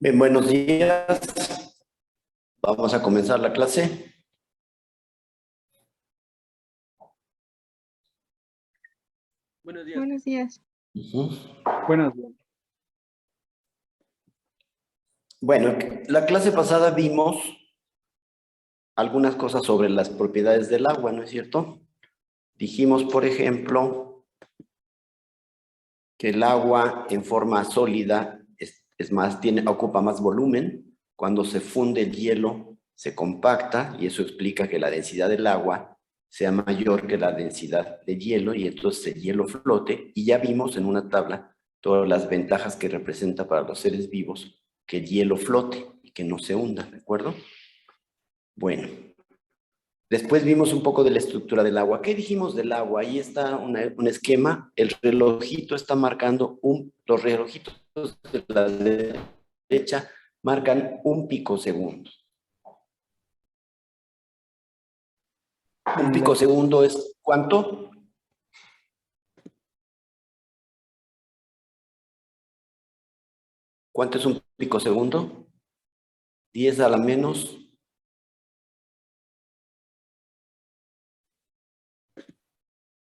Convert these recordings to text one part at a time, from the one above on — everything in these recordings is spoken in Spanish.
Bien, buenos días. Vamos a comenzar la clase. Buenos días. Buenos días. Buenos días. Bueno, la clase pasada vimos algunas cosas sobre las propiedades del agua, ¿no es cierto? Dijimos, por ejemplo, que el agua en forma sólida ocupa más volumen. Cuando se funde el hielo, se compacta y eso explica que la densidad del agua sea mayor que la densidad de hielo y entonces el hielo flote. Y ya vimos en una tabla todas las ventajas que representa para los seres vivos que el hielo flote y que no se hunda, ¿de acuerdo? Bueno, después vimos un poco de la estructura del agua. ¿Qué dijimos del agua? Ahí está un esquema. El relojito está marcando los relojitos de la derecha marcan un picosegundo. Un picosegundo es ¿cuánto? ¿Cuánto es un picosegundo? 10 a la menos.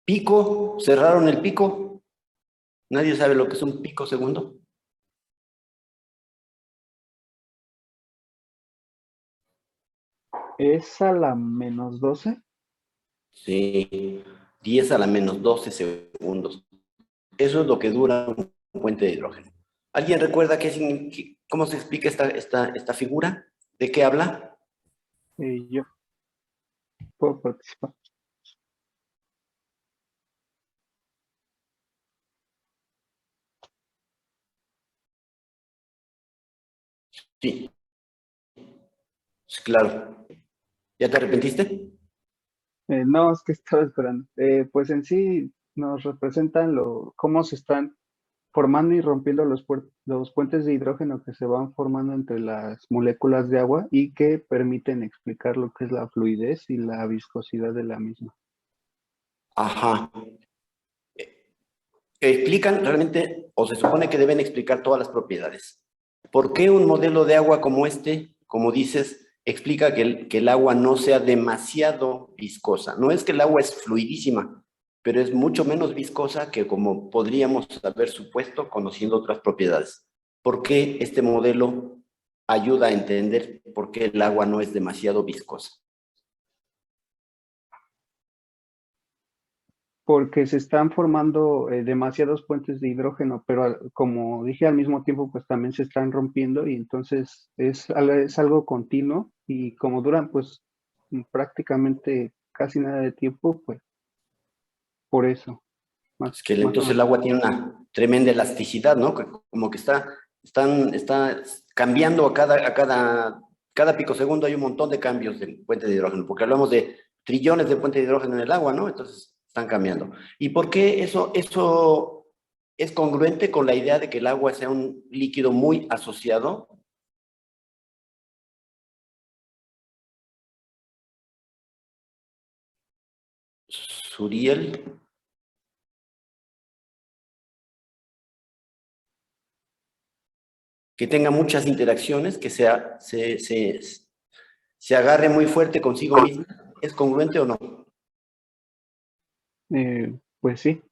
Pico, cerraron el pico. ¿Nadie sabe lo que es un picosegundo? ¿Es a la menos 12? Sí, 10 a la menos 12 segundos. Eso es lo que dura un puente de hidrógeno. ¿Alguien recuerda cómo se explica esta figura? ¿De qué habla? Yo puedo participar. Sí, claro. ¿Ya te arrepentiste? No, es que estaba esperando. Pues en sí nos representan cómo se están formando y rompiendo los puentes de hidrógeno que se van formando entre las moléculas de agua y que permiten explicar lo que es la fluidez y la viscosidad de la misma. Ajá. Explican realmente, o se supone que deben explicar todas las propiedades. ¿Por qué un modelo de agua como este, como dices, explica que el agua no sea demasiado viscosa? No es que el agua es fluidísima, pero es mucho menos viscosa que como podríamos haber supuesto conociendo otras propiedades. ¿Por qué este modelo ayuda a entender por qué el agua no es demasiado viscosa? Porque se están formando demasiados puentes de hidrógeno, pero como dije al mismo tiempo, pues también se están rompiendo y entonces es algo continuo y como duran pues prácticamente casi nada de tiempo, pues por eso, Es que más o entonces el menos. agua tiene una tremenda elasticidad, ¿no? Como que está cambiando cada picosegundo hay un montón de cambios del puente de hidrógeno, porque hablamos de trillones de puentes de hidrógeno en el agua, ¿no? Entonces están cambiando. ¿Y por qué eso es congruente con la idea de que el agua sea un líquido muy asociado? Suriel. Que tenga muchas interacciones, que se agarre muy fuerte consigo mismo. ¿Es congruente o no? Pues sí.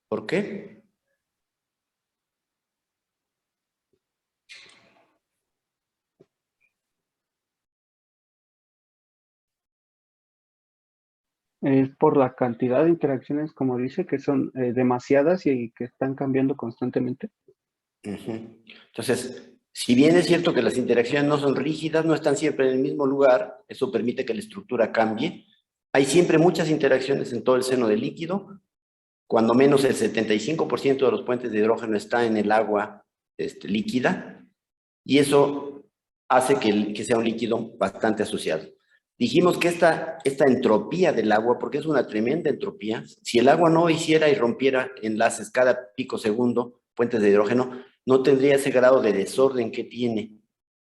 ¿Por qué? Es por la cantidad de interacciones, como dice, que son demasiadas y que están cambiando constantemente. Entonces, si bien es cierto que las interacciones no son rígidas, no están siempre en el mismo lugar, eso permite que la estructura cambie. Hay siempre muchas interacciones en todo el seno del líquido, cuando menos el 75% de los puentes de hidrógeno está en el agua líquida, y eso hace que sea un líquido bastante asociado. Dijimos que esta entropía del agua, porque es una tremenda entropía, si el agua no hiciera y rompiera enlaces cada pico segundo, puentes de hidrógeno, no tendría ese grado de desorden que tiene.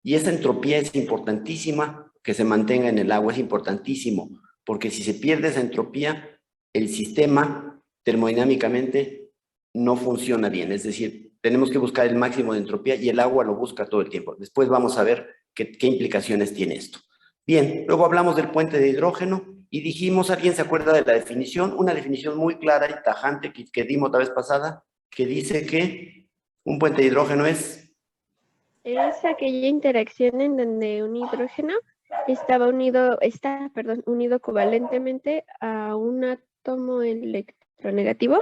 Y esa entropía es importantísima que se mantenga en el agua, es importantísimo, porque si se pierde esa entropía, el sistema termodinámicamente no funciona bien, es decir, tenemos que buscar el máximo de entropía y el agua lo busca todo el tiempo. Después vamos a ver qué implicaciones tiene esto. Bien, luego hablamos del puente de hidrógeno y dijimos, ¿alguien se acuerda de la definición? Una definición muy clara y tajante que dimos la vez pasada, que dice que un puente de hidrógeno es... Es aquella interacción en donde un hidrógeno está unido covalentemente a un átomo electronegativo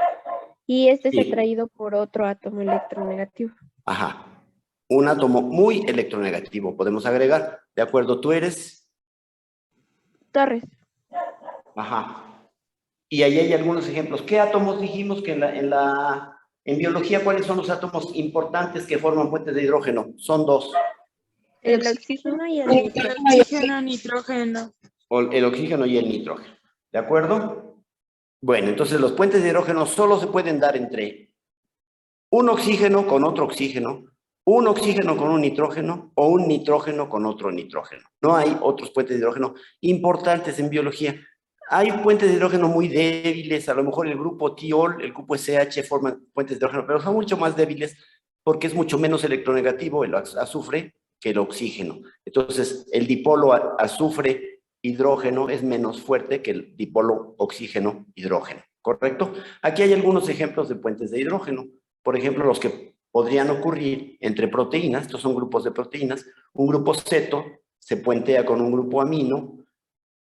y este es Sí. atraído por otro átomo electronegativo. Ajá. Un átomo muy electronegativo, podemos agregar. ¿De acuerdo? ¿Tú eres? Torres. Ajá. Y ahí hay algunos ejemplos. ¿Qué átomos dijimos que en biología, cuáles son los átomos importantes que forman puentes de hidrógeno? Son dos. El oxígeno y el nitrógeno. Oxígeno, nitrógeno. El oxígeno y el nitrógeno. ¿De acuerdo? Bueno, entonces los puentes de hidrógeno solo se pueden dar entre un oxígeno con otro oxígeno, un oxígeno con un nitrógeno o un nitrógeno con otro nitrógeno. No hay otros puentes de hidrógeno importantes en biología. Hay puentes de hidrógeno muy débiles, a lo mejor el grupo tiol, el grupo SH forman puentes de hidrógeno, pero son mucho más débiles porque es mucho menos electronegativo el azufre que el oxígeno. Entonces, el dipolo azufre-hidrógeno es menos fuerte que el dipolo oxígeno-hidrógeno, ¿correcto? Aquí hay algunos ejemplos de puentes de hidrógeno. Por ejemplo, los que podrían ocurrir entre proteínas, estos son grupos de proteínas, un grupo ceto se puentea con un grupo amino,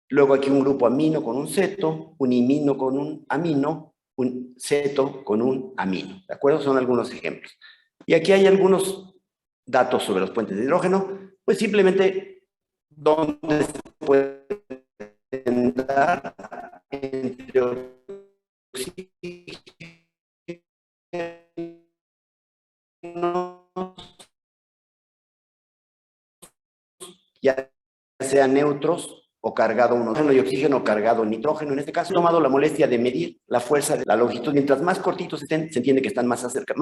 luego aquí un grupo amino con un ceto, un imino con un amino, un ceto con un amino, ¿de acuerdo? Son algunos ejemplos. Y aquí hay algunos datos sobre los puentes de hidrógeno, pues simplemente dónde se pueden dar entre ya sean neutros o cargado un oxígeno y oxígeno cargado nitrógeno. En este caso he tomado la molestia de medir la fuerza de la longitud. Mientras más cortitos estén, se entiende que están más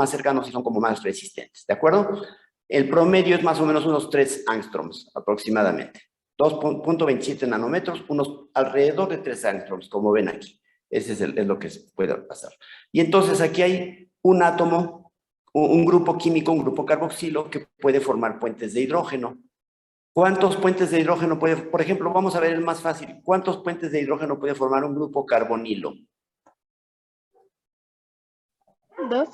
cercanos y son como más resistentes, ¿de acuerdo? El promedio es más o menos unos 3 angstroms aproximadamente. 2.27 nanómetros, unos alrededor de 3 angstroms, como ven aquí. Ese es lo que puede pasar. Y entonces aquí hay un átomo, un grupo químico, un grupo carboxilo que puede formar puentes de hidrógeno. ¿Cuántos puentes de hidrógeno puede, por ejemplo, vamos a ver el más fácil, ¿cuántos puentes de hidrógeno puede formar un grupo carbonilo? 2.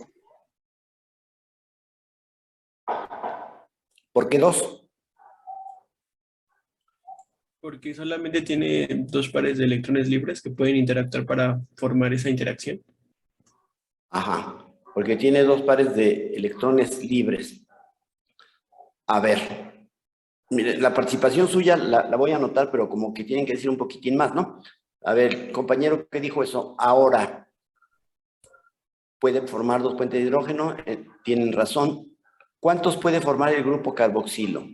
¿Por qué 2? Porque solamente tiene dos pares de electrones libres que pueden interactuar para formar esa interacción. Ajá, porque tiene 2 pares de electrones libres. A ver, mire, la participación suya la voy a anotar, pero como que tienen que decir un poquitín más, ¿no? A ver, compañero, ¿qué dijo eso? Ahora, pueden formar 2 puentes de hidrógeno, tienen razón. ¿Cuántos puede formar el grupo carboxilo?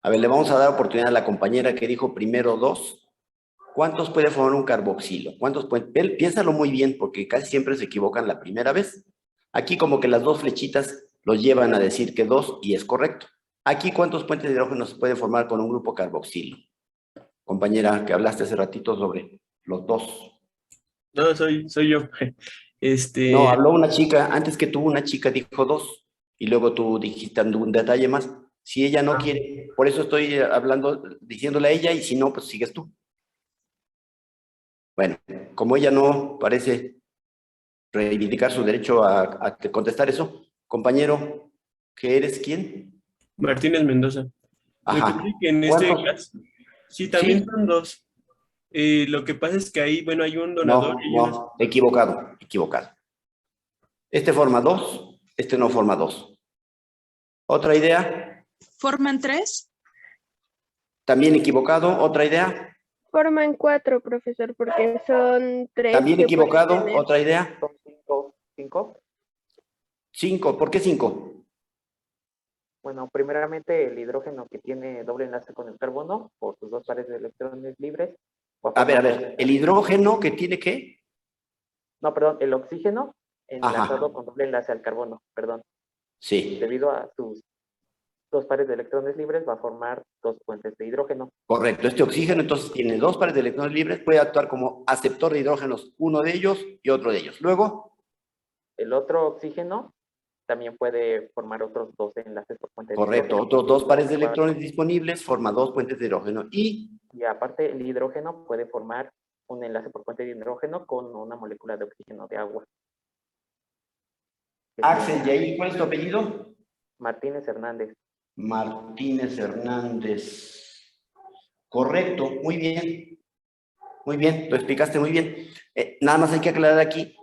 A ver, le vamos a dar oportunidad a la compañera que dijo primero 2. ¿Cuántos puede formar un carboxilo? ¿Cuántos pueden? Piénsalo muy bien, porque casi siempre se equivocan la primera vez. Aquí como que las 2 flechitas los llevan a decir que 2 y es correcto. Aquí, ¿cuántos puentes de hidrógeno se puede formar con un grupo carboxilo? Compañera, que hablaste hace ratito sobre los 2. No, soy yo. No, habló una chica, antes que tú una chica dijo 2, y luego tú dijiste un detalle más. Si ella no quiere, por eso estoy hablando, diciéndole a ella, y si no, pues sigues tú. Bueno, como ella no parece reivindicar su derecho a contestar eso, compañero, ¿qué eres quién? Martínez Mendoza. Me Ajá. parece que en este ¿Cuántos? caso, sí, también Sí. son 2. Lo que pasa es que ahí, bueno, hay un donador. No, equivocado. Este forma 2, este no forma 2. ¿Otra idea? ¿Forman 3? También equivocado. ¿Otra idea? Forman 4, profesor, porque son 3 También que pueden equivocado. tener. ¿Otra idea? Son 5. 5. ¿Por qué 5? Bueno, primeramente el hidrógeno que tiene doble enlace con el carbono por sus 2 pares de electrones libres. A ver. ¿El hidrógeno que tiene qué? No, perdón, el oxígeno enlazado Ajá. con doble enlace al carbono, perdón. Sí. Debido a sus 2 pares de electrones libres va a formar 2 puentes de hidrógeno. Correcto. Este oxígeno entonces tiene 2 pares de electrones libres, puede actuar como aceptor de hidrógenos, uno de ellos y otro de ellos. Luego, El otro oxígeno también puede formar otros 2 enlaces por puente de Correcto, hidrógeno. otros 2 pares de electrones disponibles forma 2 puentes de hidrógeno. Y Y aparte, el hidrógeno puede formar un enlace por puente de hidrógeno con una molécula de oxígeno de agua. Axel, ¿y ahí cuál es tu apellido? Martínez Hernández. Martínez Hernández. Correcto, muy bien. Muy bien, lo explicaste muy bien. Nada más hay que aclarar aquí.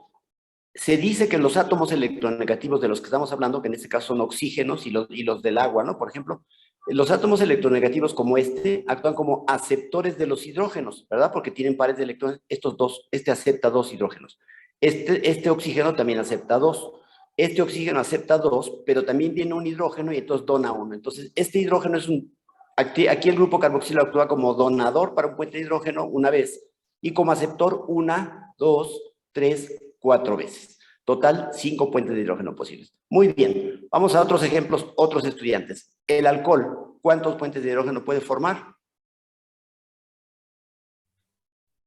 Se dice que los átomos electronegativos de los que estamos hablando, que en este caso son oxígenos y los del agua, ¿no? Por ejemplo, los átomos electronegativos como este actúan como aceptores de los hidrógenos, ¿verdad? Porque tienen pares de electrones, estos dos, este acepta 2 hidrógenos. Este oxígeno también acepta 2. Este oxígeno acepta 2, pero también viene un hidrógeno y entonces dona 1. Entonces, este hidrógeno es un... Aquí el grupo carboxilo actúa como donador para un puente de hidrógeno una vez y como aceptor 1, 2, 3, 4 veces. Total, 5 puentes de hidrógeno posibles. Muy bien, vamos a otros ejemplos, otros estudiantes. El alcohol, ¿cuántos puentes de hidrógeno puede formar?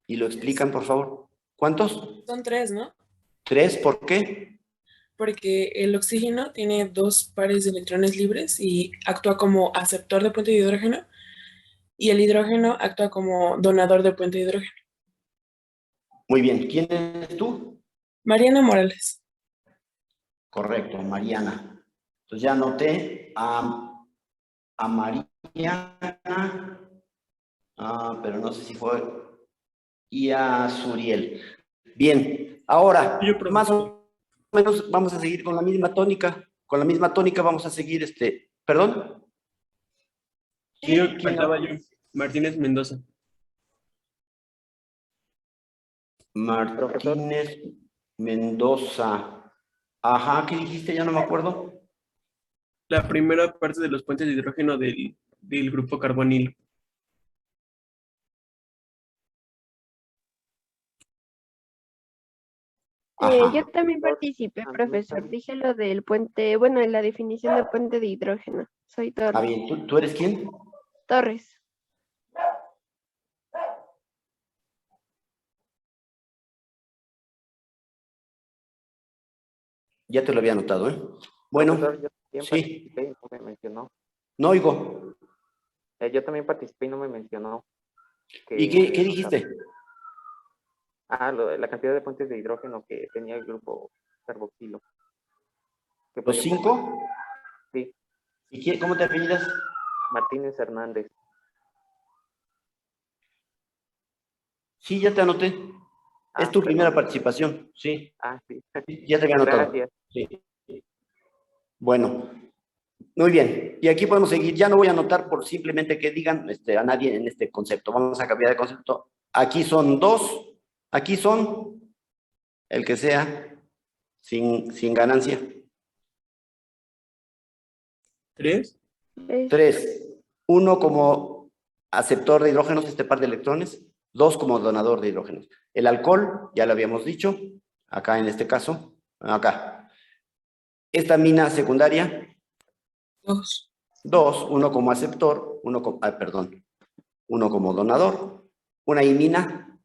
Y lo explican, por favor. ¿Cuántos? Son 3, ¿no? 3, ¿por qué? Porque el oxígeno tiene 2 pares de electrones libres y actúa como aceptor de puente de hidrógeno, y el hidrógeno actúa como donador de puente de hidrógeno. Muy bien, ¿quién eres tú? Mariana Morales. Correcto, Mariana. Entonces ya anoté a Mariana, pero no sé si fue, y a Suriel. Bien, ahora, Yo, profe. más o menos vamos a seguir con la misma tónica. Con la misma tónica vamos a seguir ¿perdón? Sí, ¿Quién faltaba yo. Martínez Mendoza. Martínez Mendoza. Ajá, ¿qué dijiste? Ya no me acuerdo. La primera parte de los puentes de hidrógeno del grupo carbonilo. Ajá. Yo también participé, profesor. Dije lo del puente, bueno, la definición de puente de hidrógeno. Soy Ah, Torres. bien, ¿tú eres quién? Torres. Ya te lo había anotado, ¿eh? Bueno, Profesor, yo también sí, participé y no me mencionó. no oigo. Yo también participé y no me mencionó. ¿Y Que qué dijiste? la cantidad de puentes de hidrógeno que tenía el grupo carboxilo. Que ¿Los podía 5? Sí, ¿Y cómo te apellidas? Martínez Hernández. Sí, ya te anoté. Es tu Perdón. primera participación, sí. Sí. Ya te había anotado. Gracias. Sí. Bueno, muy bien. Y aquí podemos seguir. Ya no voy a anotar por simplemente que digan a nadie en este concepto. Vamos a cambiar de concepto. Aquí son 2. Aquí son el que sea sin ganancia. 3. 3. 1 como aceptor de hidrógenos, este par de electrones. 2 como donador de hidrógenos. El alcohol, ya lo habíamos dicho, acá en este caso, acá. Esta mina secundaria, 2. 2, 1 como aceptor, 1 como donador. Una imina,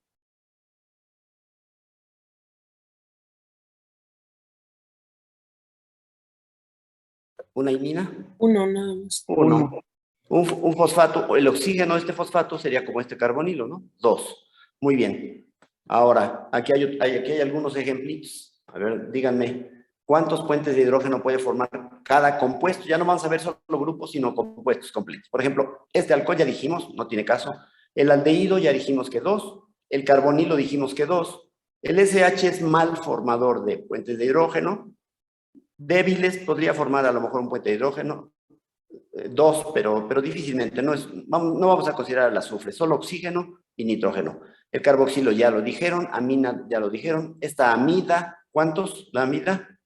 una imina, 1 nada más. 1. Un fosfato, el oxígeno de este fosfato sería como este carbonilo, ¿no? 2. Muy bien. Ahora, aquí hay algunos ejemplitos. A ver, díganme, ¿cuántos puentes de hidrógeno puede formar cada compuesto? Ya no vamos a ver solo grupos, sino compuestos completos. Por ejemplo, este alcohol ya dijimos, no tiene caso. El aldehído ya dijimos que 2. El carbonilo dijimos que 2. El SH es mal formador de puentes de hidrógeno. Débiles podría formar a lo mejor un puente de hidrógeno. 2, pero difícilmente. No vamos a considerar el azufre, solo oxígeno y nitrógeno. El carboxilo ya lo dijeron, amina ya lo dijeron. Esta amida, ¿cuántos? ¿La amida?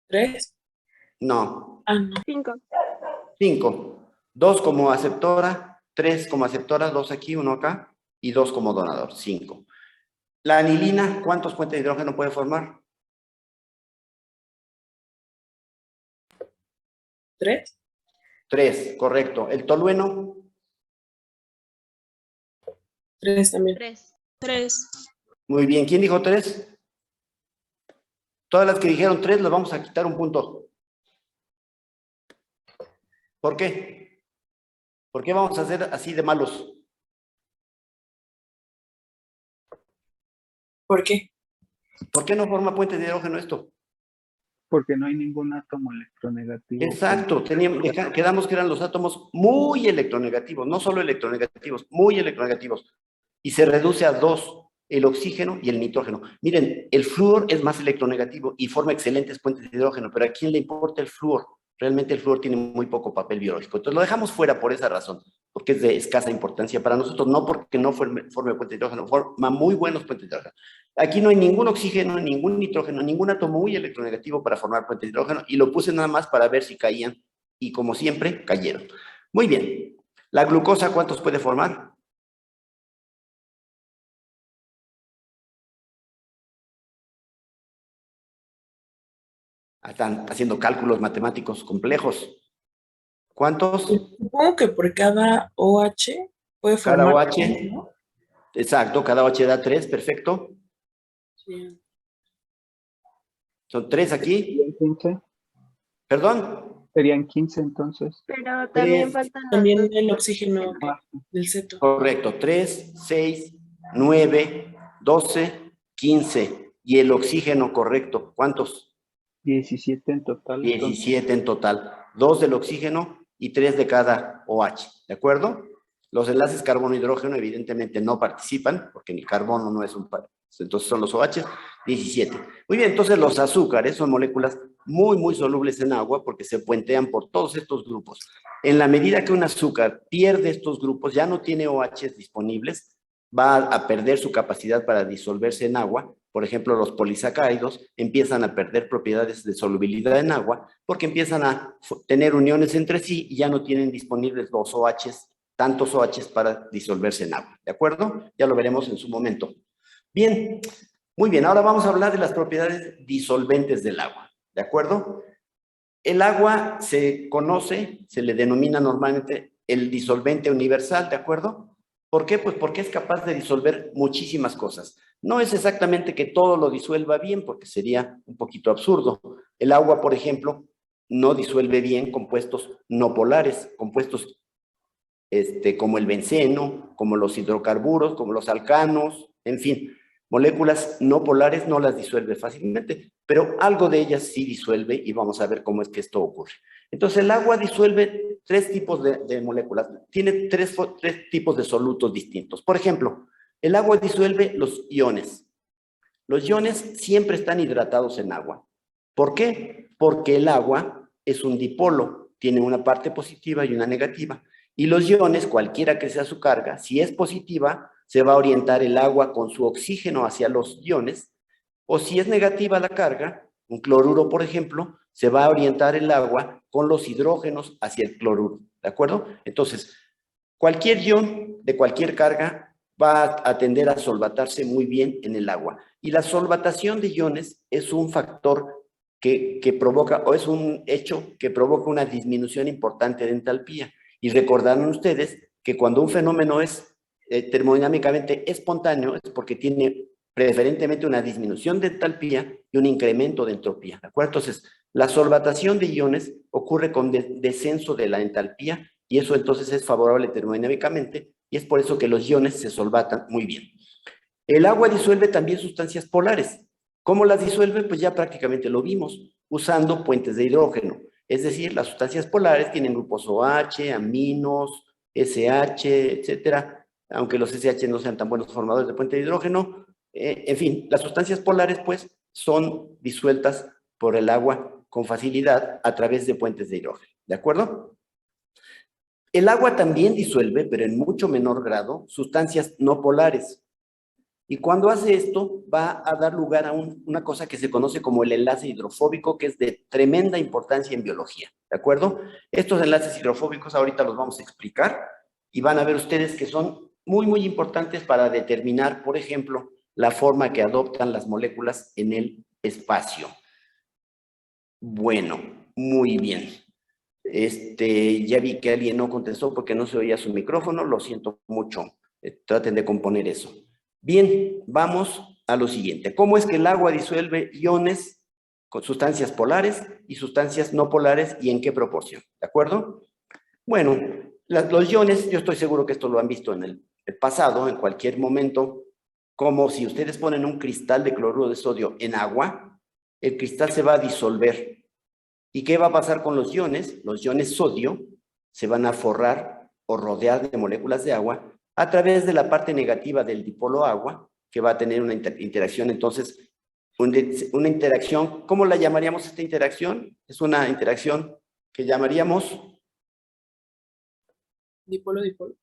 3. No, No. 5. 5. 2 como aceptora, 3 como aceptora, 2 aquí, 1 acá, y 2 como donador, 5. La anilina, ¿cuántos puentes de hidrógeno puede formar? 3. 3, correcto. El tolueno, 3 también. 3. muy bien. ¿Quién dijo 3? Todas las que dijeron 3 les vamos a quitar un punto. ¿Por qué? ¿Por qué vamos a hacer así de malos? ¿Por qué? ¿Por qué no forma puente de hidrógeno esto? Porque no hay ningún átomo electronegativo. Exacto, quedamos que eran los átomos muy electronegativos, no solo electronegativos, muy electronegativos. Y se reduce a 2, el oxígeno y el nitrógeno. Miren, el flúor es más electronegativo y forma excelentes puentes de hidrógeno, pero ¿a quién le importa el flúor? Realmente el flúor tiene muy poco papel biológico. Entonces lo dejamos fuera por esa razón, porque es de escasa importancia para nosotros, no porque no forme puente de hidrógeno, forma muy buenos puentes de hidrógeno. Aquí no hay ningún oxígeno, ningún nitrógeno, ningún átomo muy electronegativo para formar puentes de hidrógeno, y lo puse nada más para ver si caían, y como siempre, cayeron. Muy bien. ¿La glucosa cuántos puede formar? Están haciendo cálculos matemáticos complejos. ¿Cuántos? Supongo que por cada OH puede Cada formar. OH. ¿No? Exacto, cada OH da 3, perfecto. Sí. Son 3 aquí. ¿Serían 15? ¿Perdón? Serían 15 entonces. Pero también 3, faltan los También dos el de oxígeno oxígeno. del ceto. correcto. 3, 6, 9, 12, 15. Y el oxígeno, correcto. ¿Cuántos? 17 en total. Entonces, 17 en total. 2 del oxígeno y 3 de cada OH. ¿De acuerdo? Los enlaces carbono-hidrógeno evidentemente no participan, porque el carbono no es un par. Entonces son los OH, 17. Muy bien, entonces los azúcares son moléculas muy solubles en agua porque se puentean por todos estos grupos. En la medida que un azúcar pierde estos grupos, ya no tiene OH disponibles, va a perder su capacidad para disolverse en agua. Por ejemplo, los polisacáridos empiezan a perder propiedades de solubilidad en agua porque empiezan a tener uniones entre sí y ya no tienen disponibles los OHs, tantos OHs para disolverse en agua. ¿De acuerdo? Ya lo veremos en su momento. Bien, muy bien. Ahora vamos a hablar de las propiedades disolventes del agua. ¿De acuerdo? El agua se conoce, se le denomina normalmente el disolvente universal, ¿de acuerdo? ¿Por qué? Pues porque es capaz de disolver muchísimas cosas. No es exactamente que todo lo disuelva bien, porque sería un poquito absurdo. El agua, por ejemplo, no disuelve bien compuestos no polares, compuestos como el benceno, como los hidrocarburos, como los alcanos, en fin. Moléculas no polares no las disuelve fácilmente, pero algo de ellas sí disuelve y vamos a ver cómo es que esto ocurre. Entonces el agua disuelve 3 tipos de moléculas, tiene tres tipos de solutos distintos. Por ejemplo, el agua disuelve los iones. Los iones siempre están hidratados en agua. ¿Por qué? Porque el agua es un dipolo, tiene una parte positiva y una negativa. Y los iones, cualquiera que sea su carga, si es positiva, se va a orientar el agua con su oxígeno hacia los iones, o si es negativa la carga, un cloruro, por ejemplo, se va a orientar el agua con los hidrógenos hacia el cloruro, ¿de acuerdo? Entonces, cualquier ion de cualquier carga va a tender a solvatarse muy bien en el agua. Y la solvatación de iones es un factor que provoca, o es un hecho que provoca una disminución importante de entalpía. Y recordarán ustedes que cuando un fenómeno es termodinámicamente espontáneo es porque tiene preferentemente una disminución de entalpía y un incremento de entropía, ¿de acuerdo? Entonces, la solvatación de iones ocurre con descenso de la entalpía y eso entonces es favorable termodinámicamente y es por eso que los iones se solvatan muy bien. El agua disuelve también sustancias polares. ¿Cómo las disuelve? Pues ya prácticamente lo vimos, usando puentes de hidrógeno. Es decir, las sustancias polares tienen grupos OH, aminos, SH, etcétera, aunque los SH no sean tan buenos formadores de puente de hidrógeno. En fin, las sustancias polares, pues, son disueltas por el agua con facilidad a través de puentes de hidrógeno. ¿De acuerdo? El agua también disuelve, pero en mucho menor grado, sustancias no polares. Y cuando hace esto, va a dar lugar a una cosa que se conoce como el enlace hidrofóbico, que es de tremenda importancia en biología, ¿de acuerdo? Estos enlaces hidrofóbicos ahorita los vamos a explicar y van a ver ustedes que son muy importantes para determinar, por ejemplo, la forma que adoptan las moléculas en el espacio. Bueno, muy bien. Ya vi que alguien no contestó porque no se oía su micrófono, lo siento mucho. Traten de componer eso. Bien, vamos a lo siguiente. ¿Cómo es que el agua disuelve iones con sustancias polares y sustancias no polares y en qué proporción, ¿de acuerdo? Bueno, los iones, yo estoy seguro que esto lo han visto en el pasado, en cualquier momento, como si ustedes ponen un cristal de cloruro de sodio en agua, el cristal se va a disolver. ¿Y qué va a pasar con los iones? Los iones sodio se van a forrar o rodear de moléculas de agua a través de la parte negativa del dipolo agua, que va a tener una interacción, entonces, una interacción, ¿cómo la llamaríamos esta interacción? Es una interacción que llamaríamos... Dipolo, dipolo.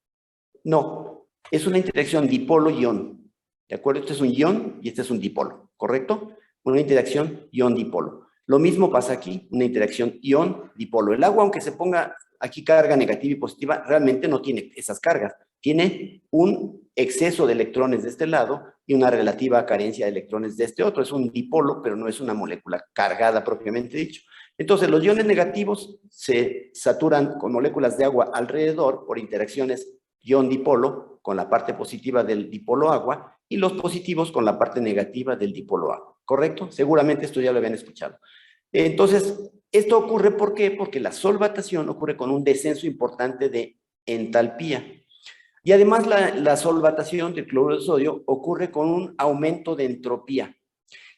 No, es una interacción dipolo-ion, ¿de acuerdo? Este es un ion y este es un dipolo, ¿correcto? Una interacción ion-dipolo. Lo mismo pasa aquí, una interacción ion-dipolo. El agua, aunque se ponga aquí carga negativa y positiva, realmente no tiene esas cargas. Tiene un exceso de electrones de este lado y una relativa carencia de electrones de este otro. Es un dipolo, pero no es una molécula cargada propiamente dicho. Entonces, los iones negativos se saturan con moléculas de agua alrededor por interacciones ion-dipolo con la parte positiva del dipolo agua y los positivos con la parte negativa del dipolo agua. ¿Correcto? Seguramente esto ya lo habían escuchado. Entonces, esto ocurre ¿por qué? Porque la solvatación ocurre con un descenso importante de entalpía. Y además la solvatación del cloruro de sodio ocurre con un aumento de entropía.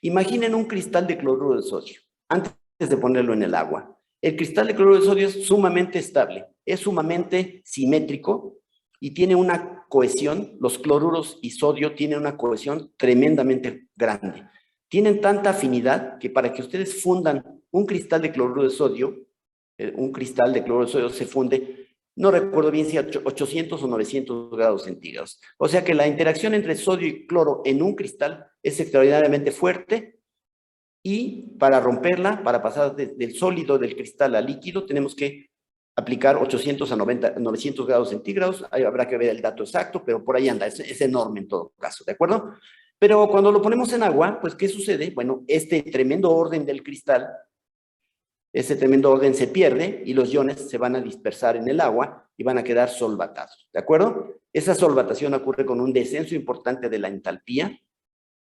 Imaginen un cristal de cloruro de sodio, antes de ponerlo en el agua. El cristal de cloruro de sodio es sumamente estable, es sumamente simétrico y tiene una cohesión, los cloruros y sodio tienen una cohesión tremendamente grande. Tienen tanta afinidad que para que ustedes fundan un cristal de cloruro de sodio, un cristal de cloruro de sodio se funde, no recuerdo bien si a 800 o 900 grados centígrados. O sea que la interacción entre sodio y cloro en un cristal es extraordinariamente fuerte y para romperla, para pasar del sólido del cristal al líquido, tenemos que aplicar 800 a 900 grados centígrados. Ahí habrá que ver el dato exacto, pero por ahí anda, es enorme en todo caso, ¿de acuerdo? Pero cuando lo ponemos en agua, pues ¿qué sucede? Bueno, este tremendo orden del cristal, ese tremendo orden se pierde y los iones se van a dispersar en el agua y van a quedar solvatados, ¿de acuerdo? Esa solvatación ocurre con un descenso importante de la entalpía,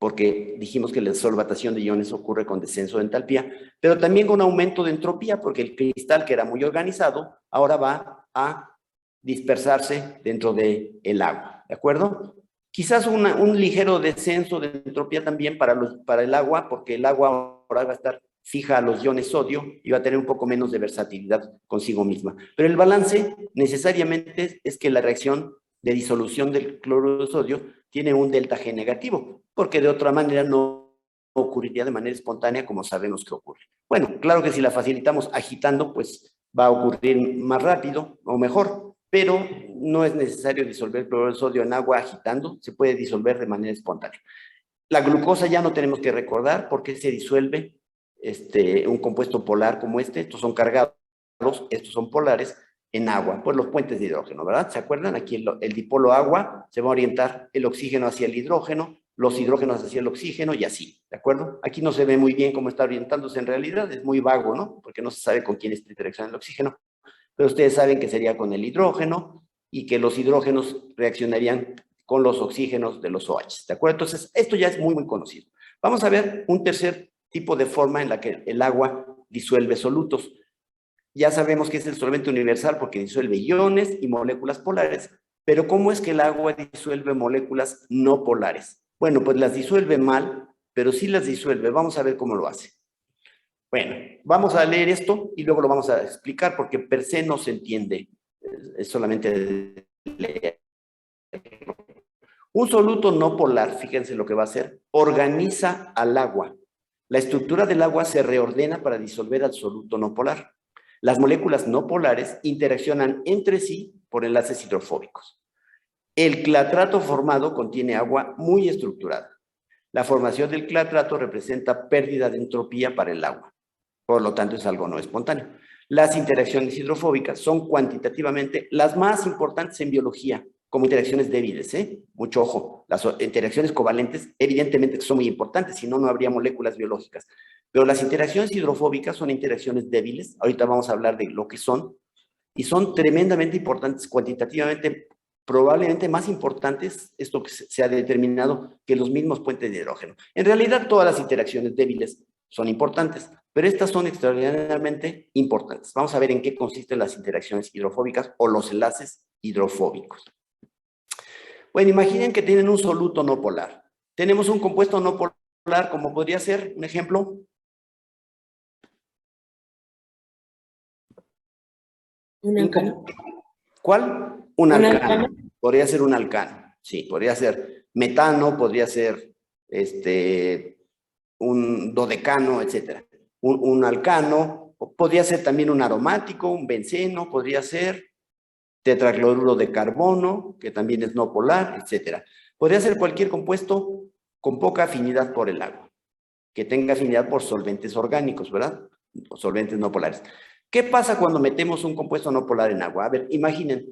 porque dijimos que la solvatación de iones ocurre con descenso de entalpía, pero también con aumento de entropía, porque el cristal que era muy organizado, ahora va a dispersarse dentro del agua, ¿de acuerdo? Quizás un ligero descenso de entropía también para el agua, porque el agua ahora va a estar fija a los iones sodio y va a tener un poco menos de versatilidad consigo misma. Pero el balance necesariamente es que la reacción de disolución del cloruro de sodio tiene un delta G negativo, porque de otra manera no ocurriría de manera espontánea como sabemos que ocurre. Bueno, claro que si la facilitamos agitando, pues va a ocurrir más rápido o mejor, pero no es necesario disolver el cloruro de sodio en agua agitando, se puede disolver de manera espontánea. La glucosa ya no tenemos que recordar porque se disuelve un compuesto polar como estos son cargados, estos son polares, en agua, por los puentes de hidrógeno, ¿verdad? ¿Se acuerdan? Aquí el dipolo agua se va a orientar el oxígeno hacia el hidrógeno, los hidrógenos hacia el oxígeno y así, ¿de acuerdo? Aquí no se ve muy bien cómo está orientándose en realidad, es muy vago, ¿no? Porque no se sabe con quién está interaccionando el oxígeno, pero ustedes saben que sería con el hidrógeno y que los hidrógenos reaccionarían con los oxígenos de los OH, ¿de acuerdo? Entonces, esto ya es muy, muy conocido. Vamos a ver un tercer tipo de forma en la que el agua disuelve solutos. Ya sabemos que es el solvente universal porque disuelve iones y moléculas polares, pero ¿cómo es que el agua disuelve moléculas no polares? Bueno, pues las disuelve mal, pero sí las disuelve. Vamos a ver cómo lo hace. Bueno, vamos a leer esto y luego lo vamos a explicar porque per se no se entiende, es solamente leer. Un soluto no polar, fíjense lo que va a hacer, organiza al agua. La estructura del agua se reordena para disolver al soluto no polar. Las moléculas no polares interaccionan entre sí por enlaces hidrofóbicos. El clatrato formado contiene agua muy estructurada. La formación del clatrato representa pérdida de entropía para el agua. Por lo tanto, es algo no espontáneo. Las interacciones hidrofóbicas son cuantitativamente las más importantes en biología, como interacciones débiles, ¿eh? Mucho ojo. Las interacciones covalentes, evidentemente, son muy importantes, si no, no habría moléculas biológicas. Pero las interacciones hidrofóbicas son interacciones débiles. Ahorita vamos a hablar de lo que son. Y son tremendamente importantes, cuantitativamente, probablemente más importantes, esto que se ha determinado, que los mismos puentes de hidrógeno. En realidad, todas las interacciones débiles son importantes, pero estas son extraordinariamente importantes. Vamos a ver en qué consisten las interacciones hidrofóbicas o los enlaces hidrofóbicos. Bueno, imaginen que tienen un soluto no polar. Tenemos un compuesto no polar, como podría ser, un ejemplo. Un alcano. ¿Cuál? Un ¿Un alcano. alcano? Podría ser un alcano. Sí, podría ser metano, podría ser un dodecano, etcétera. Un alcano, podría ser también un aromático, un benceno, podría ser tetracloruro de carbono, que también es no polar, etcétera. Podría ser cualquier compuesto con poca afinidad por el agua, que tenga afinidad por solventes orgánicos, ¿verdad? O solventes no polares. ¿Qué pasa cuando metemos un compuesto no polar en agua? A ver, imaginen,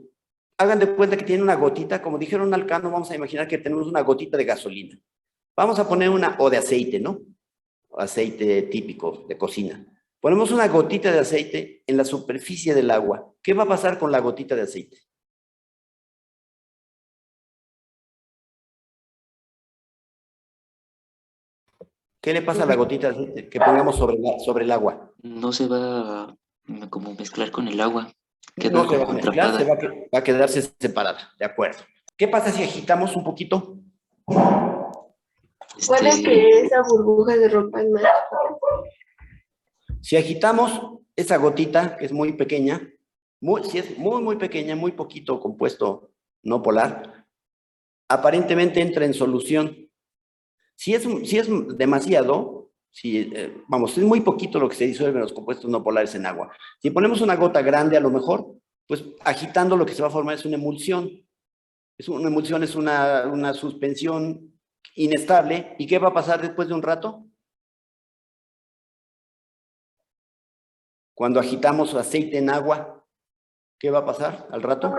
hagan de cuenta que tiene una gotita, como dijeron alcano, vamos a imaginar que tenemos una gotita de gasolina. Vamos a poner una, o de aceite, ¿no? Aceite típico de cocina. Ponemos una gotita de aceite en la superficie del agua. ¿Qué va a pasar con la gotita de aceite? ¿Qué le pasa a la gotita de aceite que pongamos sobre el agua? No se va a como mezclar con el agua. Queda No se va a como mezclar, atrapada. va a quedarse separada, de acuerdo. ¿Qué pasa si agitamos un poquito? Puede Este, que esa burbuja se rompa más. Si agitamos esa gotita, que es muy pequeña, si es muy pequeña, muy poquito compuesto no polar, aparentemente entra en solución. Si es demasiado, vamos, es muy poquito lo que se disuelve en los compuestos no polares en agua. Si ponemos una gota grande, a lo mejor, pues agitando lo que se va a formar es una emulsión. Una emulsión es una suspensión inestable. ¿Y qué va a pasar después de un rato? Cuando agitamos aceite en agua, ¿qué va a pasar al rato?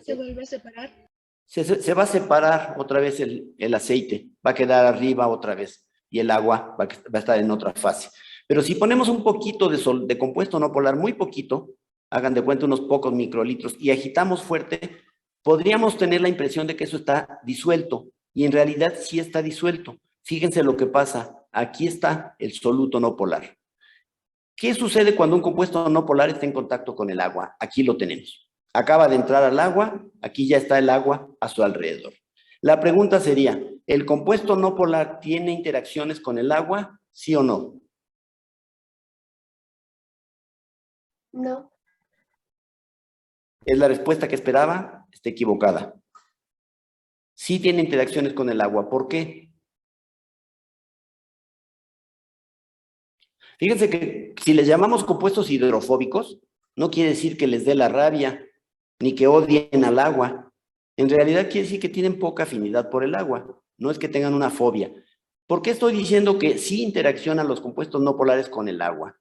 Se vuelve a separar. Se va a separar otra vez el aceite, va a quedar arriba otra vez y el agua va a estar en otra fase. Pero si ponemos un poquito de compuesto no polar, muy poquito, hagan de cuenta unos pocos microlitros, y agitamos fuerte, podríamos tener la impresión de que eso está disuelto, y en realidad sí está disuelto. Fíjense lo que pasa, aquí está el soluto no polar. ¿Qué sucede cuando un compuesto no polar está en contacto con el agua? Aquí lo tenemos. Acaba de entrar al agua, aquí ya está el agua a su alrededor. La pregunta sería, ¿el compuesto no polar tiene interacciones con el agua? ¿Sí o no? No. ¿Es la respuesta que esperaba? Está equivocada. Sí tiene interacciones con el agua. ¿Por qué? Fíjense que si les llamamos compuestos hidrofóbicos, no quiere decir que les dé la rabia, ni que odien al agua. En realidad quiere decir que tienen poca afinidad por el agua, no es que tengan una fobia. ¿Por qué estoy diciendo que sí interaccionan los compuestos no polares con el agua?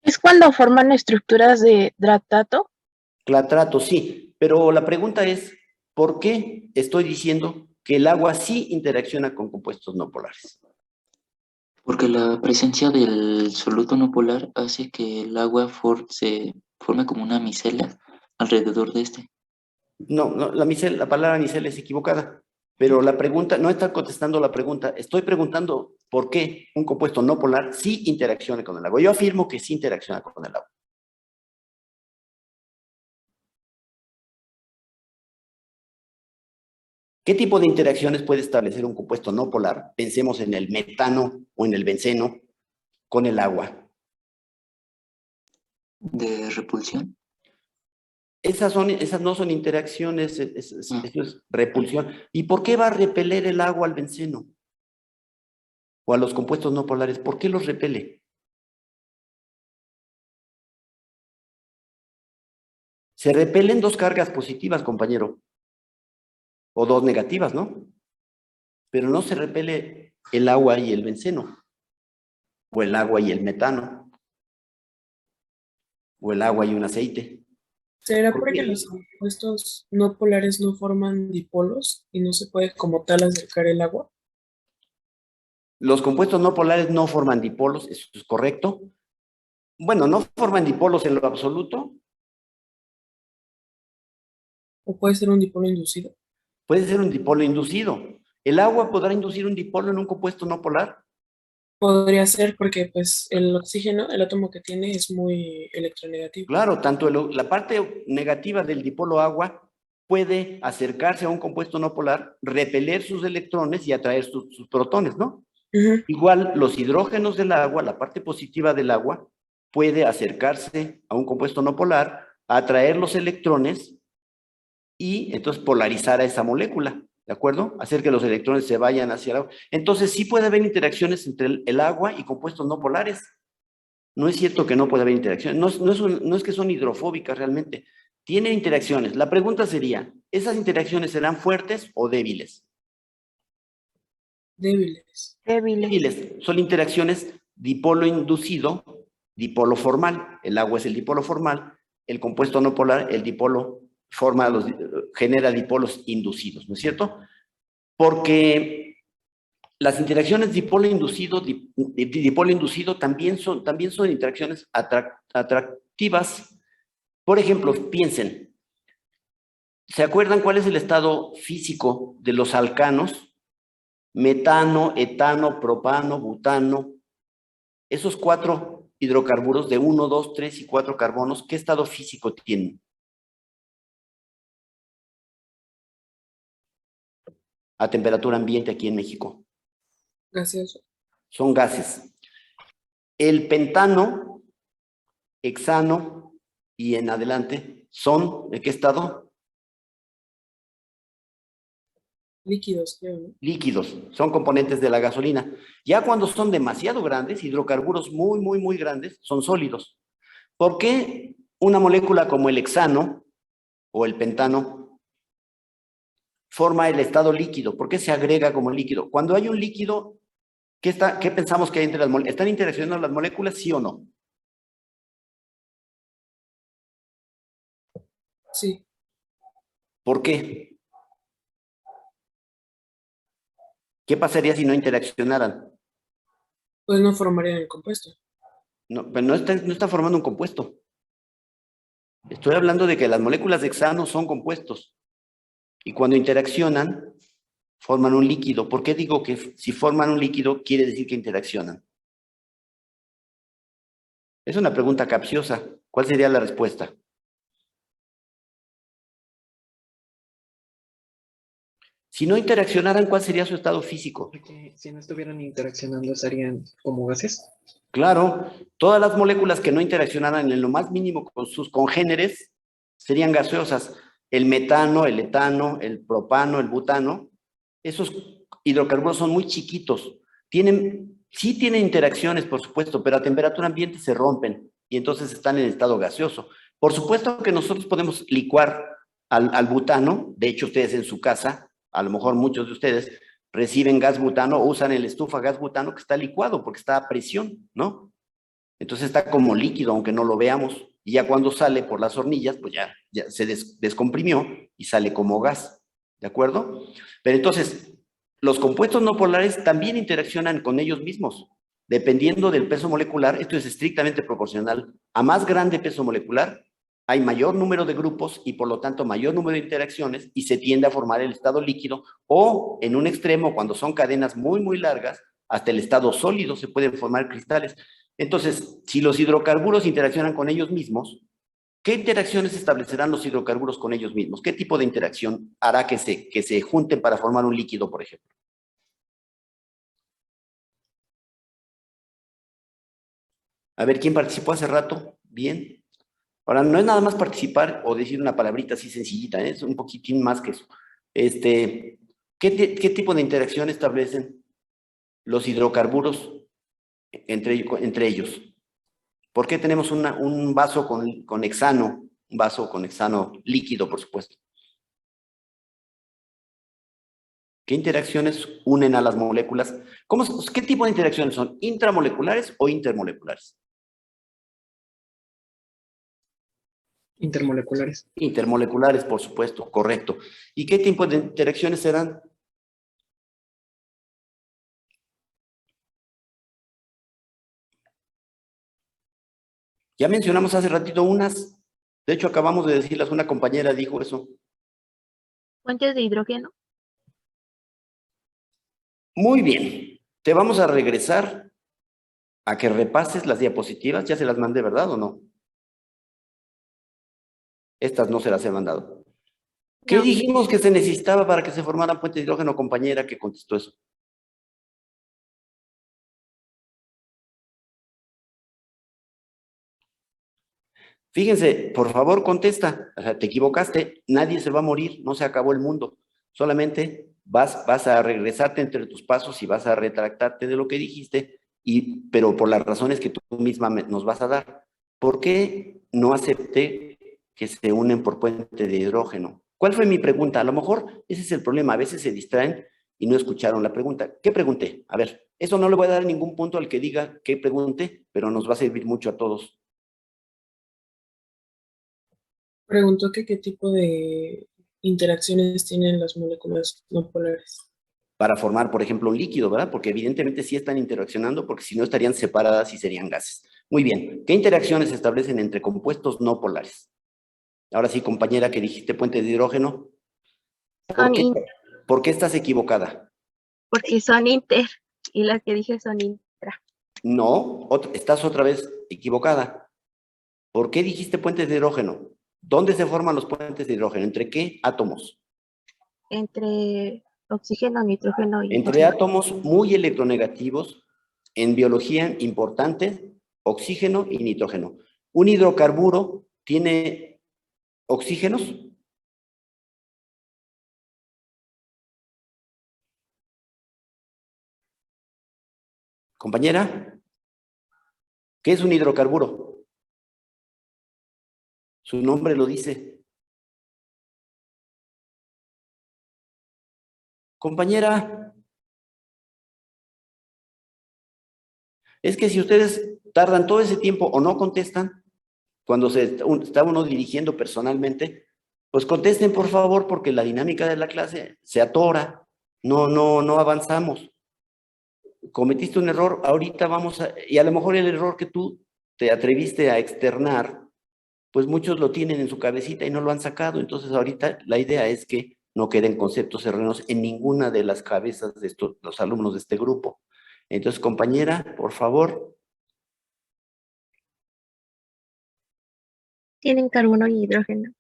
¿Es cuando forman estructuras de hidratato? Clatrato, sí, pero la pregunta es, ¿por qué estoy diciendo que el agua sí interacciona con compuestos no polares? porque la presencia del soluto no polar hace que el agua se forme como una micela alrededor de este. No, la palabra micela es equivocada, pero la pregunta, no está contestando la pregunta, estoy preguntando por qué un compuesto no polar sí interacciona con el agua. Yo afirmo que sí interacciona con el agua. ¿Qué tipo de interacciones puede establecer un compuesto no polar? Pensemos en el metano o en el benceno con el agua. ¿De repulsión? Esas no son interacciones, eso es repulsión. ¿Y por qué va a repeler el agua al benceno? O a los compuestos no polares, ¿por qué los repele? Se repelen dos cargas positivas, compañero. O dos negativas, ¿no? Pero no se repele el agua y el benceno. O el agua y el metano. O el agua y un aceite. ¿Será ¿Por porque qué? los compuestos no polares no forman dipolos y no se puede como tal acercar el agua? Los compuestos no polares no forman dipolos, eso es correcto. Bueno, no forman dipolos en lo absoluto. ¿O puede ser un dipolo inducido? Puede ser un dipolo inducido. ¿El agua podrá inducir un dipolo en un compuesto no polar? Podría ser porque pues el oxígeno, el átomo que tiene es muy electronegativo. Claro, tanto la parte negativa del dipolo agua puede acercarse a un compuesto no polar, repeler sus electrones y atraer sus protones, ¿no? Ujú. Igual los hidrógenos del agua, la parte positiva del agua, puede acercarse a un compuesto no polar, atraer los electrones y entonces polarizar a esa molécula, ¿de acuerdo? Hacer que los electrones se vayan hacia el agua. Entonces sí puede haber interacciones entre el agua y compuestos no polares. No es cierto que no puede haber interacciones, no es que son hidrofóbicas realmente, tienen interacciones. La pregunta sería, ¿esas interacciones serán fuertes o débiles? Débiles. Débiles. Débiles, son interacciones dipolo inducido, dipolo formal. El agua es el dipolo formal, el compuesto no polar, el dipolo genera dipolos inducidos, ¿no es cierto? Porque las interacciones dipolo inducido también son interacciones atractivas. Por ejemplo, piensen, ¿se acuerdan cuál es el estado físico de los alcanos? Metano, etano, propano, butano. Esos 4 hidrocarburos de 1, 2, 3 y 4 carbonos, ¿qué estado físico tienen? A temperatura ambiente aquí en México. Gaseoso. Son gases. El pentano, hexano y en adelante son, ¿de qué estado? Líquidos, creo, ¿no? Líquidos, son componentes de la gasolina. Ya cuando son demasiado grandes, hidrocarburos muy grandes, son sólidos. ¿Por qué una molécula como el hexano o el pentano forma el estado líquido? ¿Por qué se agrega como líquido? Cuando hay un líquido, ¿qué pensamos que hay entre las moléculas? ¿Están interaccionando las moléculas, sí o no? Sí. ¿Por qué? ¿Qué pasaría si no interaccionaran? Pues no formarían el compuesto. No, pero no está formando un compuesto. Estoy hablando de que las moléculas de hexano son compuestos. Y cuando interaccionan, forman un líquido. ¿Por qué digo que si forman un líquido, quiere decir que interaccionan? Es una pregunta capciosa. ¿Cuál sería la respuesta? Si no interaccionaran, ¿cuál sería su estado físico? Porque si no estuvieran interaccionando, ¿serían como gases? Claro, todas las moléculas que no interaccionaran en lo más mínimo con sus congéneres serían gaseosas. El metano, el etano, el propano, el butano, esos hidrocarburos son muy chiquitos. Sí tienen interacciones, por supuesto, pero a temperatura ambiente se rompen y entonces están en estado gaseoso. Por supuesto que nosotros podemos licuar al butano. De hecho, ustedes en su casa, a lo mejor muchos de ustedes, reciben gas butano o usan el estufa gas butano que está licuado porque está a presión, ¿no? Entonces está como líquido, aunque no lo veamos. Y ya cuando sale por las hornillas, pues ya se descomprimió y sale como gas, ¿de acuerdo? Pero entonces, los compuestos no polares también interaccionan con ellos mismos. Dependiendo del peso molecular, esto es estrictamente proporcional. A más grande peso molecular, hay mayor número de grupos y por lo tanto mayor número de interacciones y se tiende a formar el estado líquido o en un extremo, cuando son cadenas muy largas, hasta el estado sólido se pueden formar cristales. Entonces, si los hidrocarburos interaccionan con ellos mismos, ¿qué interacciones establecerán los hidrocarburos con ellos mismos? ¿Qué tipo de interacción hará que se junten para formar un líquido, por ejemplo? A ver, ¿quién participó hace rato? Bien. Ahora, no es nada más participar o decir una palabrita así sencillita, ¿eh? Es un poquitín más que eso. ¿Qué tipo de interacción establecen los hidrocarburos entre ellos? ¿Por qué tenemos un vaso con hexano? Un vaso con hexano líquido, por supuesto. ¿Qué interacciones unen a las moléculas? ¿Qué tipo de interacciones son? ¿Intramoleculares o intermoleculares? Intermoleculares. Intermoleculares, por supuesto, correcto. ¿Y qué tipo de interacciones serán? Ya mencionamos hace ratito unas. De hecho, acabamos de decirlas, una compañera dijo eso. Fuentes de hidrógeno. Muy bien. Te vamos a regresar a que repases las diapositivas. Ya se las mandé, ¿verdad o no? Estas no se las he mandado. ¿Qué No. dijimos que se necesitaba para que se formaran puentes de hidrógeno, compañera, que contestó eso? Fíjense, por favor, contesta. O sea, te equivocaste, nadie se va a morir, no se acabó el mundo. Solamente vas a regresarte entre tus pasos y vas a retractarte de lo que dijiste, pero por las razones que tú misma nos vas a dar. ¿Por qué no acepté que se unen por puente de hidrógeno? ¿Cuál fue mi pregunta? A lo mejor ese es el problema, a veces se distraen y no escucharon la pregunta. ¿Qué pregunté? A ver, eso no le voy a dar ningún punto al que diga qué pregunté, pero nos va a servir mucho a todos. Preguntó que qué tipo de interacciones tienen las moléculas no polares. Para formar, por ejemplo, un líquido, ¿verdad? Porque evidentemente sí están interaccionando, porque si no estarían separadas y serían gases. Muy bien, ¿qué interacciones se establecen entre compuestos no polares? Ahora sí, compañera, que dijiste puente de hidrógeno. Son ¿Por qué estás equivocada? porque son inter. Y las que dije son intra. No, estás otra vez equivocada. ¿Por qué dijiste puentes de hidrógeno? ¿Dónde se forman los puentes de hidrógeno? ¿Entre qué átomos? Entre oxígeno, nitrógeno y Entre oxígeno. átomos muy electronegativos, en biología importantes, oxígeno y nitrógeno. Un hidrocarburo tiene oxígenos. Compañera, ¿qué es un hidrocarburo? Su nombre lo dice. Compañera, es que si ustedes tardan todo ese tiempo o no contestan, cuando está uno dirigiendo personalmente, pues contesten por favor, porque la dinámica de la clase se atora, no avanzamos. Cometiste un error, ahorita y a lo mejor el error que tú te atreviste a externar, pues muchos lo tienen en su cabecita y no lo han sacado. Entonces ahorita la idea es que no queden conceptos erróneos en ninguna de las cabezas de los alumnos de este grupo. Entonces, compañera, por favor. Tienen carbono y hidrógeno.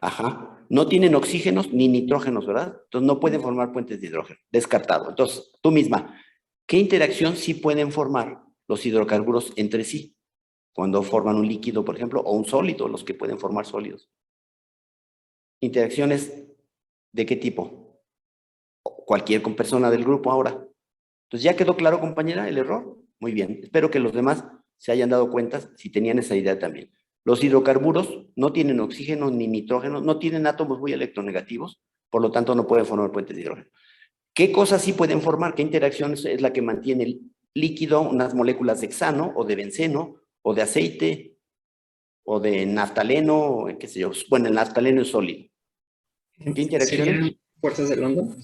Ajá. No tienen oxígenos ni nitrógenos, ¿verdad? Entonces no pueden formar puentes de hidrógeno. Descartado. Entonces, tú misma, ¿qué interacción sí pueden formar los hidrocarburos entre sí? Cuando forman un líquido, por ejemplo, o un sólido, los que pueden formar sólidos. ¿Interacciones de qué tipo? Cualquier persona del grupo ahora. Entonces, ¿ya quedó claro, compañera, el error? Muy bien. Espero que los demás se hayan dado cuenta si tenían esa idea también. Los hidrocarburos no tienen oxígeno ni nitrógeno, no tienen átomos muy electronegativos, por lo tanto no pueden formar puentes de hidrógeno. ¿Qué cosas sí pueden formar? ¿Qué interacción es la que mantiene el líquido, unas moléculas de hexano o de benceno o de aceite o de naftaleno, qué sé yo? Bueno, el naftaleno es sólido. ¿Qué interacciones? ¿Serían fuerzas de London?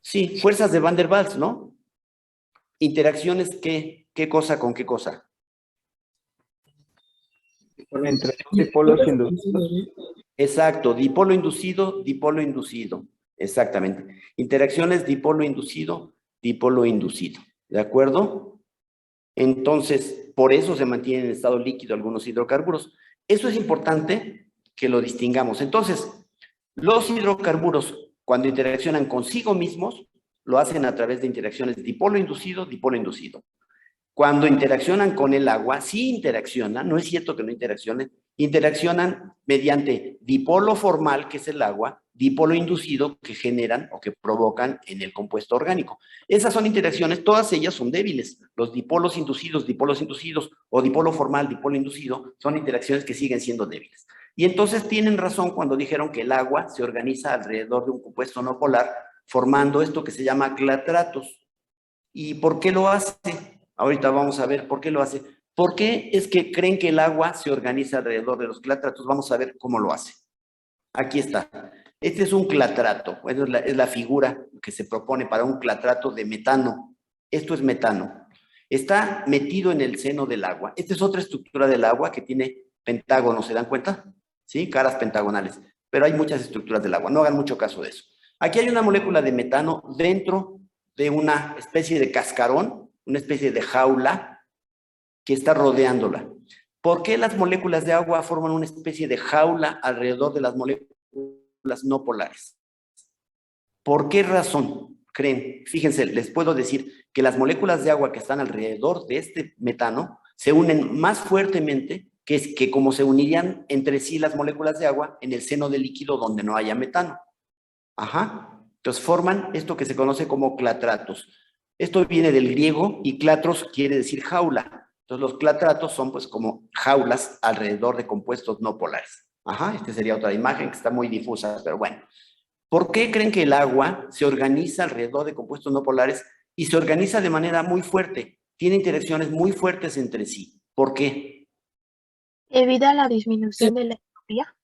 Sí, fuerzas de Van der Waals, ¿no? Interacciones, ¿qué cosa con qué cosa? Entre dipolos inducidos. Exacto, dipolo inducido, dipolo inducido. Exactamente. Interacciones dipolo inducido, dipolo inducido. ¿De acuerdo? Entonces, por eso se mantienen en estado líquido algunos hidrocarburos. Eso es importante que lo distingamos. Entonces, los hidrocarburos, cuando interaccionan consigo mismos, lo hacen a través de interacciones dipolo inducido, dipolo inducido. Cuando interaccionan con el agua, sí interaccionan, no es cierto que no interaccionan mediante dipolo formal, que es el agua, dipolo inducido, que generan o que provocan en el compuesto orgánico. Esas son interacciones, todas ellas son débiles. Los dipolos inducidos o dipolo formal, dipolo inducido, son interacciones que siguen siendo débiles. Y entonces tienen razón cuando dijeron que el agua se organiza alrededor de un compuesto no polar, formando esto que se llama clatratos. ¿Y por qué lo hace? Ahorita vamos a ver por qué lo hace. ¿Por qué es que creen que el agua se organiza alrededor de los clatratos? Vamos a ver cómo lo hace. Aquí está. Este es un clatrato. Es la figura que se propone para un clatrato de metano. Esto es metano. Está metido en el seno del agua. Esta es otra estructura del agua que tiene pentágonos, ¿se dan cuenta? ¿Sí? Caras pentagonales. Pero hay muchas estructuras del agua. No hagan mucho caso de eso. Aquí hay una molécula de metano dentro de una especie de cascarón, una especie de jaula que está rodeándola. ¿Por qué las moléculas de agua forman una especie de jaula alrededor de las moléculas no polares? ¿Por qué razón creen? Fíjense, les puedo decir que las moléculas de agua que están alrededor de este metano se unen más fuertemente que como se unirían entre sí las moléculas de agua en el seno del líquido donde no haya metano. Ajá. Entonces forman esto que se conoce como clatratos. Esto viene del griego y clatros quiere decir jaula. Entonces los clatratos son pues como jaulas alrededor de compuestos no polares. Ajá, esta sería otra imagen que está muy difusa, pero bueno. ¿Por qué creen que el agua se organiza alrededor de compuestos no polares y se organiza de manera muy fuerte? Tiene interacciones muy fuertes entre sí. ¿Por qué? Debido a la disminución de la entropía.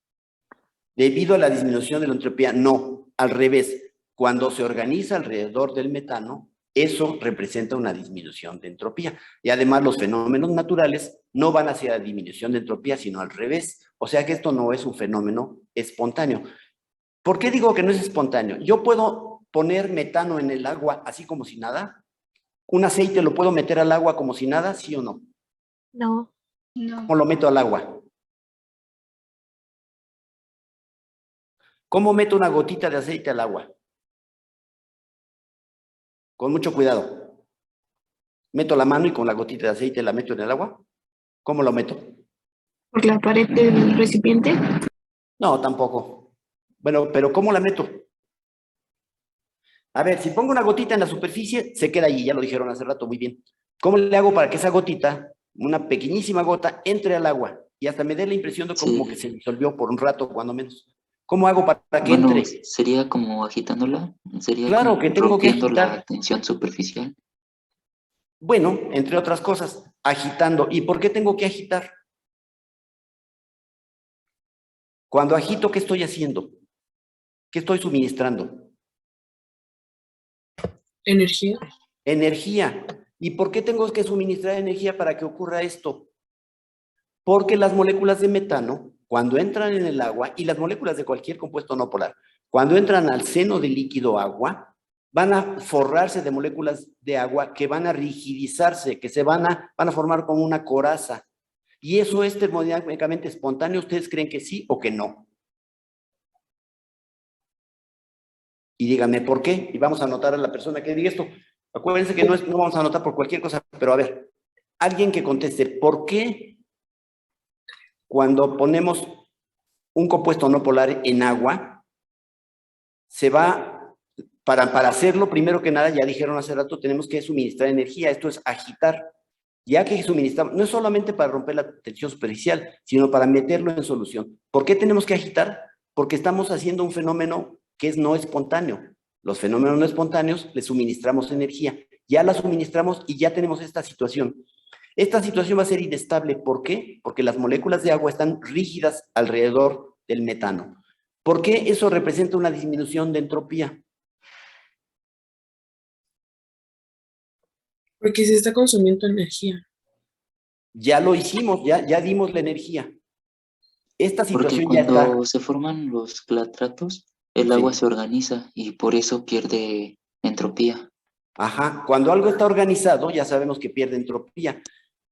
Debido a la disminución de la entropía, no, al revés. Cuando se organiza alrededor del metano, eso representa una disminución de entropía. Y además los fenómenos naturales no van hacia la disminución de entropía, sino al revés. O sea que esto no es un fenómeno espontáneo. ¿Por qué digo que no es espontáneo? Yo puedo poner metano en el agua así como si nada. ¿Un aceite lo puedo meter al agua como si nada, sí o no? No. ¿Cómo lo meto al agua? ¿Cómo meto una gotita de aceite al agua? Con mucho cuidado. Meto la mano y con la gotita de aceite la meto en el agua. ¿Cómo lo meto? ¿Por la pared del recipiente? No, tampoco. Bueno, pero ¿cómo la meto? A ver, si pongo una gotita en la superficie, se queda allí, ya lo dijeron hace rato, muy bien. ¿Cómo le hago para que esa gotita, una pequeñísima gota, entre al agua y hasta me dé la impresión de como que se disolvió por un rato, cuando menos? ¿Cómo hago para que Bueno, entre? sería como agitándola, sería Claro como que tengo que rompiendo la agitar. tensión superficial. Bueno, entre otras cosas, agitando. ¿Y por qué tengo que agitar? Cuando agito, ¿qué estoy haciendo? ¿Qué estoy suministrando? Energía. Energía. ¿Y por qué tengo que suministrar energía para que ocurra esto? Porque las moléculas de metano, cuando entran en el agua, y las moléculas de cualquier compuesto no polar, cuando entran al seno del líquido agua, van a forrarse de moléculas de agua que van a rigidizarse, que se van a formar como una coraza. ¿Y eso es termodinámicamente espontáneo? ¿Ustedes creen que sí o que no? Y díganme por qué, y vamos a anotar a la persona que diga esto. Acuérdense que no vamos a anotar por cualquier cosa, pero a ver, alguien que conteste, ¿por qué cuando ponemos un compuesto no polar en agua, se va, para hacerlo, primero que nada, ya dijeron hace rato, tenemos que suministrar energía, esto es agitar. Ya que suministramos, no es solamente para romper la tensión superficial, sino para meterlo en solución. ¿Por qué tenemos que agitar? Porque estamos haciendo un fenómeno que es no espontáneo. Los fenómenos no espontáneos les suministramos energía. Ya la suministramos y ya tenemos esta situación. Esta situación va a ser inestable. ¿Por qué? Porque las moléculas de agua están rígidas alrededor del metano. ¿Por qué eso representa una disminución de entropía? Porque se está consumiendo energía. Ya lo hicimos, ya dimos la energía. Esta Porque situación ya está. cuando se forman los clatratos, el agua se organiza y por eso pierde entropía. Ajá, cuando algo está organizado, ya sabemos que pierde entropía.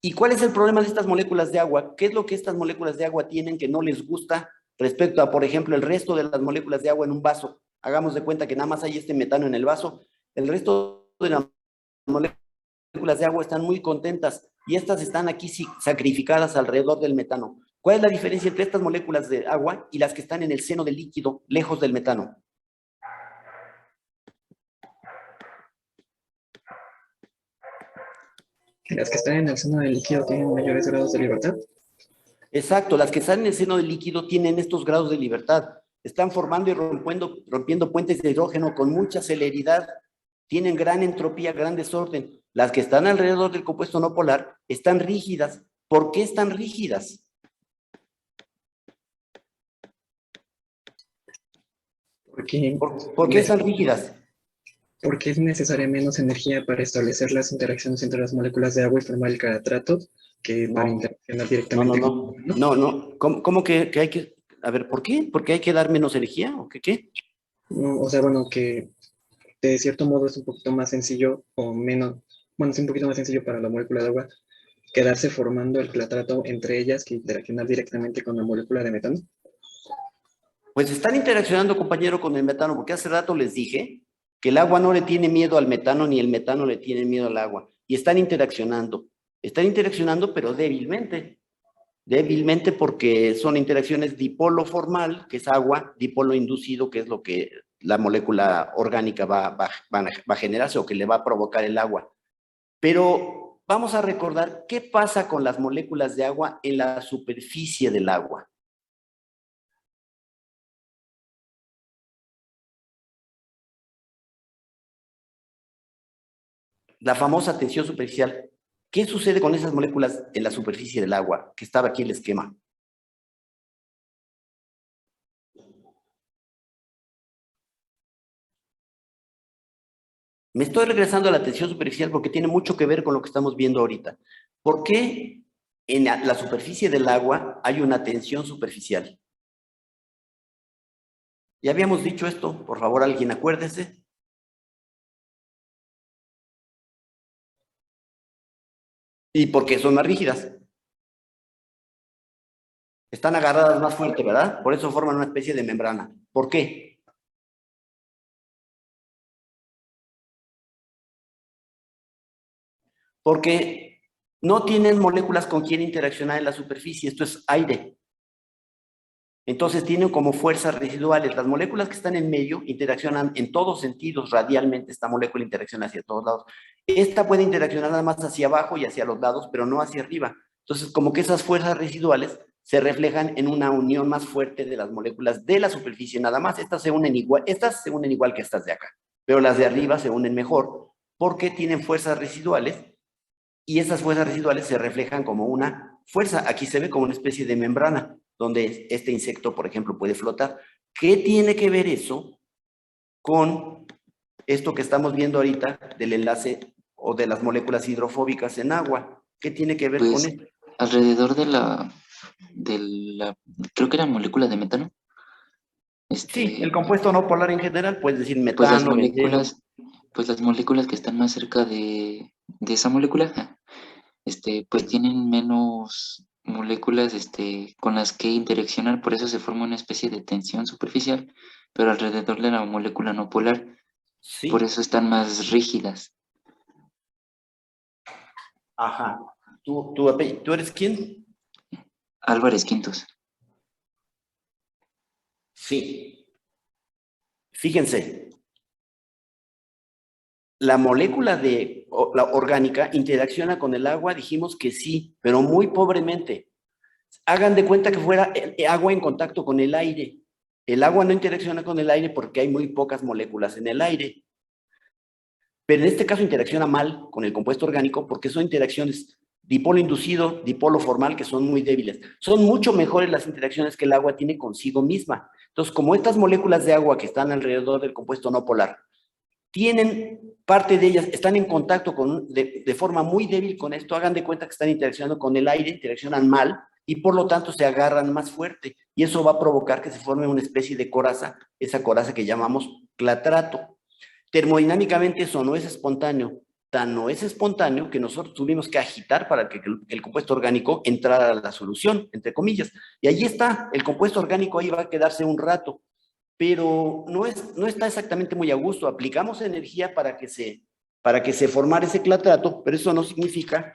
¿Y cuál es el problema de estas moléculas de agua? ¿Qué es lo que estas moléculas de agua tienen que no les gusta respecto a, por ejemplo, el resto de las moléculas de agua en un vaso? Hagamos de cuenta que nada más hay este metano en el vaso. El resto de las moléculas de agua están muy contentas y estas están aquí sacrificadas alrededor del metano. ¿Cuál es la diferencia entre estas moléculas de agua y las que están en el seno del líquido, lejos del metano? Las que están en el seno del líquido tienen mayores grados de libertad. Exacto, las que están en el seno del líquido tienen estos grados de libertad. Están formando y rompiendo puentes de hidrógeno con mucha celeridad. Tienen gran entropía, gran desorden. Las que están alrededor del compuesto no polar están rígidas. ¿Por qué están rígidas? ¿Por qué están rígidas? Porque es necesaria menos energía para establecer las interacciones entre las moléculas de agua y formar el clatrato que para interaccionar directamente. No. ¿Cómo que hay que...? A ver, ¿por qué? ¿Porque hay que dar menos energía? ¿O qué? No, o sea, bueno, que de cierto modo es un poquito más sencillo o menos, bueno, es un poquito más sencillo para la molécula de agua quedarse formando el clatrato entre ellas que interaccionar directamente con la molécula de metano? Pues están interaccionando, compañero, con el metano, porque hace rato les dije que el agua no le tiene miedo al metano, ni el metano le tiene miedo al agua. Y están interaccionando. Están interaccionando, pero débilmente. Débilmente porque son interacciones dipolo formal, que es agua, dipolo inducido, que es lo que la molécula orgánica va a generarse o que le va a provocar el agua. Pero vamos a recordar qué pasa con las moléculas de agua en la superficie del agua. La famosa tensión superficial. ¿Qué sucede con esas moléculas en la superficie del agua? Que estaba aquí el esquema. Me estoy regresando a la tensión superficial porque tiene mucho que ver con lo que estamos viendo ahorita. ¿Por qué en la superficie del agua hay una tensión superficial? Ya habíamos dicho esto, por favor, alguien acuérdese. ¿Y por qué son más rígidas? Están agarradas más fuerte, ¿verdad? Por eso forman una especie de membrana. ¿Por qué? Porque no tienen moléculas con quien interaccionar en la superficie. Esto es aire. Entonces tienen como fuerzas residuales. Las moléculas que están en medio interaccionan en todos sentidos radialmente. Esta molécula interacciona hacia todos lados. Esta puede interaccionar nada más hacia abajo y hacia los lados, pero no hacia arriba. Entonces, como que esas fuerzas residuales se reflejan en una unión más fuerte de las moléculas de la superficie nada más. Estas se unen igual que estas de acá, pero las de arriba se unen mejor porque tienen fuerzas residuales y esas fuerzas residuales se reflejan como una fuerza. Aquí se ve como una especie de membrana donde este insecto, por ejemplo, puede flotar. ¿Qué tiene que ver eso con esto que estamos viendo ahorita del enlace o de las moléculas hidrofóbicas en agua? ¿Qué tiene que ver con Pues esto? alrededor de la, creo que era molécula de metano. Sí, el compuesto no polar en general, puedes decir Pues las metano, benceno. moléculas que están más cerca de esa molécula, pues tienen menos moléculas con las que interaccionar, por eso se forma una especie de tensión superficial, pero alrededor de la molécula no polar, Sí, por eso están más rígidas. ajá. ¿Tú eres quién? Álvarez Quintos. Sí. Fíjense, la molécula la orgánica interacciona con el agua, dijimos que sí, pero muy pobremente. Hagan de cuenta que fuera agua en contacto con el aire. El agua no interacciona con el aire porque hay muy pocas moléculas en el aire. Pero en este caso interacciona mal con el compuesto orgánico porque son interacciones dipolo inducido, dipolo formal, que son muy débiles. Son mucho mejores las interacciones que el agua tiene consigo misma. Entonces, como estas moléculas de agua que están alrededor del compuesto no polar, parte de ellas, están en contacto de forma muy débil con esto, hagan de cuenta que están interaccionando con el aire, interaccionan mal, y por lo tanto se agarran más fuerte, y eso va a provocar que se forme una especie de coraza, esa coraza que llamamos clatrato. Termodinámicamente eso no es espontáneo, tan no es espontáneo que nosotros tuvimos que agitar para que el compuesto orgánico entrara a la solución, entre comillas. Y allí está, el compuesto orgánico ahí va a quedarse un rato, pero no está exactamente muy a gusto. Aplicamos energía para que se formara ese clatrato, pero eso no significa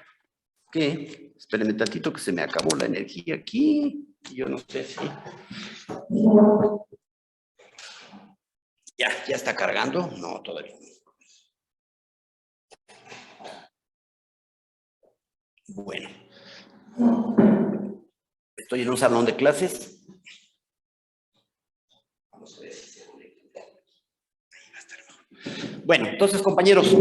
que, espérenme tantito que se me acabó la energía aquí, yo no sé si... ¿Ya está cargando? No, todavía no. Bueno. Estoy en un salón de clases. Vamos a ver si se conecta. Ahí va a estar mejor. Bueno, entonces, compañeros,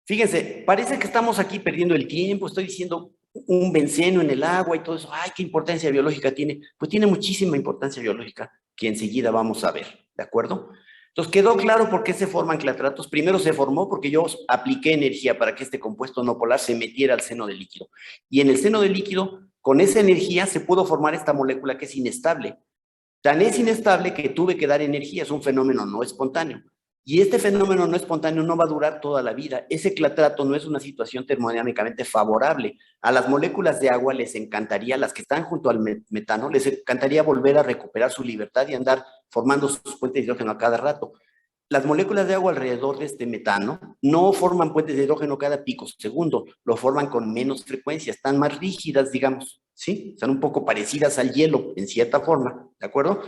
fíjense, parece que estamos aquí perdiendo el tiempo. Estoy diciendo un benceno en el agua y todo eso. Ay, qué importancia biológica tiene. Pues tiene muchísima importancia biológica que enseguida vamos a ver, ¿de acuerdo? Entonces, quedó claro por qué se forman clatratos. Primero se formó porque yo apliqué energía para que este compuesto no polar se metiera al seno del líquido. Y en el seno del líquido, con esa energía se pudo formar esta molécula que es inestable. Tan es inestable que tuve que dar energía, es un fenómeno no espontáneo. Y este fenómeno no espontáneo no va a durar toda la vida. Ese clatrato no es una situación termodinámicamente favorable. A las moléculas de agua les encantaría, las que están junto al metano, les encantaría volver a recuperar su libertad y andar formando sus puentes de hidrógeno a cada rato. Las moléculas de agua alrededor de este metano no forman puentes de hidrógeno cada picosegundo, lo forman con menos frecuencia, están más rígidas, digamos, ¿sí? Están un poco parecidas al hielo, en cierta forma, ¿de acuerdo?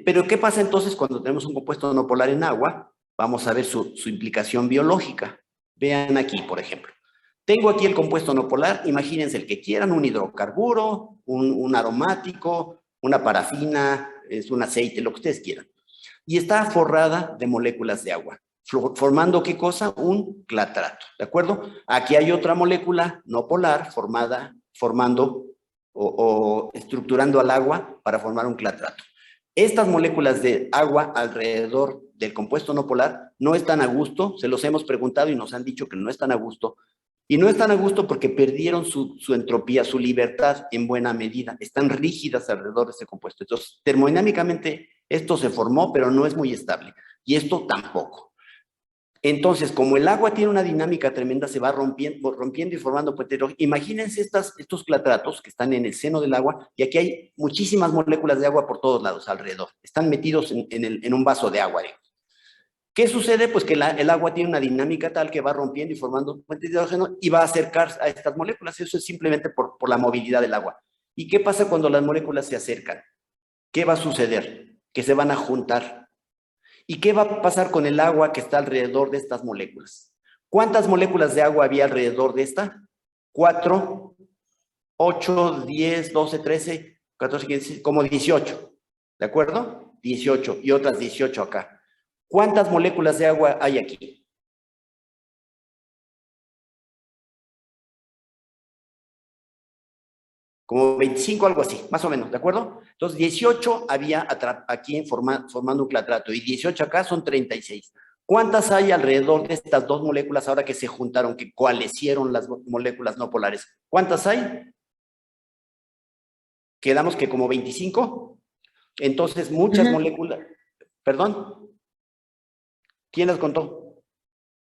Pero ¿qué pasa entonces cuando tenemos un compuesto no polar en agua? Vamos a ver su implicación biológica. Vean aquí, por ejemplo. Tengo aquí el compuesto no polar, imagínense el que quieran, un hidrocarburo, un aromático, una parafina, es un aceite, lo que ustedes quieran. Y está forrada de moléculas de agua. ¿Formando qué cosa? Un clatrato, ¿de acuerdo? Aquí hay otra molécula no polar formando o estructurando al agua para formar un clatrato. Estas moléculas de agua alrededor del compuesto no polar no están a gusto, se los hemos preguntado y nos han dicho que no están a gusto. Y no están a gusto porque perdieron su entropía, su libertad en buena medida. Están rígidas alrededor de ese compuesto. Entonces, termodinámicamente, esto se formó, pero no es muy estable. Y esto tampoco. Entonces, como el agua tiene una dinámica tremenda, se va rompiendo y formando puentes de hidrógeno. Imagínense estos clatratos que están en el seno del agua, y aquí hay muchísimas moléculas de agua por todos lados alrededor. Están metidos en un vaso de agua, digamos. ¿Qué sucede? Pues que el agua tiene una dinámica tal que va rompiendo y formando puentes de hidrógeno y va a acercar a estas moléculas. Eso es simplemente por la movilidad del agua. ¿Y qué pasa cuando las moléculas se acercan? ¿Qué va a suceder? Que se van a juntar. ¿Y qué va a pasar con el agua que está alrededor de estas moléculas? ¿Cuántas moléculas de agua había alrededor de esta? 4, 8, 10, 12, 13, 14, 15, como 18. ¿De acuerdo? 18 y otras 18 acá. ¿Cuántas moléculas de agua hay aquí? Como 25, algo así, más o menos, ¿de acuerdo? Entonces, 18 había aquí formando un clatrato y 18 acá son 36. ¿Cuántas hay alrededor de estas dos moléculas ahora que se juntaron, que coalescieron las moléculas no polares? ¿Cuántas hay? Quedamos que como 25. Entonces, muchas moléculas... ¿Perdón? ¿Quién las contó?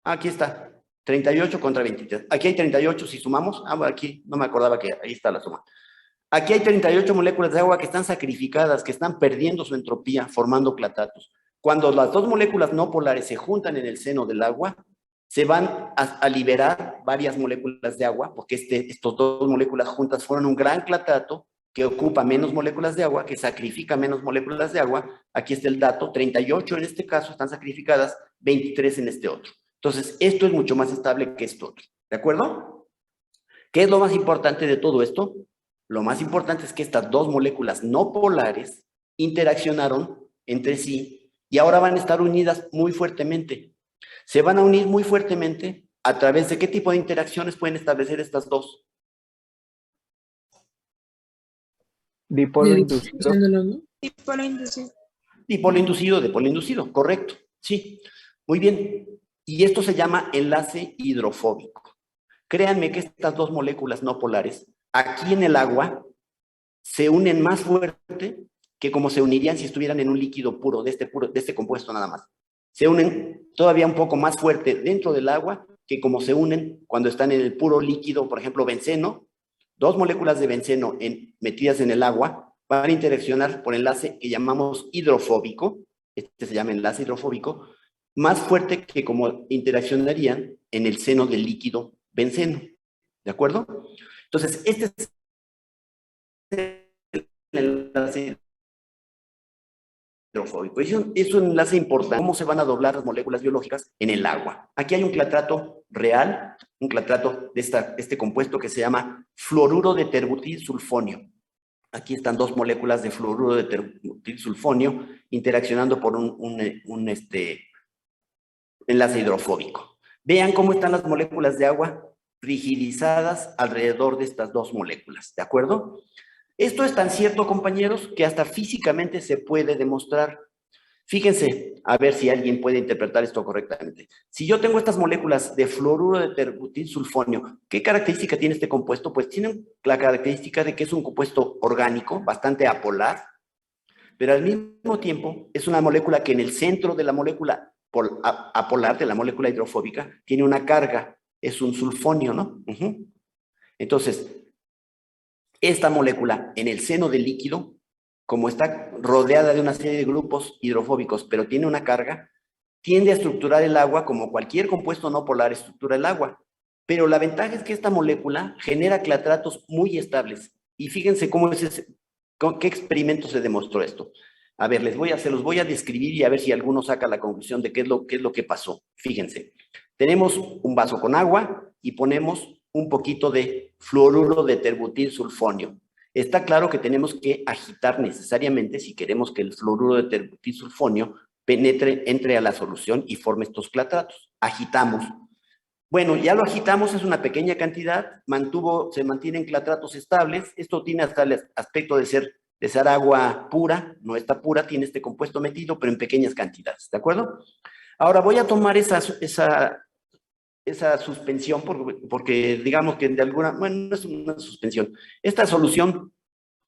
Aquí está. 38 contra 23. Aquí hay 38 si sumamos. Bueno, aquí no me acordaba que ahí está la suma. Aquí hay 38 moléculas de agua que están sacrificadas, que están perdiendo su entropía, formando clatratos. Cuando las dos moléculas no polares se juntan en el seno del agua, se van a liberar varias moléculas de agua, porque estas dos moléculas juntas forman un gran clatrato que ocupa menos moléculas de agua, que sacrifica menos moléculas de agua. Aquí está el dato, 38 en este caso están sacrificadas, 23 en este otro. Entonces, esto es mucho más estable que esto otro. ¿De acuerdo? ¿Qué es lo más importante de todo esto? Lo más importante es que estas dos moléculas no polares interaccionaron entre sí y ahora van a estar unidas muy fuertemente. Se van a unir muy fuertemente a través de qué tipo de interacciones pueden establecer estas dos. Dipolo inducido. Dipolo inducido. Dipolo inducido, dipolo inducido, correcto. Sí, muy bien. Y esto se llama enlace hidrofóbico. Créanme que estas dos moléculas no polares, aquí en el agua, se unen más fuerte que como se unirían si estuvieran en un líquido puro, de este compuesto nada más. Se unen todavía un poco más fuerte dentro del agua que como se unen cuando están en el puro líquido, por ejemplo, benceno. Dos moléculas de benceno metidas en el agua van a interaccionar por enlace que llamamos hidrofóbico, este se llama enlace hidrofóbico, más fuerte que como interaccionarían en el seno del líquido benceno. ¿De acuerdo? Entonces, este es el enlace hidrofóbico. Es un enlace importante. ¿Cómo se van a doblar las moléculas biológicas en el agua? Aquí hay un clatrato real, un clatrato de este compuesto que se llama fluoruro de terbutilsulfonio. Aquí están dos moléculas de fluoruro de terbutilsulfonio interaccionando por un enlace hidrofóbico. Vean cómo están las moléculas de agua rigidizadas alrededor de estas dos moléculas, ¿de acuerdo? Esto es tan cierto, compañeros, que hasta físicamente se puede demostrar. Fíjense, a ver si alguien puede interpretar esto correctamente. Si yo tengo estas moléculas de fluoruro de terbutilsulfonio, ¿qué característica tiene este compuesto? Pues tiene la característica de que es un compuesto orgánico, bastante apolar, pero al mismo tiempo es una molécula que en el centro de la molécula apolar de la molécula hidrofóbica tiene una carga, es un sulfonio, ¿no? Entonces, esta molécula en el seno del líquido, como está rodeada de una serie de grupos hidrofóbicos, pero tiene una carga, tiende a estructurar el agua como cualquier compuesto no polar estructura el agua. Pero la ventaja es que esta molécula genera clatratos muy estables. Y fíjense cómo es con qué experimento se demostró esto. A ver, se los voy a describir y a ver si alguno saca la conclusión de qué es lo que pasó. Fíjense, tenemos un vaso con agua y ponemos un poquito de fluoruro de terbutil sulfonio. Está claro que tenemos que agitar necesariamente si queremos que el fluoruro de terbutil sulfonio entre a la solución y forme estos clatratos. Agitamos. Bueno, ya lo agitamos, es una pequeña cantidad, se mantienen clatratos estables. Esto tiene hasta el aspecto de ser agua pura, no está pura, tiene este compuesto metido, pero en pequeñas cantidades, ¿de acuerdo? Ahora voy a tomar esa suspensión porque digamos que de alguna, bueno, no es una suspensión. Esta solución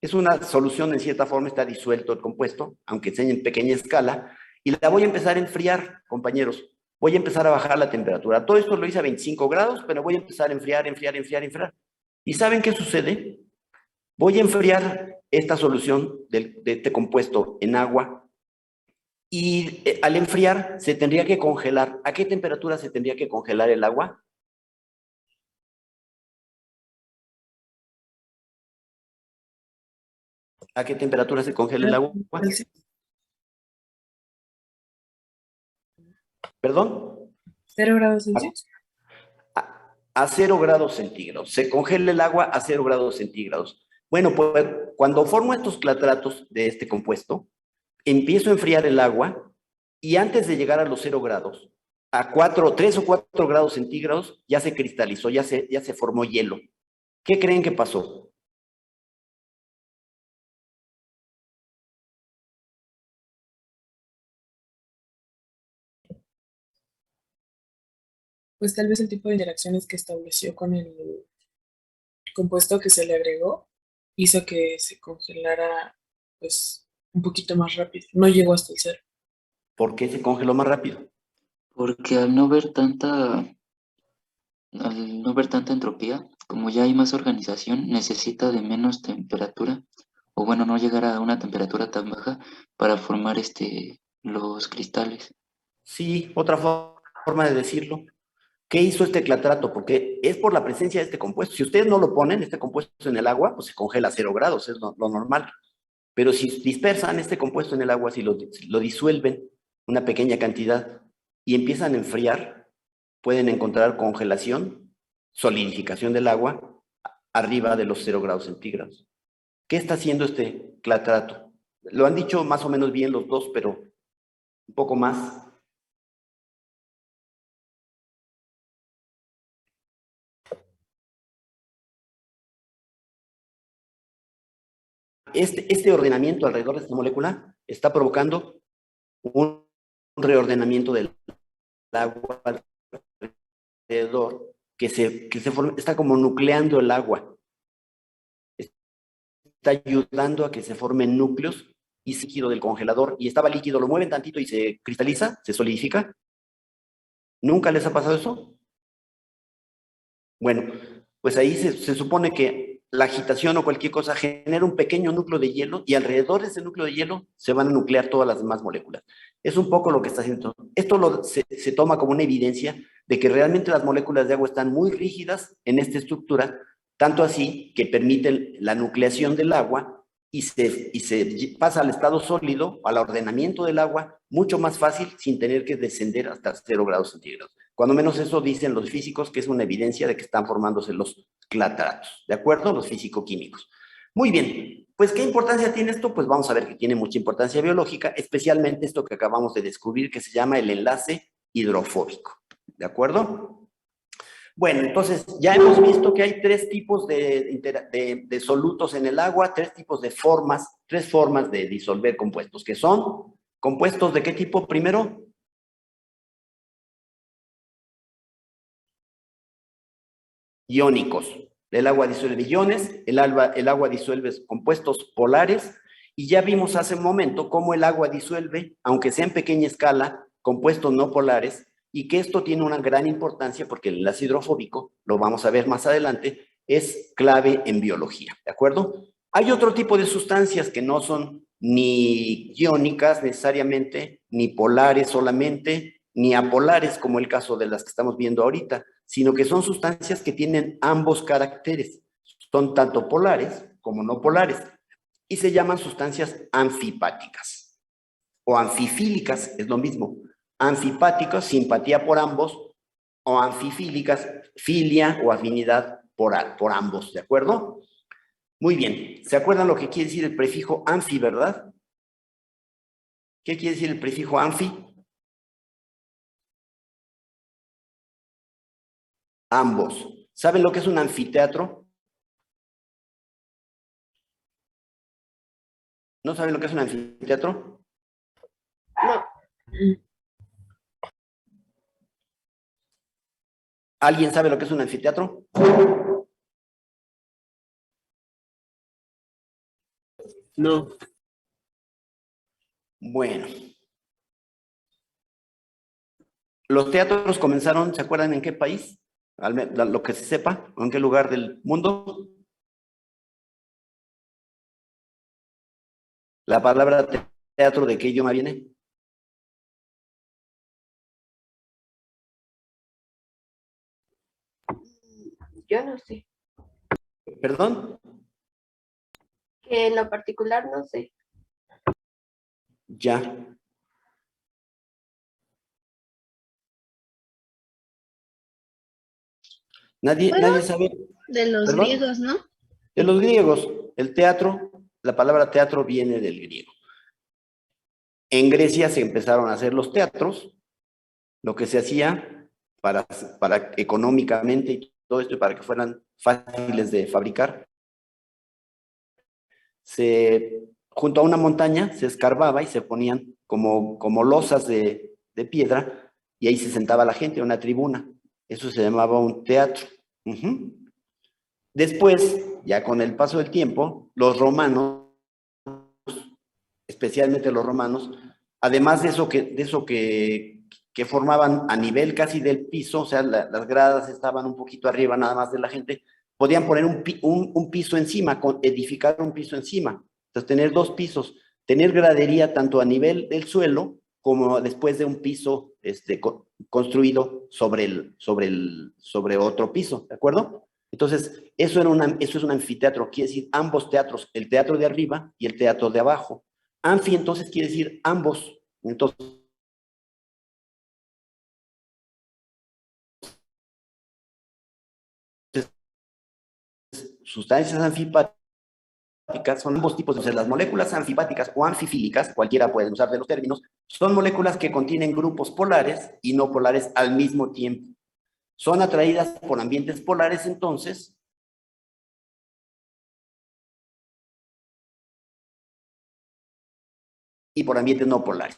es una solución, en cierta forma está disuelto el compuesto, aunque sea en pequeña escala, y la voy a empezar a enfriar, compañeros. Voy a empezar a bajar la temperatura. Todo esto lo hice a 25 grados, pero voy a empezar a enfriar. ¿Y saben qué sucede? Voy a enfriar esta solución de este compuesto en agua y al enfriar se tendría que congelar. ¿A qué temperatura se tendría que congelar el agua? ¿A qué temperatura se congela el agua? ¿Perdón? 0 grados Celsius. A 0 grados centígrados. Se congela el agua a 0 grados centígrados. Bueno, pues cuando formo estos clatratos de este compuesto, empiezo a enfriar el agua y antes de llegar a los 0 grados, a 3 o 4 grados centígrados, ya se cristalizó, ya se formó hielo. ¿Qué creen que pasó? Pues tal vez el tipo de interacciones que estableció con el compuesto que se le agregó hizo que se congelara pues un poquito más rápido. No llegó hasta el 0. ¿Por qué se congeló más rápido? Porque al no ver tanta entropía, como ya hay más organización, necesita de menos temperatura, o bueno, no llegar a una temperatura tan baja para formar los cristales. Sí, otra forma de decirlo. ¿Qué hizo este clatrato? Porque es por la presencia de este compuesto. Si ustedes no lo ponen, este compuesto en el agua, pues se congela a 0 grados, es lo normal. Pero si dispersan este compuesto en el agua, si lo disuelven una pequeña cantidad y empiezan a enfriar, pueden encontrar congelación, solidificación del agua arriba de los 0 grados centígrados. ¿Qué está haciendo este clatrato? Lo han dicho más o menos bien los dos, pero un poco más. Este ordenamiento alrededor de esta molécula está provocando un reordenamiento del agua alrededor que está como nucleando el agua. Está ayudando a que se formen núcleos y líquido del congelador. Y estaba líquido, lo mueven tantito y se cristaliza, se solidifica. ¿Nunca les ha pasado eso? Bueno, pues ahí se supone que la agitación o cualquier cosa genera un pequeño núcleo de hielo y alrededor de ese núcleo de hielo se van a nuclear todas las demás moléculas. Es un poco lo que está haciendo. Esto se toma como una evidencia de que realmente las moléculas de agua están muy rígidas en esta estructura, tanto así que permiten la nucleación del agua y se pasa al estado sólido, al ordenamiento del agua, mucho más fácil sin tener que descender hasta 0 grados centígrados. Cuando menos eso dicen los físicos, que es una evidencia de que están formándose los clatratos, ¿de acuerdo? Los físico-químicos. Muy bien, pues ¿qué importancia tiene esto? Pues vamos a ver que tiene mucha importancia biológica, especialmente esto que acabamos de descubrir, que se llama el enlace hidrofóbico, ¿de acuerdo? Bueno, entonces ya hemos visto que hay 3 tipos de solutos en el agua, 3 tipos de formas, 3 formas de disolver compuestos, que son compuestos de qué tipo primero. Iónicos. El agua disuelve iones, el agua disuelve compuestos polares, y ya vimos hace un momento cómo el agua disuelve, aunque sea en pequeña escala, compuestos no polares, y que esto tiene una gran importancia porque el enlace hidrofóbico, lo vamos a ver más adelante, es clave en biología, ¿de acuerdo? Hay otro tipo de sustancias que no son ni iónicas necesariamente, ni polares solamente, ni apolares como el caso de las que estamos viendo ahorita, sino que son sustancias que tienen ambos caracteres. Son tanto polares como no polares y se llaman sustancias anfipáticas o anfifílicas, es lo mismo. Anfipáticas, simpatía por ambos, o anfifílicas, filia o afinidad por ambos, ¿de acuerdo? Muy bien, ¿se acuerdan lo que quiere decir el prefijo anfi, verdad? ¿Qué quiere decir el prefijo anfi? Ambos. ¿Saben lo que es un anfiteatro? ¿No saben lo que es un anfiteatro? No. ¿Alguien sabe lo que es un anfiteatro? No. Bueno. Los teatros comenzaron, ¿se acuerdan en qué país? Lo que se sepa, ¿o en qué lugar del mundo? La palabra teatro, ¿de qué idioma viene? Yo no sé. ¿Perdón? Que en lo particular no sé. Ya. Nadie sabe. De los ¿Perdón? griegos, ¿no? De los griegos. El teatro, la palabra teatro viene del griego. En Grecia se empezaron a hacer los teatros, lo que se hacía para económicamente y todo esto, y para que fueran fáciles de fabricar. Junto a una montaña se escarbaba y se ponían como losas de piedra, y ahí se sentaba la gente, una tribuna. Eso se llamaba un teatro. Después, ya con el paso del tiempo, los romanos, especialmente los romanos, además de eso que formaban a nivel casi del piso, o sea, las gradas estaban un poquito arriba nada más de la gente, podían poner un piso encima, edificar un piso encima. Entonces, tener dos pisos, tener gradería tanto a nivel del suelo como después de un piso construido sobre otro piso, ¿de acuerdo? Entonces, eso es un anfiteatro, quiere decir ambos teatros, el teatro de arriba y el teatro de abajo. Anfi, entonces, quiere decir ambos. Entonces, sustancias anfipáticas son ambos tipos. Entonces, las moléculas anfipáticas o anfifílicas, cualquiera puede usar de los términos, son moléculas que contienen grupos polares y no polares al mismo tiempo. Son atraídas por ambientes polares, entonces, y por ambientes no polares.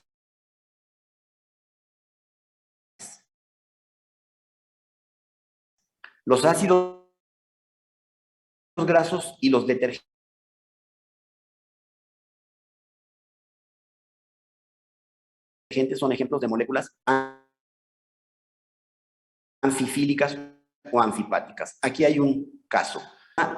Los ácidos grasos y los detergentes son ejemplos de moléculas anfifílicas o anfipáticas. Aquí hay un caso.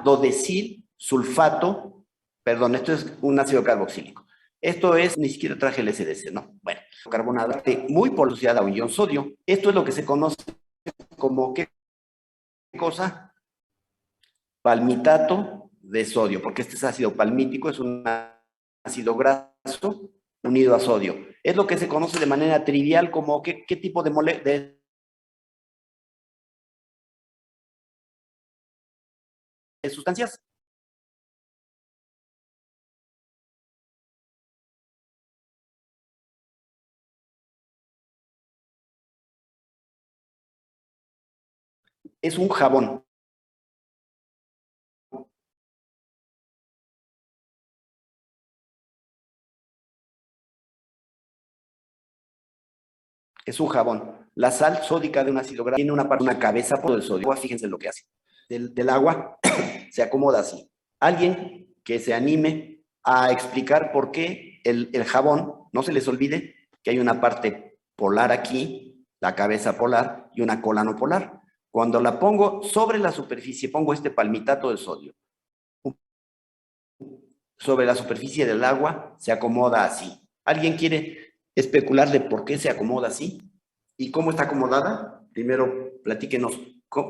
Dodecil sulfato, perdón, esto es un ácido carboxílico. Esto es, ni siquiera traje el SDC, ¿no? Bueno, carbonada muy polarizada a un ion sodio. Esto es lo que se conoce como, ¿qué cosa? Palmitato de sodio, porque este es ácido palmítico, es un ácido graso unido a sodio. Es lo que se conoce de manera trivial como qué tipo de sustancias. Es un jabón. Es un jabón. La sal sódica de un ácido graso tiene una cabeza por el sodio. Fíjense lo que hace. Del agua se acomoda así. Alguien que se anime a explicar por qué el jabón, no se les olvide que hay una parte polar aquí, la cabeza polar y una cola no polar. Cuando la pongo sobre la superficie, pongo este palmitato de sodio. Sobre la superficie del agua se acomoda así. ¿Alguien quiere especular de por qué se acomoda así? ¿Y cómo está acomodada? Primero, platíquenos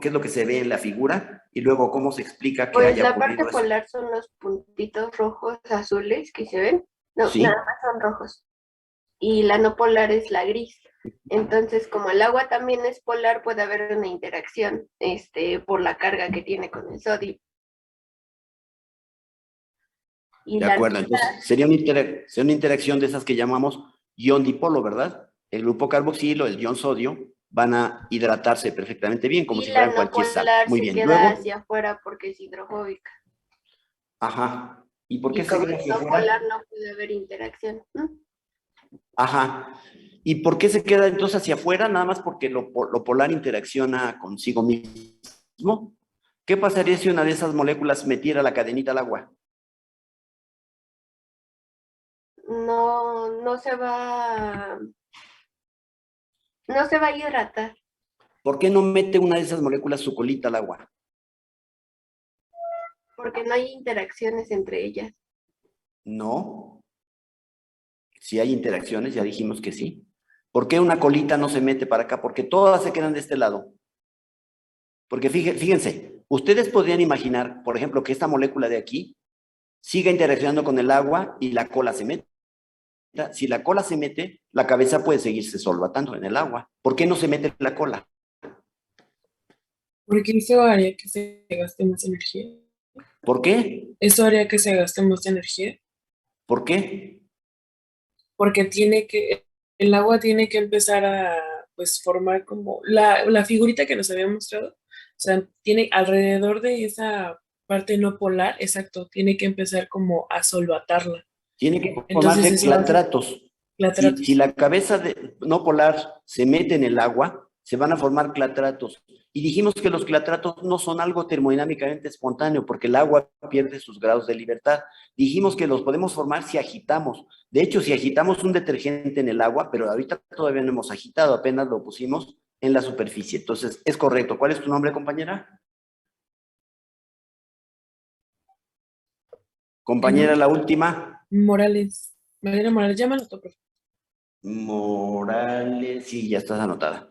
qué es lo que se ve en la figura y luego cómo se explica que Pues haya la parte ocurrido eso. polar son los puntitos rojos, azules que se ven. No, Sí. nada más son rojos. Y la no polar es la gris. Entonces, como el agua también es polar, puede haber una interacción por la carga que tiene con el sodio. Y De la acuerdo, entonces sería una interacción de esas que llamamos ion dipolo, ¿verdad? El grupo carboxilo, el ion sodio, van a hidratarse perfectamente bien, como y si la fueran no cualquier sal. polar Muy se bien, queda luego, hacia afuera porque es hidrofóbica. ajá. ¿Y por qué Y se como queda es hacia no afuera? polar, no puede haber interacción. Ajá. ¿Y por qué se queda entonces hacia afuera? Nada más porque lo polar interacciona consigo mismo. ¿Qué pasaría si una de esas moléculas metiera la cadenita al agua? No se va a hidratar. ¿Por qué no mete una de esas moléculas su colita al agua? Porque no hay interacciones entre ellas. No. Si hay interacciones, ya dijimos que sí. ¿Por qué una colita no se mete para acá? Porque todas se quedan de este lado. Porque fíjense, ustedes podrían imaginar, por ejemplo, que esta molécula de aquí siga interaccionando con el agua y la cola se mete. Si la cola se mete, la cabeza puede seguirse solvatando en el agua. ¿Por qué no se mete la cola? Porque eso haría que se gaste más energía. ¿Por qué? Eso haría que se gaste más energía. ¿Por qué? Porque el agua tiene que empezar a, pues, formar como la figurita que nos había mostrado. O sea, tiene alrededor de esa parte no polar, exacto, tiene que empezar como a solvatarla. Tiene que Entonces formarse eso va a ser clatratos. Si clatratos. la cabeza no polar se mete en el agua, se van a formar clatratos. Y dijimos que los clatratos no son algo termodinámicamente espontáneo, porque el agua pierde sus grados de libertad. Dijimos que los podemos formar si agitamos. De hecho, si agitamos un detergente en el agua, pero ahorita todavía no hemos agitado, apenas lo pusimos en la superficie. Entonces, es correcto. ¿Cuál es tu nombre, compañera? Compañera, la última. Morales. Mariana Morales, llámalo tú, por favor. Morales, sí, ya estás anotada.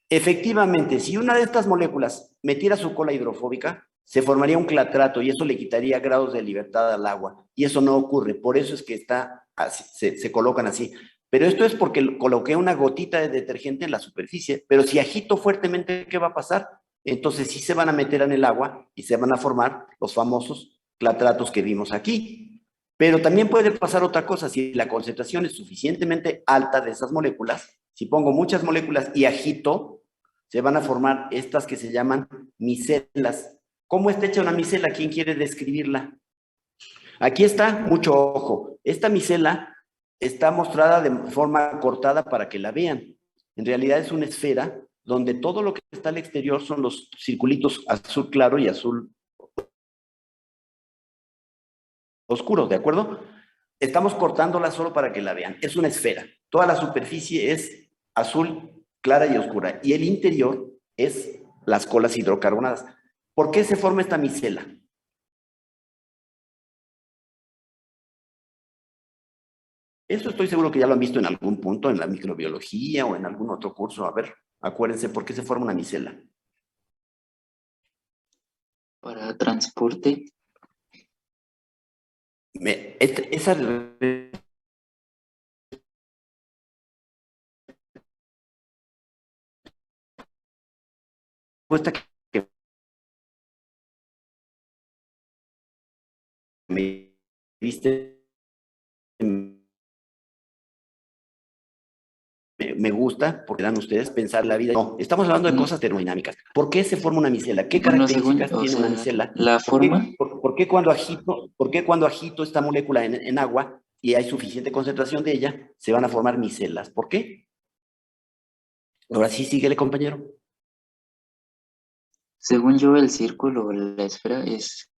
Efectivamente, si una de estas moléculas metiera su cola hidrofóbica, se formaría un clatrato y eso le quitaría grados de libertad al agua. Y eso no ocurre, por eso es que está así, se colocan así. Pero esto es porque coloqué una gotita de detergente en la superficie, pero si agito fuertemente, ¿qué va a pasar? Entonces sí se van a meter en el agua y se van a formar los famosos clatratos que vimos aquí. Pero también puede pasar otra cosa, si la concentración es suficientemente alta de esas moléculas, si pongo muchas moléculas y agito, se van a formar estas que se llaman micelas. ¿Cómo está hecha una micela? ¿Quién quiere describirla? Aquí está, mucho ojo. Esta micela está mostrada de forma cortada para que la vean. En realidad es una esfera donde todo lo que está al exterior son los circulitos azul claro y azul oscuro, ¿de acuerdo? Estamos cortándola solo para que la vean. Es una esfera. Toda la superficie es azul clara y oscura. Y el interior es las colas hidrocarbonadas. ¿Por qué se forma esta micela? Eso estoy seguro que ya lo han visto en algún punto, en la microbiología o en algún otro curso. A ver, acuérdense, ¿por qué se forma una micela? Para transporte. Esa respuesta que me diste me gusta, porque dan ustedes pensar la vida. No, estamos hablando de cosas termodinámicas. ¿Por qué se forma una micela? ¿Qué Bueno, según, características tiene una micela? la forma, ¿Por qué cuando agito esta molécula en agua y hay suficiente concentración de ella, se van a formar micelas? ¿Por qué? Ahora sí, síguele, compañero. según yo, el círculo o la esfera es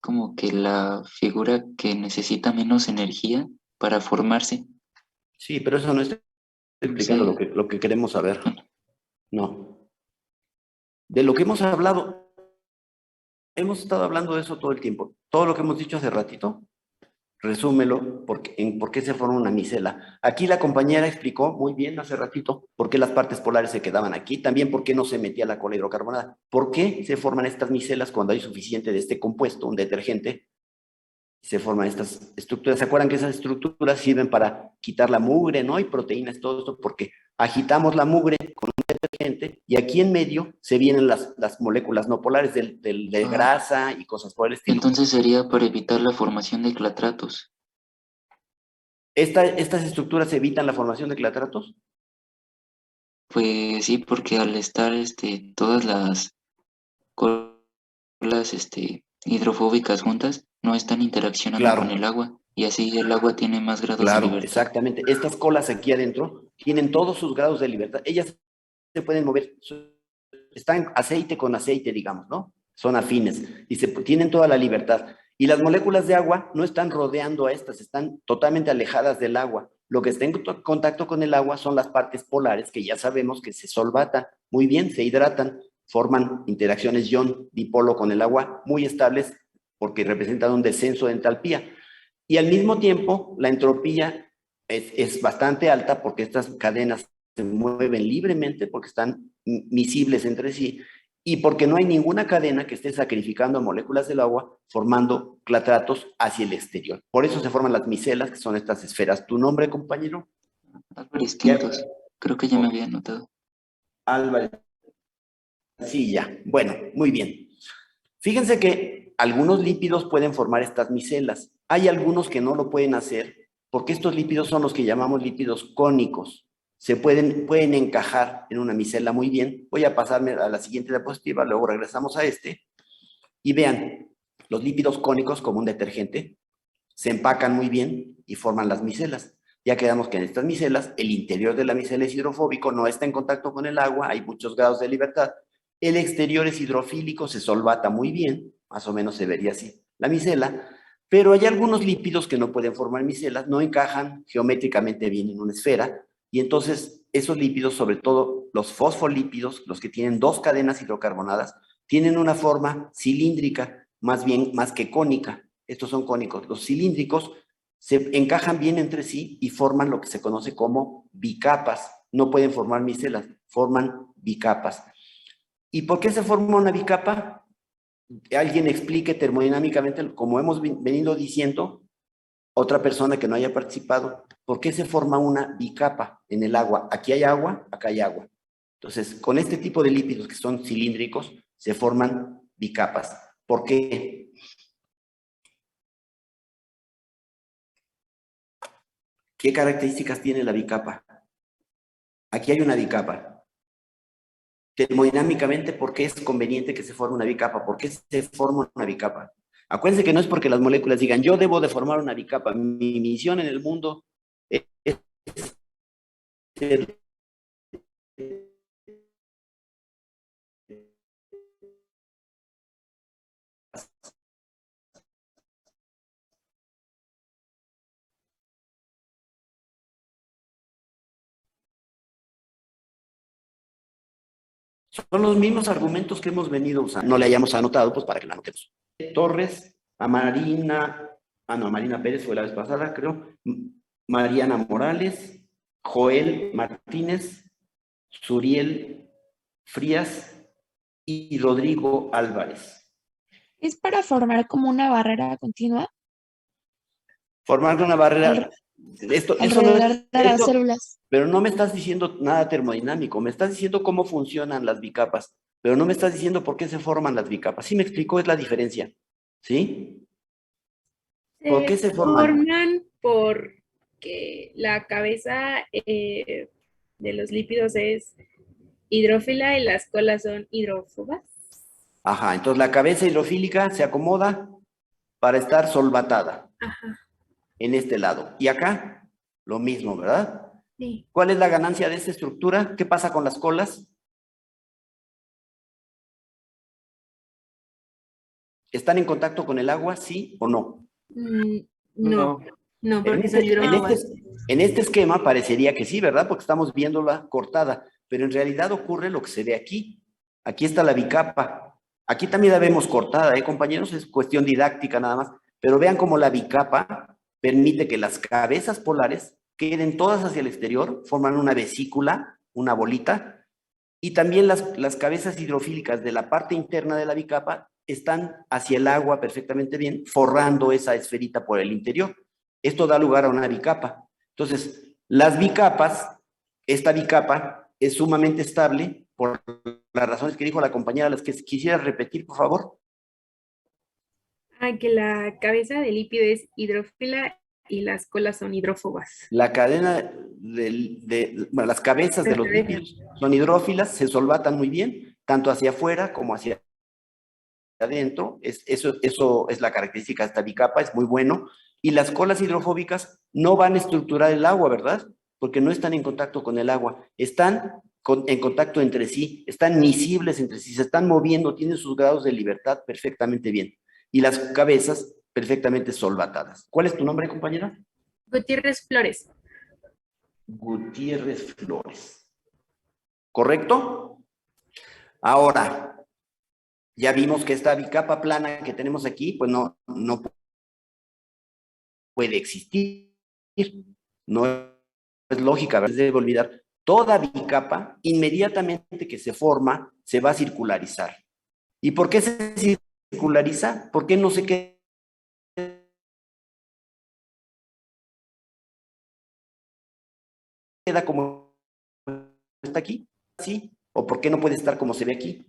como que la figura que necesita menos energía para formarse. Sí, pero eso no es explicando Sí. lo que queremos saber. No. De lo que hemos hablado, hemos estado hablando de eso todo el tiempo. Todo lo que hemos dicho hace ratito, resúmelo en por qué se forma una micela. Aquí la compañera explicó muy bien hace ratito por qué las partes polares se quedaban aquí, también por qué no se metía la cola hidrocarbonada, por qué se forman estas micelas cuando hay suficiente de este compuesto, un detergente, se forman estas estructuras. ¿Se acuerdan que esas estructuras sirven para quitar la mugre, ¿no? Y proteínas, todo esto, porque agitamos la mugre con un detergente y aquí en medio se vienen las moléculas no polares de grasa y cosas por el estilo. Entonces sería para evitar la formación de clatratos. ¿Estas estructuras evitan la formación de clatratos? Pues sí, porque al estar todas las colas hidrofóbicas juntas, no están interaccionando con el Claro, agua y así el agua tiene más grados de claro, libertad. exactamente. Estas colas aquí adentro tienen todos sus grados de libertad. Ellas se pueden mover, están aceite con aceite, digamos, ¿no? Son afines y tienen toda la libertad. Y las moléculas de agua no están rodeando a estas, están totalmente alejadas del agua. Lo que está en contacto con el agua son las partes polares que ya sabemos que se solvatan muy bien, se hidratan, forman interacciones ion-dipolo con el agua muy estables porque representan un descenso de entalpía. Y al mismo tiempo, la entropía es bastante alta porque estas cadenas se mueven libremente, porque están miscibles entre sí, y porque no hay ninguna cadena que esté sacrificando a moléculas del agua, formando clatratos hacia el exterior. Por eso se forman las micelas, que son estas esferas. ¿Tu nombre, compañero? Álvarez Quintos, creo que ya me había anotado. Álvarez. Sí, ya. Bueno, muy bien. Fíjense que algunos lípidos pueden formar estas micelas. Hay algunos que no lo pueden hacer porque estos lípidos son los que llamamos lípidos cónicos. Pueden encajar en una micela muy bien. Voy a pasarme a la siguiente diapositiva, luego regresamos a este. Y vean, los lípidos cónicos, como un detergente, se empacan muy bien y forman las micelas. Ya quedamos que en estas micelas, el interior de la micela es hidrofóbico, no está en contacto con el agua, hay muchos grados de libertad. El exterior es hidrofílico, se solvata muy bien, más o menos se vería así la micela, pero hay algunos lípidos que no pueden formar micelas, no encajan geométricamente bien en una esfera, y entonces esos lípidos, sobre todo los fosfolípidos, los que tienen dos cadenas hidrocarbonadas, tienen una forma cilíndrica, más que cónica. Estos son cónicos. Los cilíndricos se encajan bien entre sí y forman lo que se conoce como bicapas. No pueden formar micelas, forman bicapas. ¿Y por qué se forma una bicapa? Alguien explique termodinámicamente, como hemos venido diciendo, otra persona que no haya participado, ¿por qué se forma una bicapa en el agua? Aquí hay agua, acá hay agua. Entonces, con este tipo de lípidos que son cilíndricos, se forman bicapas. ¿Por qué? ¿Qué características tiene la bicapa? Aquí hay una bicapa. Termodinámicamente, ¿por qué es conveniente que se forme una bicapa? ¿Por qué se forma una bicapa? Acuérdense que no es porque las moléculas digan, yo debo de formar una bicapa. Mi misión en el mundo es ser son los mismos argumentos que hemos venido usando. No le hayamos anotado, pues para que la anotemos. Torres, a Marina, no, Marina Pérez fue la vez pasada, creo. Mariana Morales, Joel Martínez, Suriel Frías y Rodrigo Álvarez. ¿Es para formar como una barrera continua Formar una barrera. Eso no alrededor es, de las células? pero no me estás diciendo nada termodinámico, me estás diciendo cómo funcionan las bicapas, pero no me estás diciendo por qué se forman las bicapas. ¿Sí me explico? Es la diferencia. ¿Sí? ¿Por qué se forman? Forman porque la cabeza de los lípidos es hidrófila y las colas son hidrófobas. Ajá, entonces la cabeza hidrofílica se acomoda para estar solvatada Ajá, en este lado. Y acá, lo mismo, ¿verdad? sí. ¿Cuál es la ganancia de esta estructura? ¿Qué pasa con las colas? ¿Están en contacto con el agua, sí o no? No. No. No, En porque son este, en hidrófobas. este- en este esquema parecería que sí, ¿verdad? Porque estamos viéndola cortada, pero en realidad ocurre lo que se ve aquí. Aquí está la bicapa. Aquí también la vemos cortada, compañeros? Es cuestión didáctica nada más. Pero vean cómo la bicapa permite que las cabezas polares queden todas hacia el exterior, forman una vesícula, una bolita, y también las cabezas hidrofílicas de la parte interna de la bicapa están hacia el agua perfectamente bien, forrando esa esferita por el interior. Esto da lugar a una bicapa. Entonces, las bicapas, esta bicapa es sumamente estable por las razones que dijo la compañera, las que quisiera repetir, por favor. Ah, que la cabeza del lípido es hidrófila y las colas son hidrófobas. La cadena bueno, las cabezas de Las los cabezas. lípidos son hidrófilas, se solvatan muy bien, tanto hacia afuera como hacia adentro. Eso es la característica de esta bicapa, es muy bueno. Y las colas hidrofóbicas no van a estructurar el agua, ¿verdad? Porque no están en contacto con el agua, están en contacto entre sí, están miscibles entre sí, se están moviendo, tienen sus grados de libertad perfectamente bien. Y las cabezas perfectamente solvatadas. ¿Cuál es tu nombre, compañera? Gutiérrez Flores. Gutiérrez Flores. ¿Correcto? Ahora, ya vimos que esta bicapa plana que tenemos aquí, pues no puede existir. No es lógica, ¿verdad? Se debe olvidar. Toda bicapa, inmediatamente que se forma, se va a circularizar. ¿Y por qué se circulariza? ¿Por qué no se queda como está aquí? ¿Sí? ¿O por qué no puede estar como se ve aquí?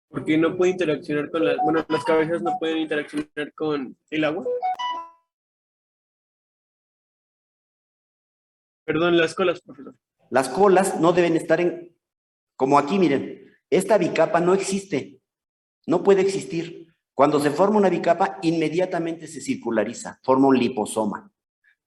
Porque no puede interaccionar con bueno, las cabezas no pueden interaccionar con el agua. Perdón, las colas, profesor. Las colas no deben estar como aquí, miren, esta bicapa no existe, no puede existir. Cuando se forma una bicapa, inmediatamente se circulariza, forma un liposoma.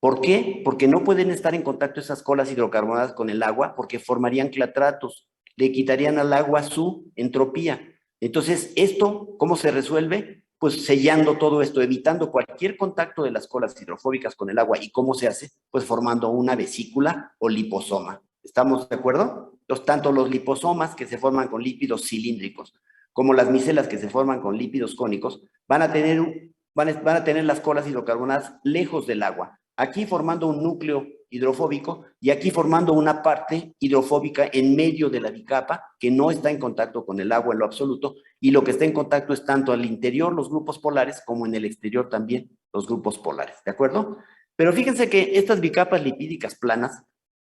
¿Por qué? Porque no pueden estar en contacto esas colas hidrocarbonadas con el agua, porque formarían clatratos, le quitarían al agua su entropía. Entonces, ¿esto cómo se resuelve? Pues sellando todo esto, evitando cualquier contacto de las colas hidrofóbicas con el agua. ¿Y cómo se hace? Pues formando una vesícula o liposoma. ¿Estamos de acuerdo? Tanto los liposomas que se forman con lípidos cilíndricos, como las micelas que se forman con lípidos cónicos, van a tener las colas hidrocarbonadas lejos del agua. Aquí formando un núcleo hidrofóbico y aquí formando una parte hidrofóbica en medio de la bicapa que no está en contacto con el agua en lo absoluto, y lo que está en contacto es tanto al interior los grupos polares como en el exterior también los grupos polares, ¿de acuerdo? Pero fíjense que estas bicapas lipídicas planas,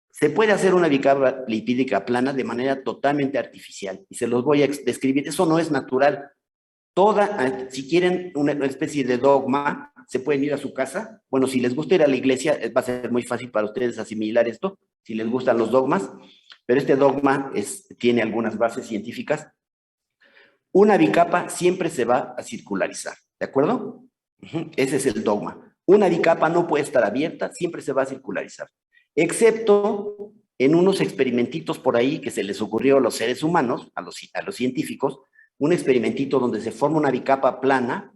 se puede hacer una bicapa lipídica plana de manera totalmente artificial y se los voy a describir. Eso no es natural. Si quieren una especie de dogma, se pueden ir a su casa. Bueno, si les gusta ir a la iglesia, va a ser muy fácil para ustedes asimilar esto, si les gustan los dogmas, pero este dogma tiene algunas bases científicas. Una bicapa siempre se va a circularizar, ¿de acuerdo? Ese es el dogma. Una bicapa no puede estar abierta, siempre se va a circularizar, excepto en unos experimentitos por ahí que se les ocurrió a los seres humanos, a los científicos, un experimentito donde se forma una bicapa plana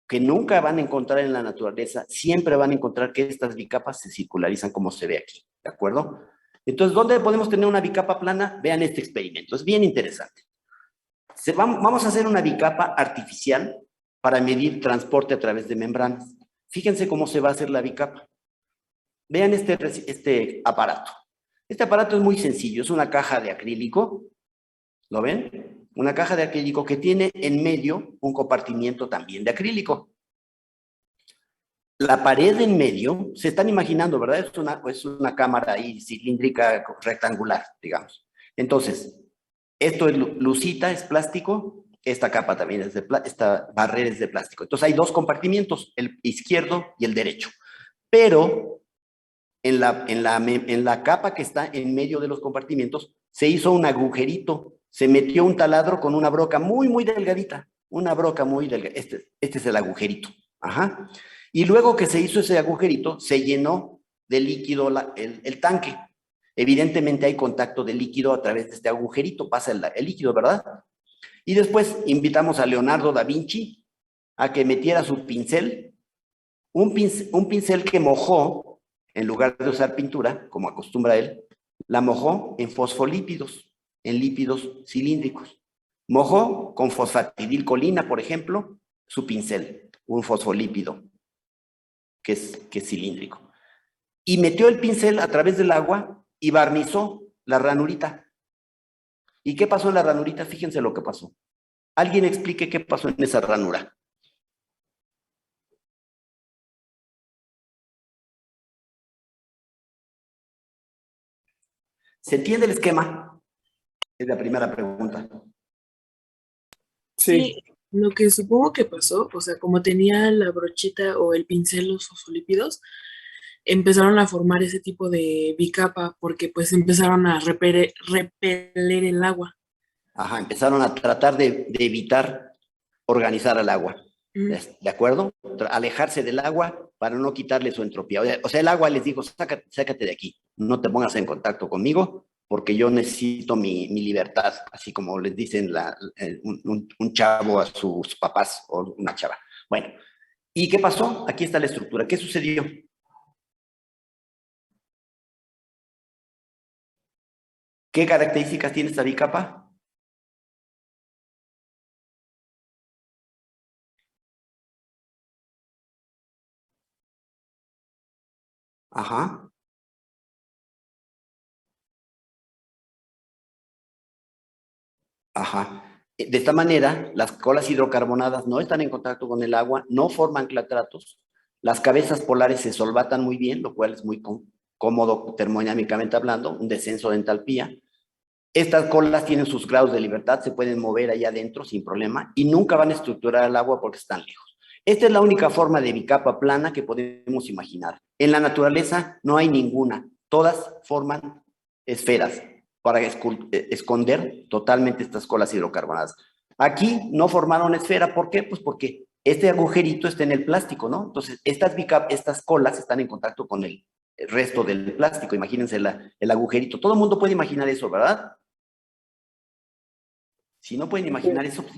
que nunca van a encontrar en la naturaleza, siempre van a encontrar que estas bicapas se circularizan como se ve aquí, ¿de acuerdo? Entonces, ¿dónde podemos tener una bicapa plana? Vean este experimento, es bien interesante. Vamos a hacer una bicapa artificial para medir transporte a través de membranas. Fíjense cómo se va a hacer la bicapa. Vean este aparato. Este aparato es muy sencillo, es una caja de acrílico, ¿lo ven? Una caja de acrílico que tiene en medio un compartimiento también de acrílico. La pared en medio, se están imaginando, ¿verdad? Es una cámara ahí cilíndrica, rectangular, digamos. Entonces, esto es lucita, es plástico, esta capa también es esta barrera es de plástico. Entonces hay dos compartimientos, el izquierdo y el derecho. Pero en la capa que está en medio de los compartimientos se hizo un agujerito, se metió un taladro con una broca muy, muy delgadita, una broca muy delgada. Este es el agujerito. Ajá. Y luego que se hizo ese agujerito, se llenó de líquido el tanque. Evidentemente hay contacto de líquido a través de este agujerito, pasa el líquido, ¿verdad? Y después invitamos a Leonardo da Vinci a que metiera su pincel, un pincel que mojó en lugar de usar pintura, como acostumbra él, la mojó en fosfolípidos, en lípidos cilíndricos. Mojó con fosfatidilcolina, por ejemplo, su pincel, un fosfolípido que es cilíndrico. Y metió el pincel a través del agua y barnizó la ranurita. ¿Y qué pasó en la ranurita? Fíjense lo que pasó. Alguien explique qué pasó en esa ranura. ¿Se entiende el esquema? Es la primera pregunta. Sí, Lo que supongo que pasó, o sea, como tenía la brochita o el pincel, los fosfolípidos, empezaron a formar ese tipo de bicapa porque pues empezaron a repeler el agua. Ajá, empezaron a tratar de evitar organizar al agua. Mm. ¿De acuerdo? Alejarse del agua para no quitarle su entropía. O sea, el agua les dijo, sácate de aquí, no te pongas en contacto conmigo porque yo necesito mi libertad, así como les dicen un chavo a sus papás o una chava. Bueno, ¿y qué pasó? Aquí está la estructura. ¿Qué sucedió? ¿Qué características tiene esta bicapa? Ajá. Ajá. De esta manera, las colas hidrocarbonadas no están en contacto con el agua, no forman clatratos, las cabezas polares se solvatan muy bien, lo cual es muy cómodo termodinámicamente hablando, un descenso de entalpía. Estas colas tienen sus grados de libertad, se pueden mover allá adentro sin problema y nunca van a estructurar el agua porque están lejos. Esta es la única forma de bicapa plana que podemos imaginar. En la naturaleza no hay ninguna, todas forman esferas para esconder totalmente estas colas hidrocarbonadas. Aquí no formaron esfera, ¿por qué? Pues porque este agujerito está en el plástico, ¿no? Entonces, estas colas están en contacto con el resto del plástico. Imagínense el agujerito. Todo el mundo puede imaginar eso, ¿verdad? Si no pueden imaginar eso, pues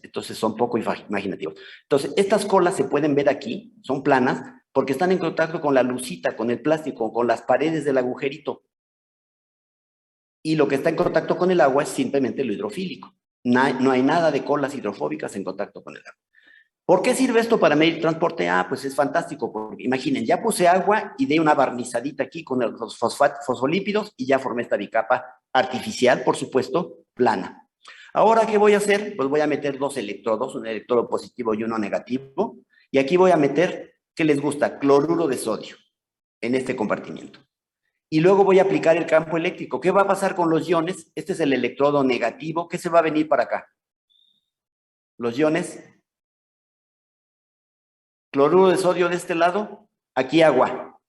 entonces son poco imaginativos. Entonces, estas colas se pueden ver aquí, son planas, porque están en contacto con la lucita, con el plástico, con las paredes del agujerito. Y lo que está en contacto con el agua es simplemente lo hidrofílico. No hay nada de colas hidrofóbicas en contacto con el agua. ¿Por qué sirve esto para medir transporte? Ah, pues es fantástico, porque imaginen, ya puse agua y di una barnizadita aquí con los fosfolípidos y ya formé esta bicapa artificial, por supuesto, plana. Ahora, ¿qué voy a hacer? Pues voy a meter dos electrodos, un electrodo positivo y uno negativo, y aquí voy a meter, ¿qué les gusta? Cloruro de sodio en este compartimiento. Y luego voy a aplicar el campo eléctrico. ¿Qué va a pasar con los iones? Este es el electrodo negativo. ¿Qué se va a venir para acá? Los iones. Cloruro de sodio de este lado. Aquí agua.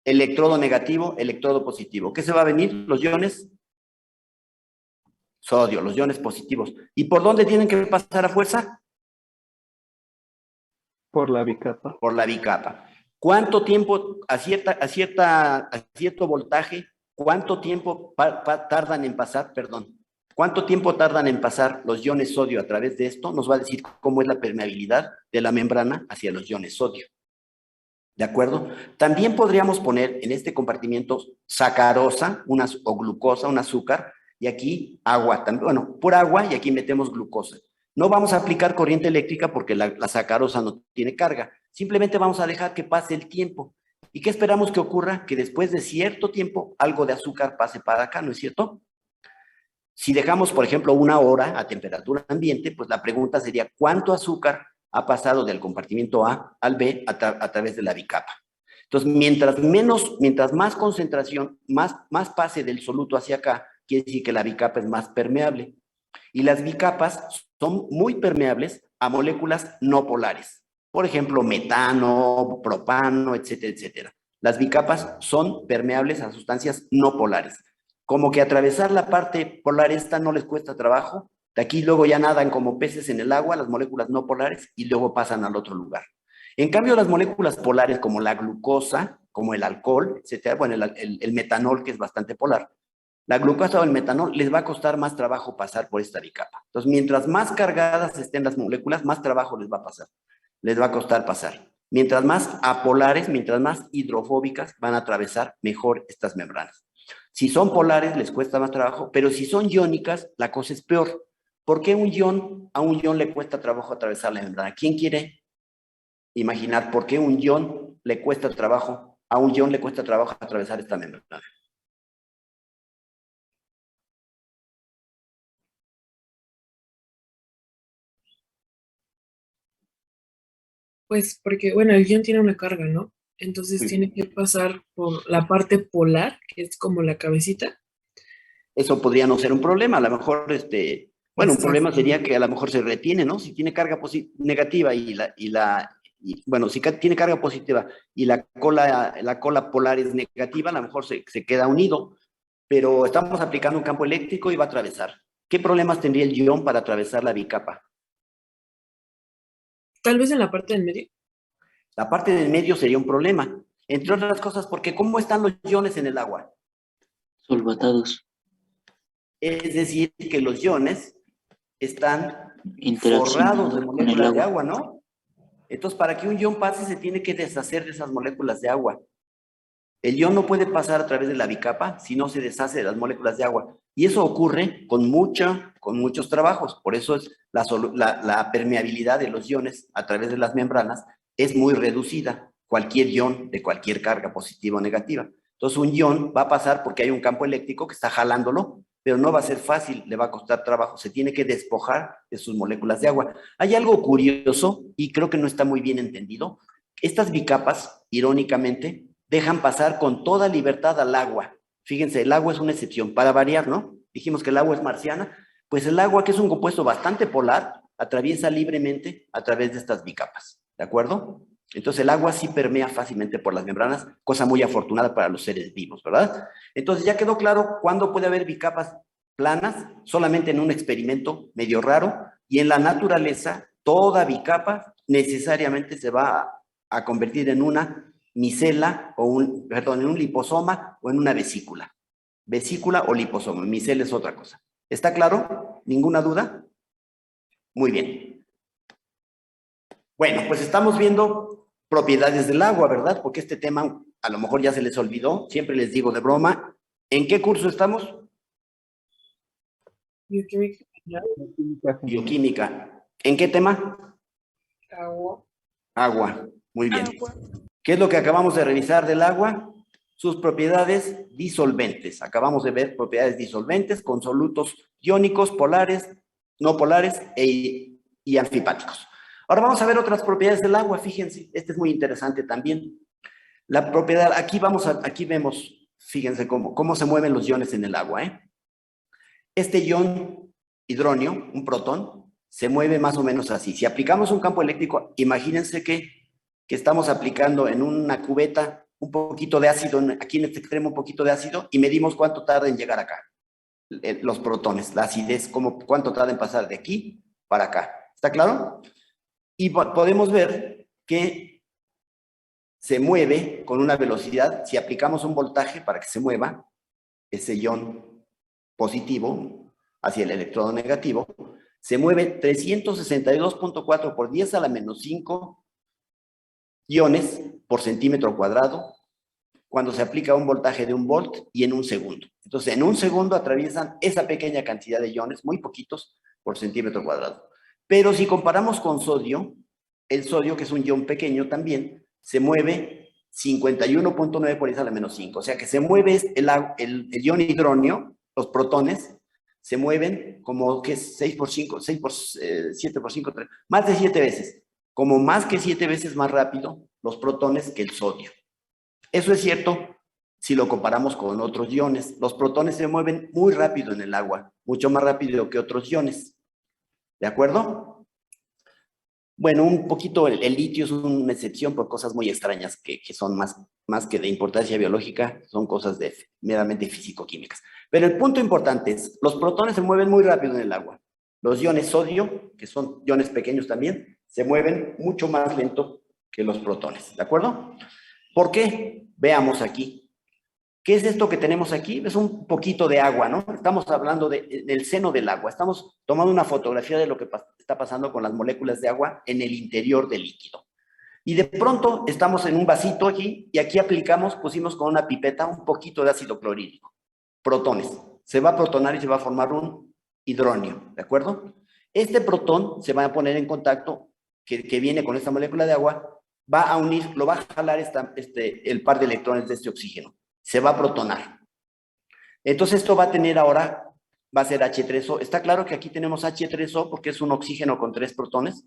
Electrodo negativo, electrodo positivo. ¿Qué se va a venir? Los iones. Sodio, los iones positivos. ¿Y por dónde tienen que pasar a fuerza? por la bicapa. Por la bicapa. ¿Cuánto tiempo a cierto voltaje, cuánto tiempo tardan en pasar, cuánto tiempo tardan en pasar los iones sodio a través de esto? Nos va a decir cómo es la permeabilidad de la membrana hacia los iones sodio. ¿De acuerdo? También podríamos poner en este compartimiento sacarosa o glucosa, un azúcar, y aquí agua, bueno, pura agua y aquí metemos glucosa. No vamos a aplicar corriente eléctrica porque la sacarosa no tiene carga. Simplemente vamos a dejar que pase el tiempo. ¿Y qué esperamos que ocurra? Que después de cierto tiempo algo de azúcar pase para acá, ¿no es cierto? Si dejamos, por ejemplo, 1 hora a temperatura ambiente, pues la pregunta sería ¿cuánto azúcar ha pasado del compartimiento A al B a través de la bicapa? Entonces, mientras más concentración, más pase del soluto hacia acá, quiere decir que la bicapa es más permeable. Y las bicapas son muy permeables a moléculas no polares. Por ejemplo, metano, propano, etcétera, etcétera. Las bicapas son permeables a sustancias no polares. Como que atravesar la parte polar esta no les cuesta trabajo. De aquí luego ya nadan como peces en el agua, las moléculas no polares, y luego pasan al otro lugar. En cambio, las moléculas polares como la glucosa, como el alcohol, etcétera, bueno, el metanol, que es bastante polar, la glucosa o el metanol les va a costar más trabajo pasar por esta bicapa. Entonces, mientras más cargadas estén las moléculas, más trabajo les va a pasar. Les va a costar pasar. Mientras más apolares, mientras más hidrofóbicas, van a atravesar mejor estas membranas. Si son polares, les cuesta más trabajo, pero si son iónicas, la cosa es peor. ¿Por qué a un ion le cuesta trabajo atravesar la membrana? ¿Quién quiere imaginar por qué a un ion le cuesta trabajo atravesar esta membrana? Pues porque, bueno, el ion tiene una carga, ¿no? Entonces Sí. tiene que pasar por la parte polar, que es como la cabecita. Eso podría no ser un problema, a lo mejor, bueno, un problema Exacto. sería que a lo mejor se retiene, ¿no? Si tiene carga negativa bueno, si tiene carga positiva y la cola polar es negativa, a lo mejor se queda unido, pero estamos aplicando un campo eléctrico y va a atravesar. ¿Qué problemas tendría el ion para atravesar la bicapa? Tal vez en la parte del medio. La parte del medio sería un problema, entre otras cosas, porque ¿cómo están los iones en el agua? Solvatados. Es decir, que los iones están forrados de Interaccionando con el moléculas de agua. agua, ¿no? Entonces, para que un ion pase, se tiene que deshacer de esas moléculas de agua. El ion no puede pasar a través de la bicapa si no se deshace de las moléculas de agua. Y eso ocurre con muchos trabajos. Por eso es la permeabilidad de los iones a través de las membranas es muy reducida. Cualquier ion de cualquier carga positiva o negativa. Entonces, un ion va a pasar porque hay un campo eléctrico que está jalándolo, pero no va a ser fácil, le va a costar trabajo. Se tiene que despojar de sus moléculas de agua. Hay algo curioso y creo que no está muy bien entendido. Estas bicapas, irónicamente, dejan pasar con toda libertad al agua. Fíjense, el agua es una excepción, para variar, ¿no? Dijimos que el agua es marciana, pues el agua, que es un compuesto bastante polar, atraviesa libremente a través de estas bicapas, ¿de acuerdo? Entonces el agua sí permea fácilmente por las membranas, cosa muy afortunada para los seres vivos, ¿verdad? Entonces ya quedó claro cuándo puede haber bicapas planas, solamente en un experimento medio raro, y en la naturaleza, toda bicapa necesariamente se va a convertir en una micela en un liposoma o en una vesícula. Vesícula o liposoma, micela es otra cosa. ¿Está claro? ¿Ninguna duda? Muy bien. Bueno, pues estamos viendo propiedades del agua, ¿verdad? Porque este tema a lo mejor ya se les olvidó, siempre les digo de broma. ¿En qué curso estamos? Bioquímica. Bioquímica. ¿En qué tema? Agua. Agua. Muy bien. Agua. ¿Qué es lo que acabamos de revisar del agua? Sus propiedades disolventes. Acabamos de ver propiedades disolventes con solutos iónicos, polares, no polares y anfipáticos. Ahora vamos a ver otras propiedades del agua. Fíjense, este es muy interesante también. La propiedad, aquí vemos, fíjense cómo se mueven los iones en el agua, ¿eh? Este ion hidronio, un protón, se mueve más o menos así. Si aplicamos un campo eléctrico, imagínense que estamos aplicando en una cubeta un poquito de ácido, aquí en este extremo un poquito de ácido, y medimos cuánto tarda en llegar acá. Los protones, la acidez, cuánto tarda en pasar de aquí para acá. ¿Está claro? Y podemos ver que se mueve con una velocidad, si aplicamos un voltaje para que se mueva, ese ion positivo hacia el electrodo negativo, se mueve 362.4 por 10 a la menos 5 iones por centímetro cuadrado cuando se aplica un voltaje de 1 volt y en un segundo. Entonces, en un segundo atraviesan esa pequeña cantidad de iones, muy poquitos, por centímetro cuadrado. Pero si comparamos con sodio, el sodio, que es un ion pequeño también, se mueve 51.9 por 10 a la menos 5. O sea que se mueve el ion hidronio, los protones, se mueven como que 6 por 5, 7 por 5, 3, más de 7 veces. Como más que 7 veces más rápido los protones que el sodio. Eso es cierto si lo comparamos con otros iones. Los protones se mueven muy rápido en el agua, mucho más rápido que otros iones. ¿De acuerdo? Bueno, un poquito el litio es una excepción por cosas muy extrañas que son más que de importancia biológica, son cosas meramente físico-químicas. Pero el punto importante es, los protones se mueven muy rápido en el agua. Los iones sodio, que son iones pequeños también, se mueven mucho más lento que los protones. ¿De acuerdo? ¿Por qué? Veamos aquí. ¿Qué es esto que tenemos aquí? Es un poquito de agua, ¿no? Estamos hablando del seno del agua. Estamos tomando una fotografía de lo que está pasando con las moléculas de agua en el interior del líquido. Y de pronto estamos en un vasito aquí y aquí aplicamos, pusimos con una pipeta un poquito de ácido clorhídrico, protones. Se va a protonar y se va a formar un hidróneo, ¿de acuerdo? Este protón se va a poner en contacto, que viene con esta molécula de agua, va a unir, lo va a jalar el par de electrones de este oxígeno. Se va a protonar. Entonces esto va a tener ahora, va a ser H3O. Está claro que aquí tenemos H3O porque es un oxígeno con 3 protones.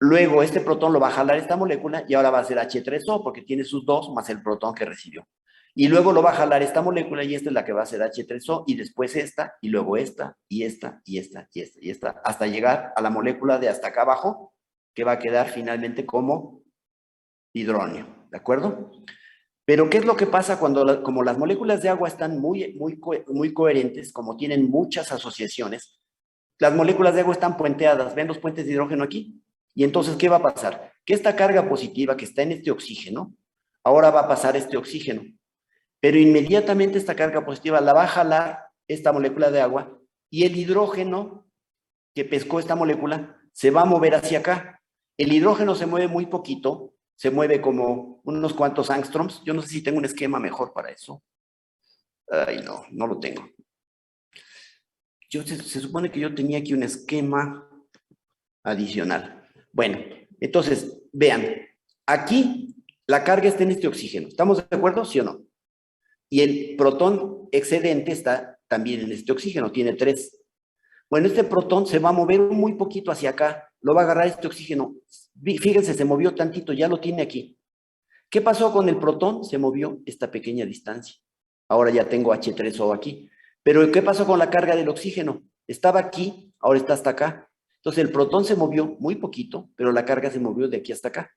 Luego este protón lo va a jalar esta molécula y ahora va a ser H3O porque tiene sus 2 más el protón que recibió. Y luego lo va a jalar esta molécula y esta es la que va a ser H3O y después esta y luego esta y esta y esta y esta y esta hasta llegar a la molécula de hasta acá abajo que va a quedar finalmente como hidróneo, ¿de acuerdo? Pero ¿qué es lo que pasa cuando como las moléculas de agua están muy coherentes, como tienen muchas asociaciones, las moléculas de agua están puenteadas, ¿ven los puentes de hidrógeno aquí? Y entonces, ¿qué va a pasar? Que esta carga positiva que está en este oxígeno, ahora va a pasar este oxígeno. Pero inmediatamente esta carga positiva la va a jalar esta molécula de agua y el hidrógeno que pescó esta molécula se va a mover hacia acá. El hidrógeno se mueve muy poquito, se mueve como unos cuantos angstroms. Yo no sé si tengo un esquema mejor para eso. Ay, no, no lo tengo. Se supone que yo tenía aquí un esquema adicional. Bueno, entonces, vean, aquí la carga está en este oxígeno. ¿Estamos de acuerdo? ¿Sí o no? Y el protón excedente está también en este oxígeno, tiene 3. Bueno, este protón se va a mover muy poquito hacia acá, lo va a agarrar este oxígeno. Fíjense, se movió tantito, ya lo tiene aquí. ¿Qué pasó con el protón? Se movió esta pequeña distancia. Ahora ya tengo H3O aquí. Pero ¿qué pasó con la carga del oxígeno? Estaba aquí, ahora está hasta acá. Entonces el protón se movió muy poquito, pero la carga se movió de aquí hasta acá.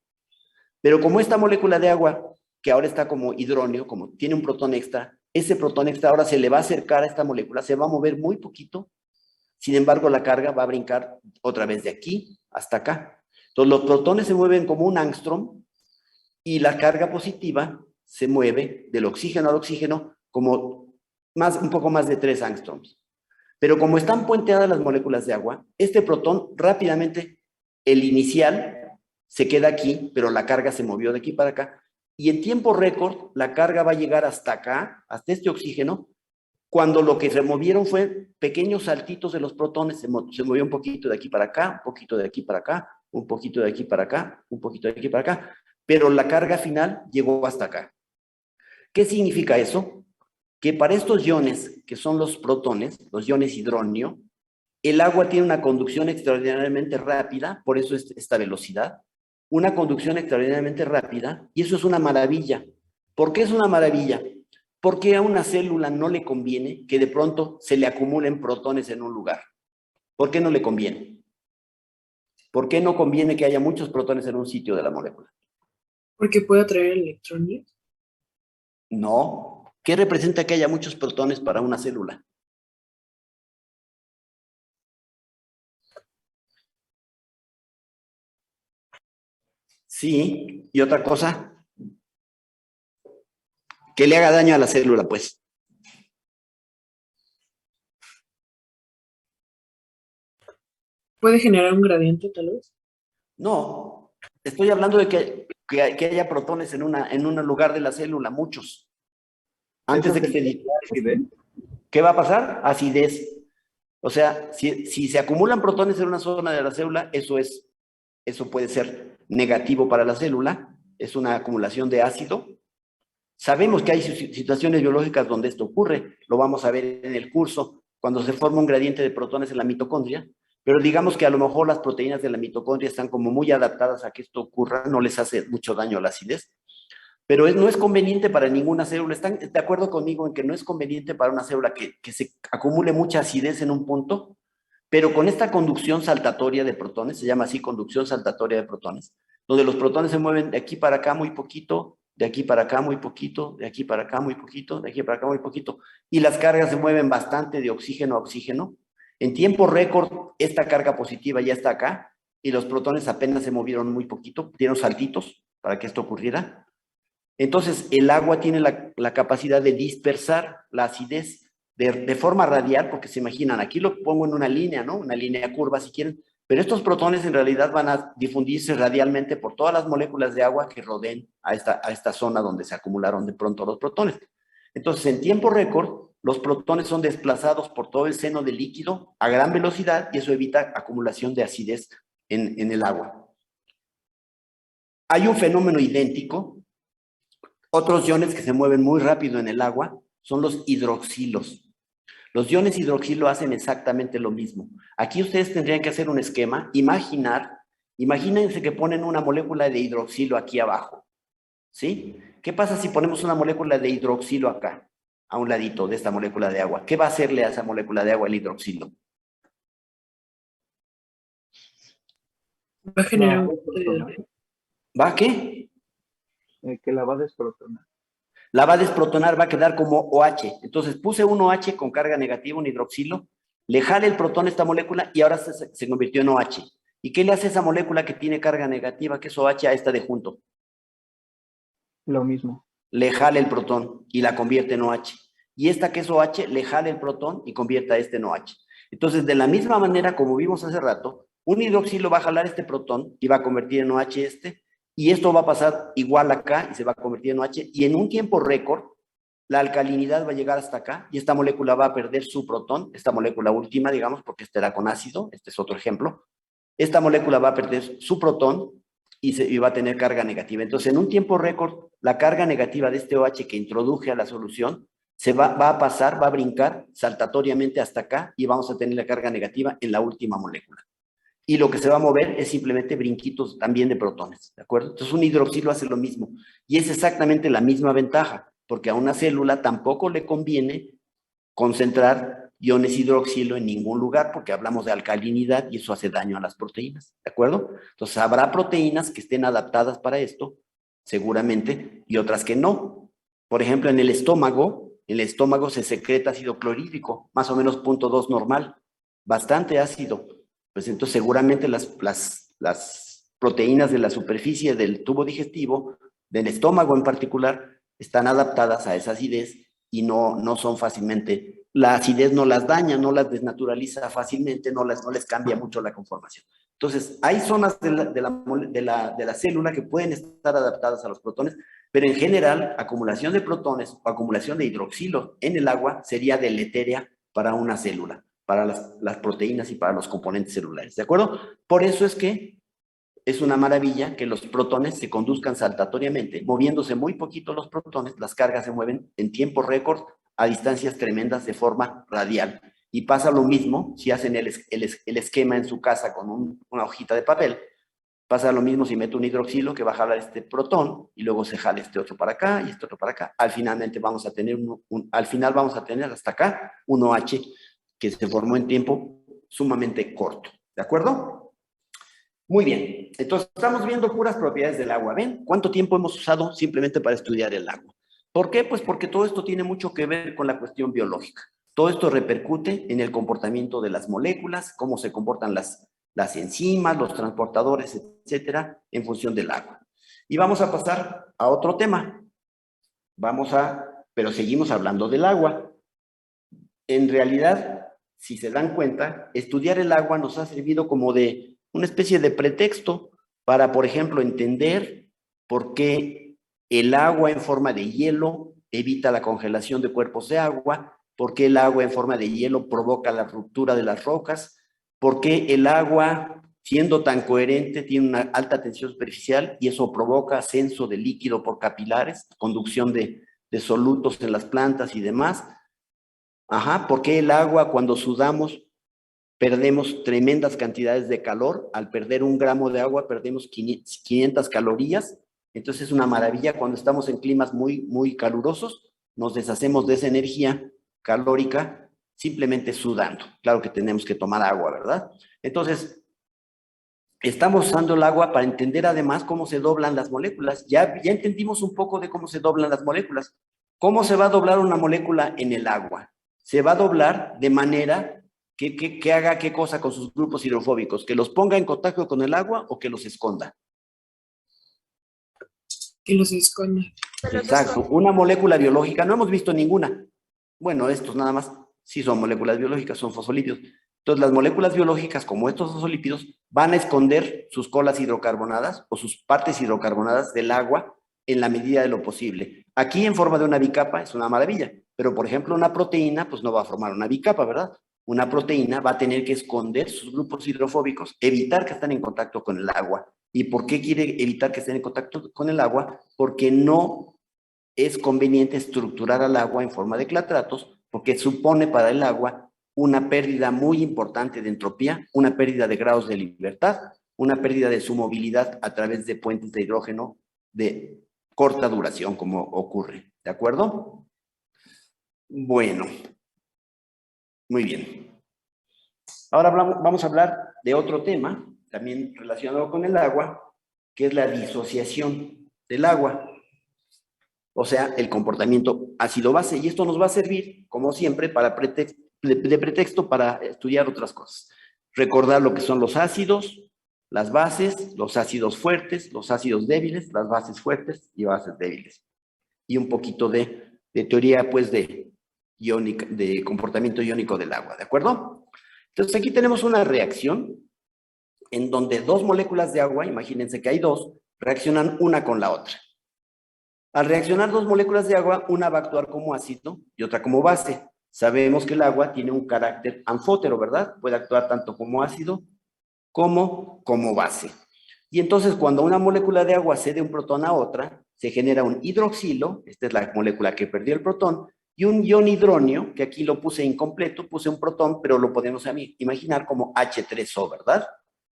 Pero como esta molécula de agua, que ahora está como hidróneo, como tiene un protón extra, ese protón extra ahora se le va a acercar a esta molécula, se va a mover muy poquito. Sin embargo, la carga va a brincar otra vez de aquí hasta acá. Entonces los protones se mueven como un ángstrom y la carga positiva se mueve del oxígeno al oxígeno como un poco más de 3 angstroms. Pero como están puenteadas las moléculas de agua, este protón rápidamente, el inicial se queda aquí, pero la carga se movió de aquí para acá. Y en tiempo récord, la carga va a llegar hasta acá, hasta este oxígeno, cuando lo que se movieron fue pequeños saltitos de los protones, se movió un poquito de aquí para acá, un poquito de aquí para acá, un poquito de aquí para acá, un poquito de aquí para acá, pero la carga final llegó hasta acá. ¿Qué significa eso? Que para estos iones, que son los protones, los iones hidróneo, el agua tiene una conducción extraordinariamente rápida, por eso es esta velocidad, una conducción extraordinariamente rápida, y eso es una maravilla. ¿Por qué es una maravilla? Porque a una célula no le conviene que de pronto se le acumulen protones en un lugar. ¿Por qué no le conviene? ¿Por qué no conviene que haya muchos protones en un sitio de la molécula? Porque puede atraer electrones. No. ¿Qué representa que haya muchos protones para una célula? Sí, y otra cosa, que le haga daño a la célula, pues. ¿Puede generar un gradiente, tal vez? No, estoy hablando de que haya protones en un lugar de la célula, muchos. Antes de que se dispare. ¿Qué va a pasar? Acidez. O sea, si se acumulan protones en una zona de la célula, eso puede ser negativo para la célula, es una acumulación de ácido. Sabemos que hay situaciones biológicas donde esto ocurre, lo vamos a ver en el curso, cuando se forma un gradiente de protones en la mitocondria, pero digamos que a lo mejor las proteínas de la mitocondria están como muy adaptadas a que esto ocurra, no les hace mucho daño a la acidez, pero no es conveniente para ninguna célula. ¿Están de acuerdo conmigo en que no es conveniente para una célula que se acumule mucha acidez en un punto? Pero con esta conducción saltatoria de protones, se llama así conducción saltatoria de protones, donde los protones se mueven de aquí para acá muy poquito, de aquí para acá muy poquito, de aquí para acá muy poquito, de aquí para acá muy poquito, y las cargas se mueven bastante de oxígeno a oxígeno. En tiempo récord, esta carga positiva ya está acá, y los protones apenas se movieron muy poquito, dieron saltitos para que esto ocurriera. Entonces, el agua tiene la capacidad de dispersar la acidez de forma radial, porque se imaginan, aquí lo pongo en una línea, ¿no? Una línea curva, si quieren, Pero estos protones en realidad van a difundirse radialmente por todas las moléculas de agua que rodeen a esta zona donde se acumularon de pronto los protones. Entonces, en tiempo récord, los protones son desplazados por todo el seno del líquido a gran velocidad y eso evita acumulación de acidez en el agua. Hay un fenómeno idéntico. Otros iones que se mueven muy rápido en el agua son los hidroxilos. Los iones hidroxilo hacen exactamente lo mismo. Aquí ustedes tendrían que hacer un esquema, imagínense que ponen una molécula de hidroxilo aquí abajo, ¿sí? ¿Qué pasa si ponemos una molécula de hidroxilo acá, a un ladito de esta molécula de agua? ¿Qué va a hacerle a esa molécula de agua el hidroxilo? Va a generar ¿Va a qué? Que la va a desprotonar. La va a desprotonar, va a quedar como OH. Entonces puse un OH con carga negativa, un hidroxilo, le jale el protón a esta molécula y ahora se convirtió en OH. ¿Y qué le hace esa molécula que tiene carga negativa, que es OH, a esta de junto? Lo mismo. Le jale el protón y la convierte en OH. Y esta que es OH, le jale el protón y convierte a este en OH. Entonces, de la misma manera como vimos hace rato, un hidroxilo va a jalar este protón y va a convertir en OH este, y esto va a pasar igual acá y se va a convertir en OH, y en un tiempo récord, la alcalinidad va a llegar hasta acá, y esta molécula va a perder su protón, esta molécula última, digamos, porque este era con ácido, este es otro ejemplo. Esta molécula va a perder su protón y va a tener carga negativa. Entonces, en un tiempo récord, la carga negativa de este OH que introduje a la solución va a pasar, va a brincar saltatoriamente hasta acá, y vamos a tener la carga negativa en la última molécula. Y lo que se va a mover es simplemente brinquitos también de protones, ¿de acuerdo? Entonces un hidroxilo hace lo mismo, y es exactamente la misma ventaja, porque a una célula tampoco le conviene concentrar iones hidroxilo en ningún lugar, porque hablamos de alcalinidad y eso hace daño a las proteínas, ¿de acuerdo? Entonces habrá proteínas que estén adaptadas para esto, seguramente, y otras que no. Por ejemplo, en el estómago se secreta ácido clorhídrico, más o menos 0.2 normal, bastante ácido. Pues entonces seguramente las proteínas de la superficie del tubo digestivo, del estómago en particular, están adaptadas a esa acidez y no son fácilmente, la acidez no las daña, no las desnaturaliza fácilmente, no les cambia mucho la conformación. Entonces, hay zonas de la célula que pueden estar adaptadas a los protones, pero en general, acumulación de protones o acumulación de hidroxilo en el agua sería deletérea para una célula, para las proteínas y para los componentes celulares, ¿de acuerdo? Por eso es que es una maravilla que los protones se conduzcan saltatoriamente, moviéndose muy poquito los protones, las cargas se mueven en tiempo récord a distancias tremendas de forma radial. Y pasa lo mismo si hacen el esquema en su casa con una hojita de papel, pasa lo mismo si meto un hidroxilo que va a jalar este protón y luego se jala este otro para acá y este otro para acá. Al final vamos a tener hasta acá un OH que se formó en tiempo sumamente corto, ¿de acuerdo? Muy bien, entonces estamos viendo puras propiedades del agua. ¿Ven cuánto tiempo hemos usado simplemente para estudiar el agua? ¿Por qué? Pues porque todo esto tiene mucho que ver con la cuestión biológica. Todo esto repercute en el comportamiento de las moléculas, cómo se comportan las enzimas, los transportadores, etcétera, en función del agua. Y vamos a pasar a otro tema. Pero seguimos hablando del agua. En realidad, si se dan cuenta, estudiar el agua nos ha servido como de una especie de pretexto para, por ejemplo, entender por qué el agua en forma de hielo evita la congelación de cuerpos de agua, por qué el agua en forma de hielo provoca la ruptura de las rocas, por qué el agua, siendo tan coherente, tiene una alta tensión superficial y eso provoca ascenso de líquido por capilares, conducción de solutos en las plantas y demás. ¿Por qué el agua cuando sudamos perdemos tremendas cantidades de calor? Al perder 1 gramo de agua perdemos 500 calorías. Entonces es una maravilla cuando estamos en climas muy, muy calurosos, nos deshacemos de esa energía calórica simplemente sudando. Claro que tenemos que tomar agua, ¿verdad? Entonces, estamos usando el agua para entender además cómo se doblan las moléculas. Ya entendimos un poco de cómo se doblan las moléculas. ¿Cómo se va a doblar una molécula en el agua? Se va a doblar de manera que haga qué cosa con sus grupos hidrofóbicos, que los ponga en contacto con el agua o que los esconda. Que los esconda. Exacto, una molécula biológica, no hemos visto ninguna. Bueno, estos nada más sí son moléculas biológicas, son fosfolípidos, Entonces, las moléculas biológicas, como estos fosfolípidos, van a esconder sus colas hidrocarbonadas o sus partes hidrocarbonadas del agua en la medida de lo posible. Aquí, en forma de una bicapa, es una maravilla. Pero, por ejemplo, una proteína, pues no va a formar una bicapa, ¿verdad? Una proteína va a tener que esconder sus grupos hidrofóbicos, evitar que estén en contacto con el agua. ¿Y por qué quiere evitar que estén en contacto con el agua? Porque no es conveniente estructurar al agua en forma de clatratos, porque supone para el agua una pérdida muy importante de entropía, una pérdida de grados de libertad, una pérdida de su movilidad a través de puentes de hidrógeno de corta duración, como ocurre. ¿De acuerdo? Bueno, muy bien. Ahora vamos a hablar de otro tema, también relacionado con el agua, que es la disociación del agua. O sea, el comportamiento ácido-base. Y esto nos va a servir, como siempre, para de pretexto para estudiar otras cosas. Recordar lo que son los ácidos, las bases, los ácidos fuertes, los ácidos débiles, las bases fuertes y bases débiles. Y un poquito de teoría, pues, de comportamiento iónico del agua, ¿de acuerdo? Entonces, aquí tenemos una reacción en donde dos moléculas de agua, imagínense que hay dos, reaccionan una con la otra. Al reaccionar dos moléculas de agua, una va a actuar como ácido y otra como base. Sabemos que el agua tiene un carácter anfótero, ¿verdad? Puede actuar tanto como ácido como base. Y entonces, cuando una molécula de agua cede un protón a otra, se genera un hidroxilo, esta es la molécula que perdió el protón, y un ion hidronio, que aquí lo puse incompleto, puse un protón, pero lo podemos imaginar como H3O, ¿verdad?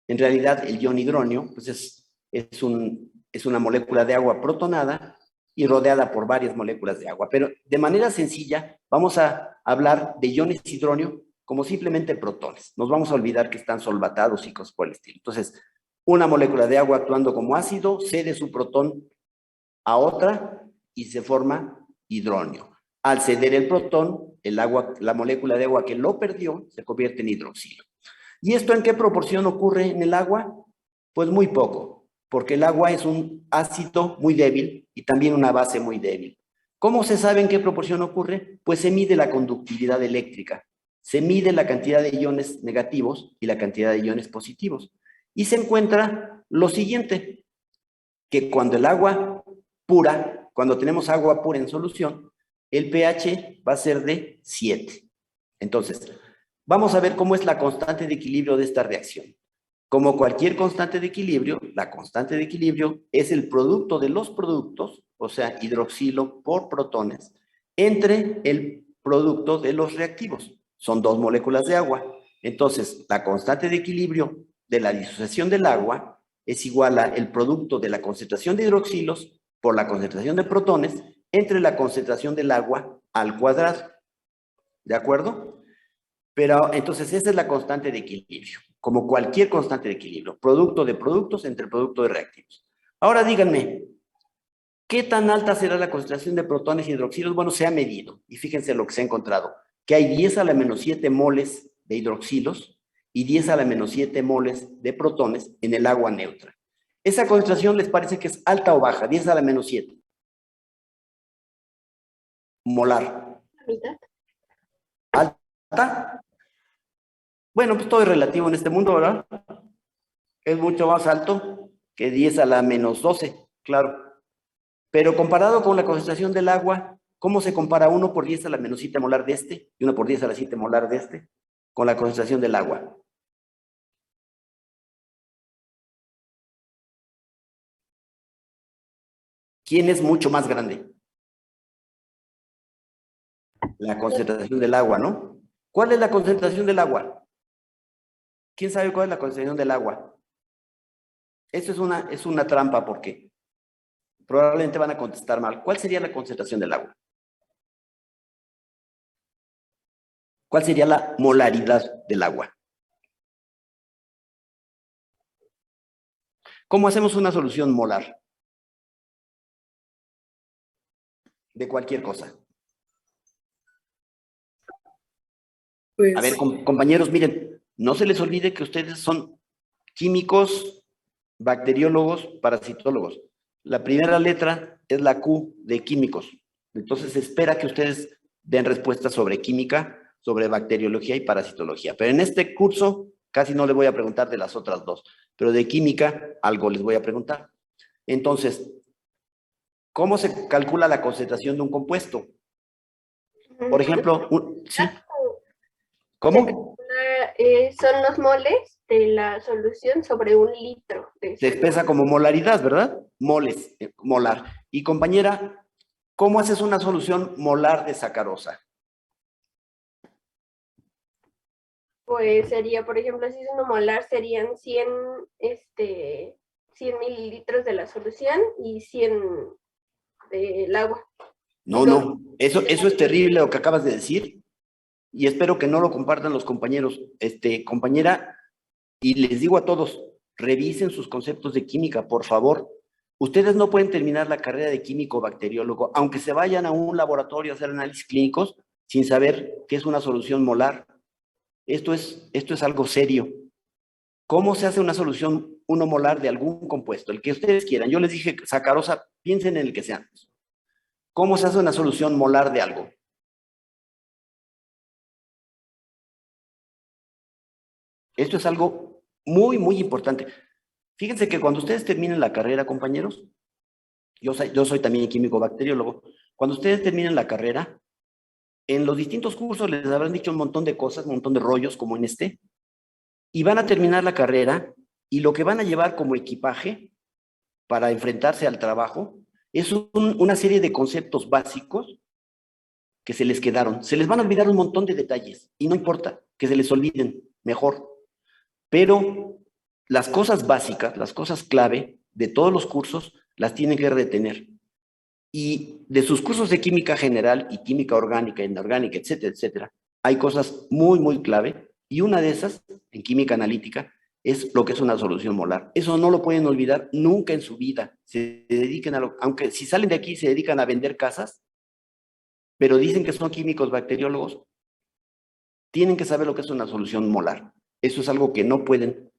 En realidad, el ion hidronio pues es una molécula de agua protonada y rodeada por varias moléculas de agua. Pero de manera sencilla, vamos a hablar de iones hidronio como simplemente protones. Nos vamos a olvidar que están solvatados y cosas por el estilo. Entonces, una molécula de agua actuando como ácido cede su protón a otra y se forma hidronio. Al ceder el protón, la molécula de agua que lo perdió se convierte en hidroxilo. ¿Y esto en qué proporción ocurre en el agua? Pues muy poco, porque el agua es un ácido muy débil y también una base muy débil. ¿Cómo se sabe en qué proporción ocurre? Pues se mide la conductividad eléctrica, se mide la cantidad de iones negativos y la cantidad de iones positivos. Y se encuentra lo siguiente, que cuando el agua pura, cuando tenemos agua pura en solución, el pH va a ser de 7. Entonces, vamos a ver cómo es la constante de equilibrio de esta reacción. Como cualquier constante de equilibrio, la constante de equilibrio es el producto de los productos, o sea, hidroxilo por protones, entre el producto de los reactivos. Son dos moléculas de agua. Entonces, la constante de equilibrio de la disociación del agua es igual a el producto de la concentración de hidroxilos por la concentración de protones entre la concentración del agua al cuadrado. ¿De acuerdo? Pero entonces esa es la constante de equilibrio, como cualquier constante de equilibrio, producto de productos entre producto de reactivos. Ahora díganme, ¿qué tan alta será la concentración de protones y hidroxilos? Bueno, se ha medido, y fíjense lo que se ha encontrado, que hay 10 a la menos 7 moles de hidroxilos y 10 a la menos 7 moles de protones en el agua neutra. ¿Esa concentración les parece que es alta o baja? 10 a la menos 7. Molar. ¿Alta? Bueno, pues todo es relativo en este mundo, ¿verdad? Es mucho más alto que 10 a la menos 12, claro. Pero comparado con la concentración del agua, ¿cómo se compara 1 por 10 a la menos 7 molar de este y 1 por 10 a la 7 molar de este con la concentración del agua? ¿Quién es mucho más grande? La concentración del agua, ¿no? ¿Cuál es la concentración del agua? ¿Quién sabe cuál es la concentración del agua? Esto es una trampa porque probablemente van a contestar mal. ¿Cuál sería la concentración del agua? ¿Cuál sería la molaridad del agua? ¿Cómo hacemos una solución molar? De cualquier cosa. Pues, A ver, compañeros, miren, no se les olvide que ustedes son químicos, bacteriólogos, parasitólogos. La primera letra es la Q de químicos. Entonces se espera que ustedes den respuestas sobre química sobre bacteriología y parasitología. Pero en este curso casi no le voy a preguntar de las otras dos, pero de química algo les voy a preguntar. Entonces, ¿cómo se calcula la concentración de un compuesto? Por ejemplo, ¿sí? ¿Cómo? Son los moles de la solución sobre un litro. Se expresa como molaridad, ¿verdad? Moles, molar. Y compañera, ¿cómo haces una solución molar de sacarosa? Pues sería, por ejemplo, si es uno molar, serían 100 mililitros de la solución y 100 del agua. No, eso es terrible lo que acabas de decir y espero que no lo compartan los compañeros. Compañera, y les digo a todos, revisen sus conceptos de química, por favor. Ustedes no pueden terminar la carrera de químico bacteriólogo, aunque se vayan a un laboratorio a hacer análisis clínicos, sin saber qué es una solución molar. Esto es algo serio. ¿Cómo se hace una solución 1 molar de algún compuesto? El que ustedes quieran. Yo les dije sacarosa, piensen en el que sea. ¿Cómo se hace una solución molar de algo? Esto es algo muy, muy importante. Fíjense que cuando ustedes terminen la carrera, compañeros, yo soy también químico bacteriólogo, cuando ustedes terminen la carrera, en los distintos cursos les habrán dicho un montón de cosas, un montón de rollos como en este, y van a terminar la carrera y lo que van a llevar como equipaje para enfrentarse al trabajo es una serie de conceptos básicos que se les quedaron. Se les van a olvidar un montón de detalles y no importa que se les olviden, mejor. Pero las cosas básicas, las cosas clave de todos los cursos las tienen que retener. Y de sus cursos de química general y química orgánica, inorgánica, etcétera, etcétera, hay cosas muy, muy clave y una de esas, en química analítica, es lo que es una solución molar. Eso no lo pueden olvidar nunca en su vida. Se dediquen aunque si salen de aquí se dedican a vender casas, pero dicen que son químicos bacteriólogos, tienen que saber lo que es una solución molar. Eso es algo que no pueden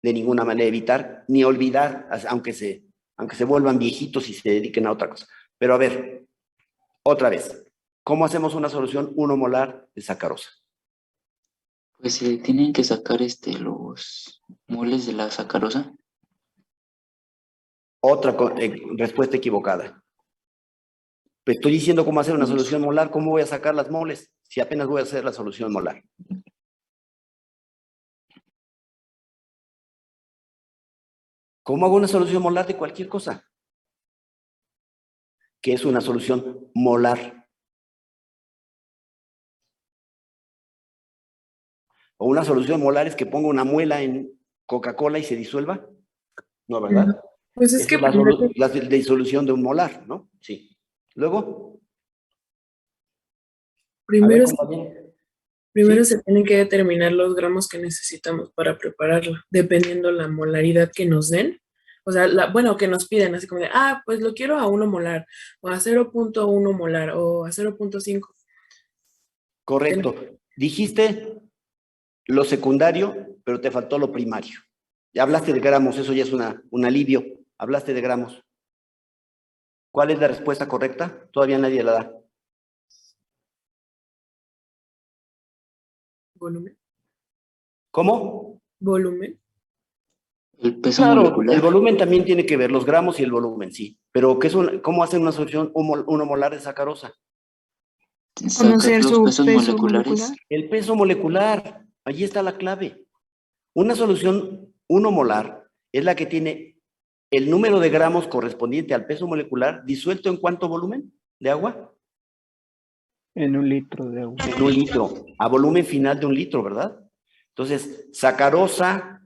de ninguna manera evitar ni olvidar, aunque se vuelvan viejitos y se dediquen a otra cosa. Pero a ver, otra vez, ¿cómo hacemos una solución 1 molar de sacarosa? Pues se tienen que sacar los moles de la sacarosa. Otra respuesta equivocada. Pues estoy diciendo cómo hacer una solución molar, ¿cómo voy a sacar las moles si apenas voy a hacer la solución molar? ¿Cómo hago una solución molar de cualquier cosa? ¿Qué es una solución molar? ¿O una solución molar es que ponga una muela en Coca-Cola y se disuelva? No, ¿verdad? Pues es Esa que es la disolución de un molar, ¿no? Sí. Luego. primero, ¿Sí? se tienen que determinar los gramos que necesitamos para prepararla, dependiendo la molaridad que nos den. O sea, que nos piden, así como de, pues lo quiero a 1 molar, o a 0.1 molar, o a 0.5. Correcto. Dijiste lo secundario, pero te faltó lo primario. Ya hablaste de gramos, eso ya es un alivio. Hablaste de gramos. ¿Cuál es la respuesta correcta? Todavía nadie la da. Volumen. ¿Cómo? Volumen. El peso Claro, molecular. el volumen también tiene que ver, los gramos y el volumen, sí. Pero ¿cómo hacen una solución 1 molar de sacarosa? Sacar Conocer los su pesos peso moleculares. molecular. El peso molecular, allí está la clave. Una solución 1 molar es la que tiene el número de gramos correspondiente al peso molecular disuelto en ¿cuánto volumen de agua? En 1 litro de agua. En 1 litro, a volumen final de 1 litro, ¿verdad? Entonces, sacarosa,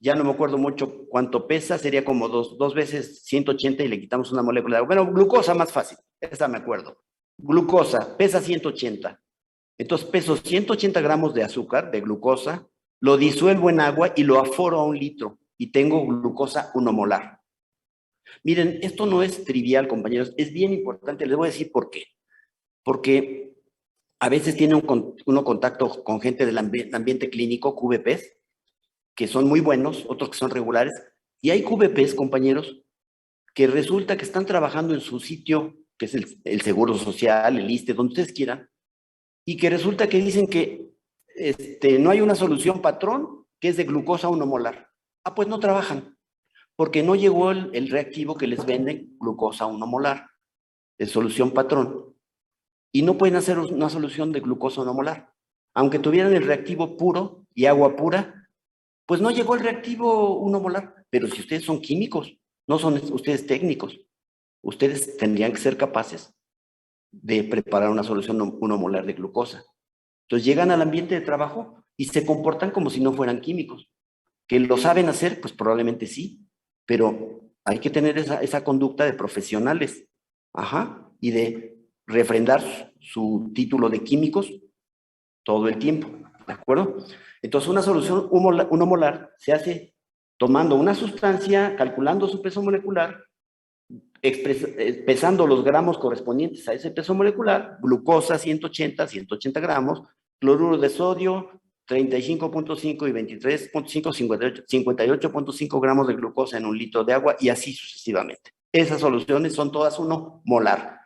ya no me acuerdo mucho cuánto pesa, sería como dos veces 180 y le quitamos una molécula de agua. Bueno, glucosa más fácil, esa me acuerdo. Glucosa, pesa 180. Entonces, peso 180 gramos de azúcar, de glucosa, lo disuelvo en agua y lo aforo a 1 litro y tengo glucosa 1 molar. Miren, esto no es trivial, compañeros, es bien importante, les voy a decir por qué. Porque a veces tiene uno contacto con gente del ambiente clínico, QVPs, que son muy buenos, otros que son regulares, y hay QVPs, compañeros, que resulta que están trabajando en su sitio, que es el Seguro Social, el ISSSTE, donde ustedes quieran, y que resulta que dicen que no hay una solución patrón que es de glucosa 1 molar. Ah, pues no trabajan, porque no llegó el reactivo que les venden glucosa 1 molar, de solución patrón. Y no pueden hacer una solución de glucosa 1 molar. Aunque tuvieran el reactivo puro y agua pura, pues no llegó el reactivo 1 molar. Pero si ustedes son químicos, no son ustedes técnicos, ustedes tendrían que ser capaces de preparar una solución 1 molar de glucosa. Entonces llegan al ambiente de trabajo y se comportan como si no fueran químicos. ¿Que lo saben hacer? Pues probablemente sí, pero hay que tener esa conducta de profesionales, y de refrendar su título de químicos todo el tiempo, ¿de acuerdo? Entonces una solución 1 molar se hace tomando una sustancia, calculando su peso molecular, pesando los gramos correspondientes a ese peso molecular, glucosa 180 gramos, cloruro de sodio 35.5 y 23.5, 58.5 gramos de glucosa en un litro de agua y así sucesivamente. Esas soluciones son todas 1 molar.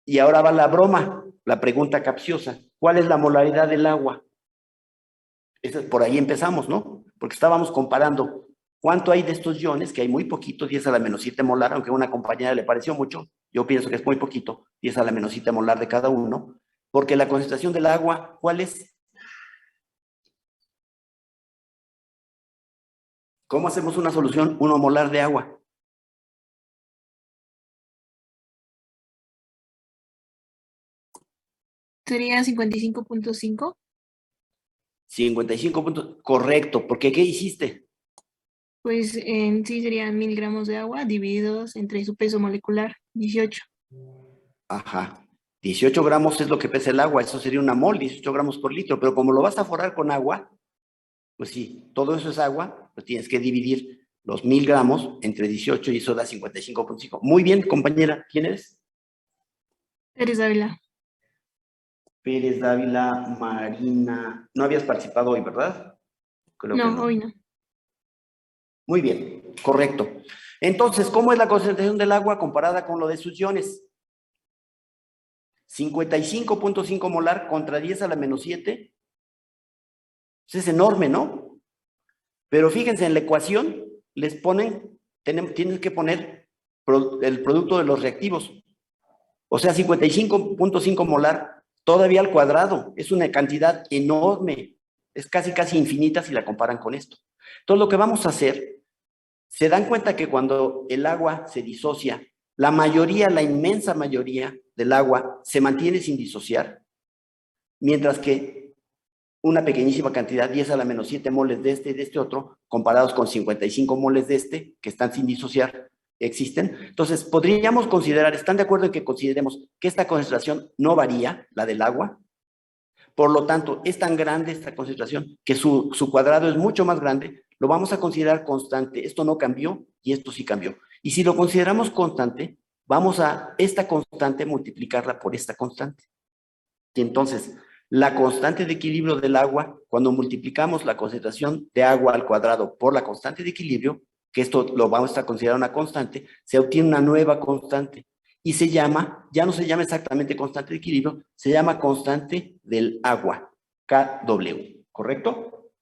Y ahora va la broma, la pregunta capciosa. ¿Cuál es la molaridad del agua? Por ahí empezamos, ¿no? Porque estábamos comparando cuánto hay de estos iones, que hay muy poquito, 10 a la menos 7 molar, aunque a una compañera le pareció mucho, yo pienso que es muy poquito, 10 a la menos 7 molar de cada uno, porque la concentración del agua, ¿cuál es? ¿Cómo hacemos una solución 1 molar de agua? Sería 55.5. 55 puntos, correcto, porque ¿qué hiciste? Pues en sí serían 1000 gramos de agua divididos entre su peso molecular, 18. 18 gramos es lo que pesa el agua, eso sería una mol, 18 gramos por litro, pero como lo vas a forrar con agua, pues sí, todo eso es agua, pues tienes que dividir los 1000 gramos entre 18 y eso da 55.5. Muy bien, compañera, ¿quién eres? Pérez Ávila. Pérez Dávila, Marina. No habías participado hoy, ¿verdad? Creo que No, hoy no. Muy bien, correcto. Entonces, ¿cómo es la concentración del agua comparada con lo de sus iones? 55.5 molar contra 10 a la menos 7. Pues es enorme, ¿no? Pero fíjense, en la ecuación les ponen, tienen que poner el producto de los reactivos. O sea, 55.5 molar todavía al cuadrado. Es una cantidad enorme. Es casi infinita si la comparan con esto. Entonces, lo que vamos a hacer, se dan cuenta que cuando el agua se disocia, la inmensa mayoría del agua se mantiene sin disociar, mientras que una pequeñísima cantidad, 10 a la menos 7 moles de este y de este otro, comparados con 55 moles de este, que están sin disociar, existen. Entonces, podríamos considerar, ¿están de acuerdo en que consideremos que esta concentración no varía, la del agua? Por lo tanto, es tan grande esta concentración que su cuadrado es mucho más grande, lo vamos a considerar constante. Esto no cambió y esto sí cambió. Y si lo consideramos constante, vamos a esta constante multiplicarla por esta constante. Y entonces, la constante de equilibrio del agua, cuando multiplicamos la concentración de agua al cuadrado por la constante de equilibrio, que esto lo vamos a considerar una constante, se obtiene una nueva constante. Y se llama, ya no se llama exactamente constante de equilibrio, se llama constante del agua, KW, ¿correcto?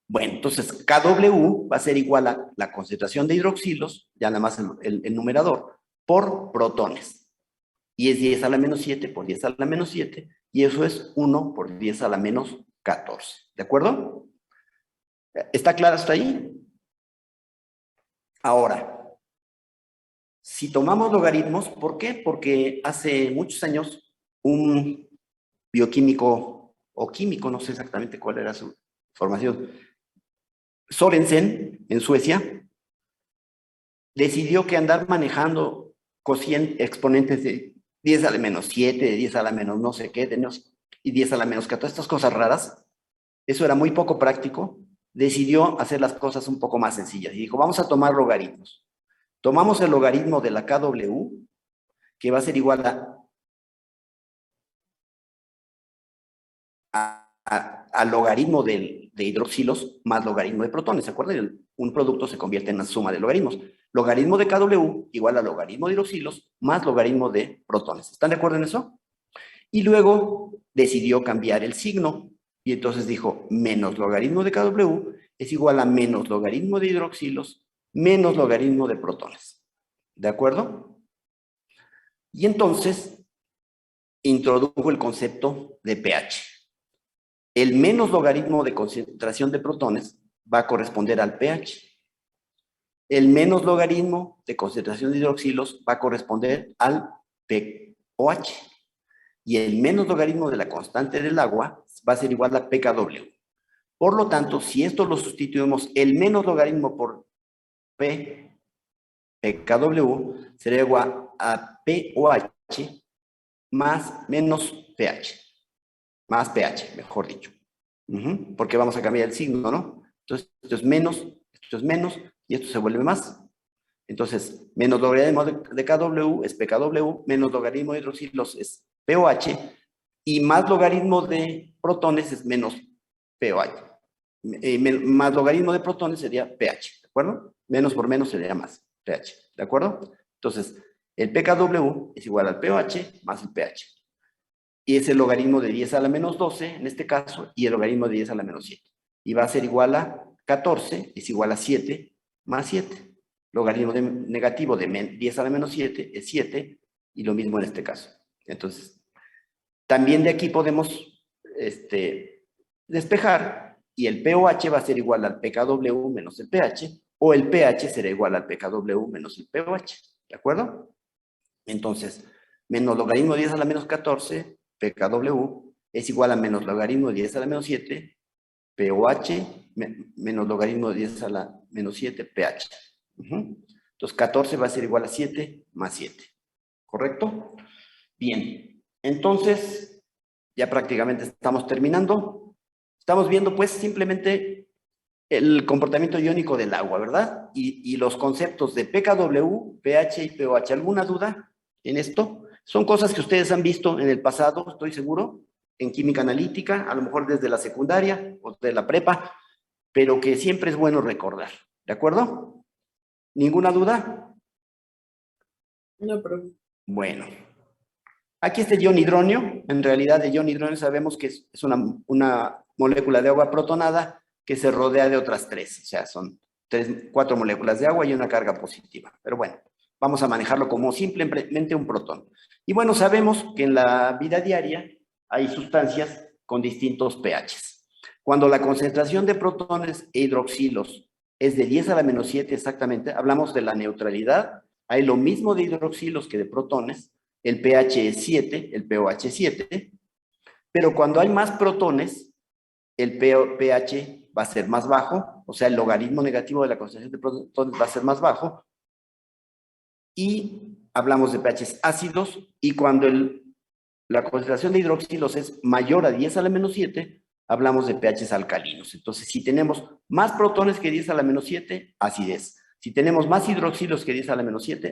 Bueno, entonces KW va a ser igual a la concentración de hidroxilos, ya nada más el numerador, por protones. Y es 10 a la menos 7 por 10 a la menos 7, y eso es 1 por 10 a la menos 14. ¿De acuerdo? ¿Está claro hasta ahí? Ahora, si tomamos logaritmos, ¿por qué? Porque hace muchos años un bioquímico o químico, no sé exactamente cuál era su formación, Sorensen, en Suecia, decidió que andar manejando exponentes de 10 a la menos 7, de 10 a la menos no sé qué, y 10 a la menos 14, estas cosas raras, eso era muy poco práctico, decidió hacer las cosas un poco más sencillas y dijo, vamos a tomar logaritmos. Tomamos el logaritmo de la KW, que va a ser igual al logaritmo de hidroxilos más logaritmo de protones. ¿Se acuerdan? Un producto se convierte en una suma de logaritmos. Logaritmo de KW igual a logaritmo de hidroxilos más logaritmo de protones. ¿Están de acuerdo en eso? Y luego decidió cambiar el signo. Y entonces dijo, menos logaritmo de KW es igual a menos logaritmo de hidroxilos menos logaritmo de protones. ¿De acuerdo? Y entonces introdujo el concepto de pH. El menos logaritmo de concentración de protones va a corresponder al pH. El menos logaritmo de concentración de hidroxilos va a corresponder al pOH. Y el menos logaritmo de la constante del agua va a ser igual a pKW. Por lo tanto, si esto lo sustituimos, el menos logaritmo por pKW sería igual a pOH más menos pH. Más pH, mejor dicho. Porque vamos a cambiar el signo, ¿no? Entonces, esto es menos y esto se vuelve más. Entonces, menos logaritmo de KW es pKW, menos logaritmo de hidroxilos es pOH, y más logaritmo de protones es menos pOH. Más logaritmo de protones sería pH, ¿de acuerdo? Menos por menos sería más pH, ¿de acuerdo? Entonces, el pKW es igual al pOH más el pH. Y es el logaritmo de 10 a la menos 12, en este caso, y el logaritmo de 10 a la menos 7. Y va a ser igual a 14, es igual a 7 más 7. Logaritmo negativo de 10 a la menos 7 es 7, y lo mismo en este caso. Entonces, también de aquí podemos despejar, y el pOH va a ser igual al pKW menos el pH, o el pH será igual al pKW menos el pOH, ¿de acuerdo? Entonces, menos logaritmo de 10 a la menos 14, pKW, es igual a menos logaritmo de 10 a la menos 7, pOH, menos logaritmo de 10 a la menos 7, pH. Entonces, 14 va a ser igual a 7 más 7. ¿Correcto? Bien. Entonces, ya prácticamente estamos terminando. Estamos viendo, pues, simplemente el comportamiento iónico del agua, ¿verdad? Y los conceptos de pKW, pH y pOH. ¿Alguna duda en esto? Son cosas que ustedes han visto en el pasado, estoy seguro, en química analítica, a lo mejor desde la secundaria o de la prepa, pero que siempre es bueno recordar. ¿De acuerdo? ¿Ninguna duda? No, profe. Bueno. Aquí está el ion hidronio. En realidad, el ion hidronio sabemos que es una molécula de agua protonada que se rodea de otras 3. O sea, son 4 moléculas de agua y una carga positiva. Pero bueno, vamos a manejarlo como simplemente un protón. Y bueno, sabemos que en la vida diaria hay sustancias con distintos pHs. Cuando la concentración de protones e hidroxilos es de 10 a la menos 7 exactamente, hablamos de la neutralidad. Hay lo mismo de hidroxilos que de protones. El pH es 7, el pOH es 7. Pero cuando hay más protones, el pH va a ser más bajo. O sea, el logaritmo negativo de la concentración de protones va a ser más bajo. Y hablamos de pHs ácidos, y cuando la concentración de hidroxilos es mayor a 10 a la menos 7, hablamos de pHs alcalinos. Entonces, si tenemos más protones que 10 a la menos 7, acidez. Si tenemos más hidroxilos que 10 a la menos 7,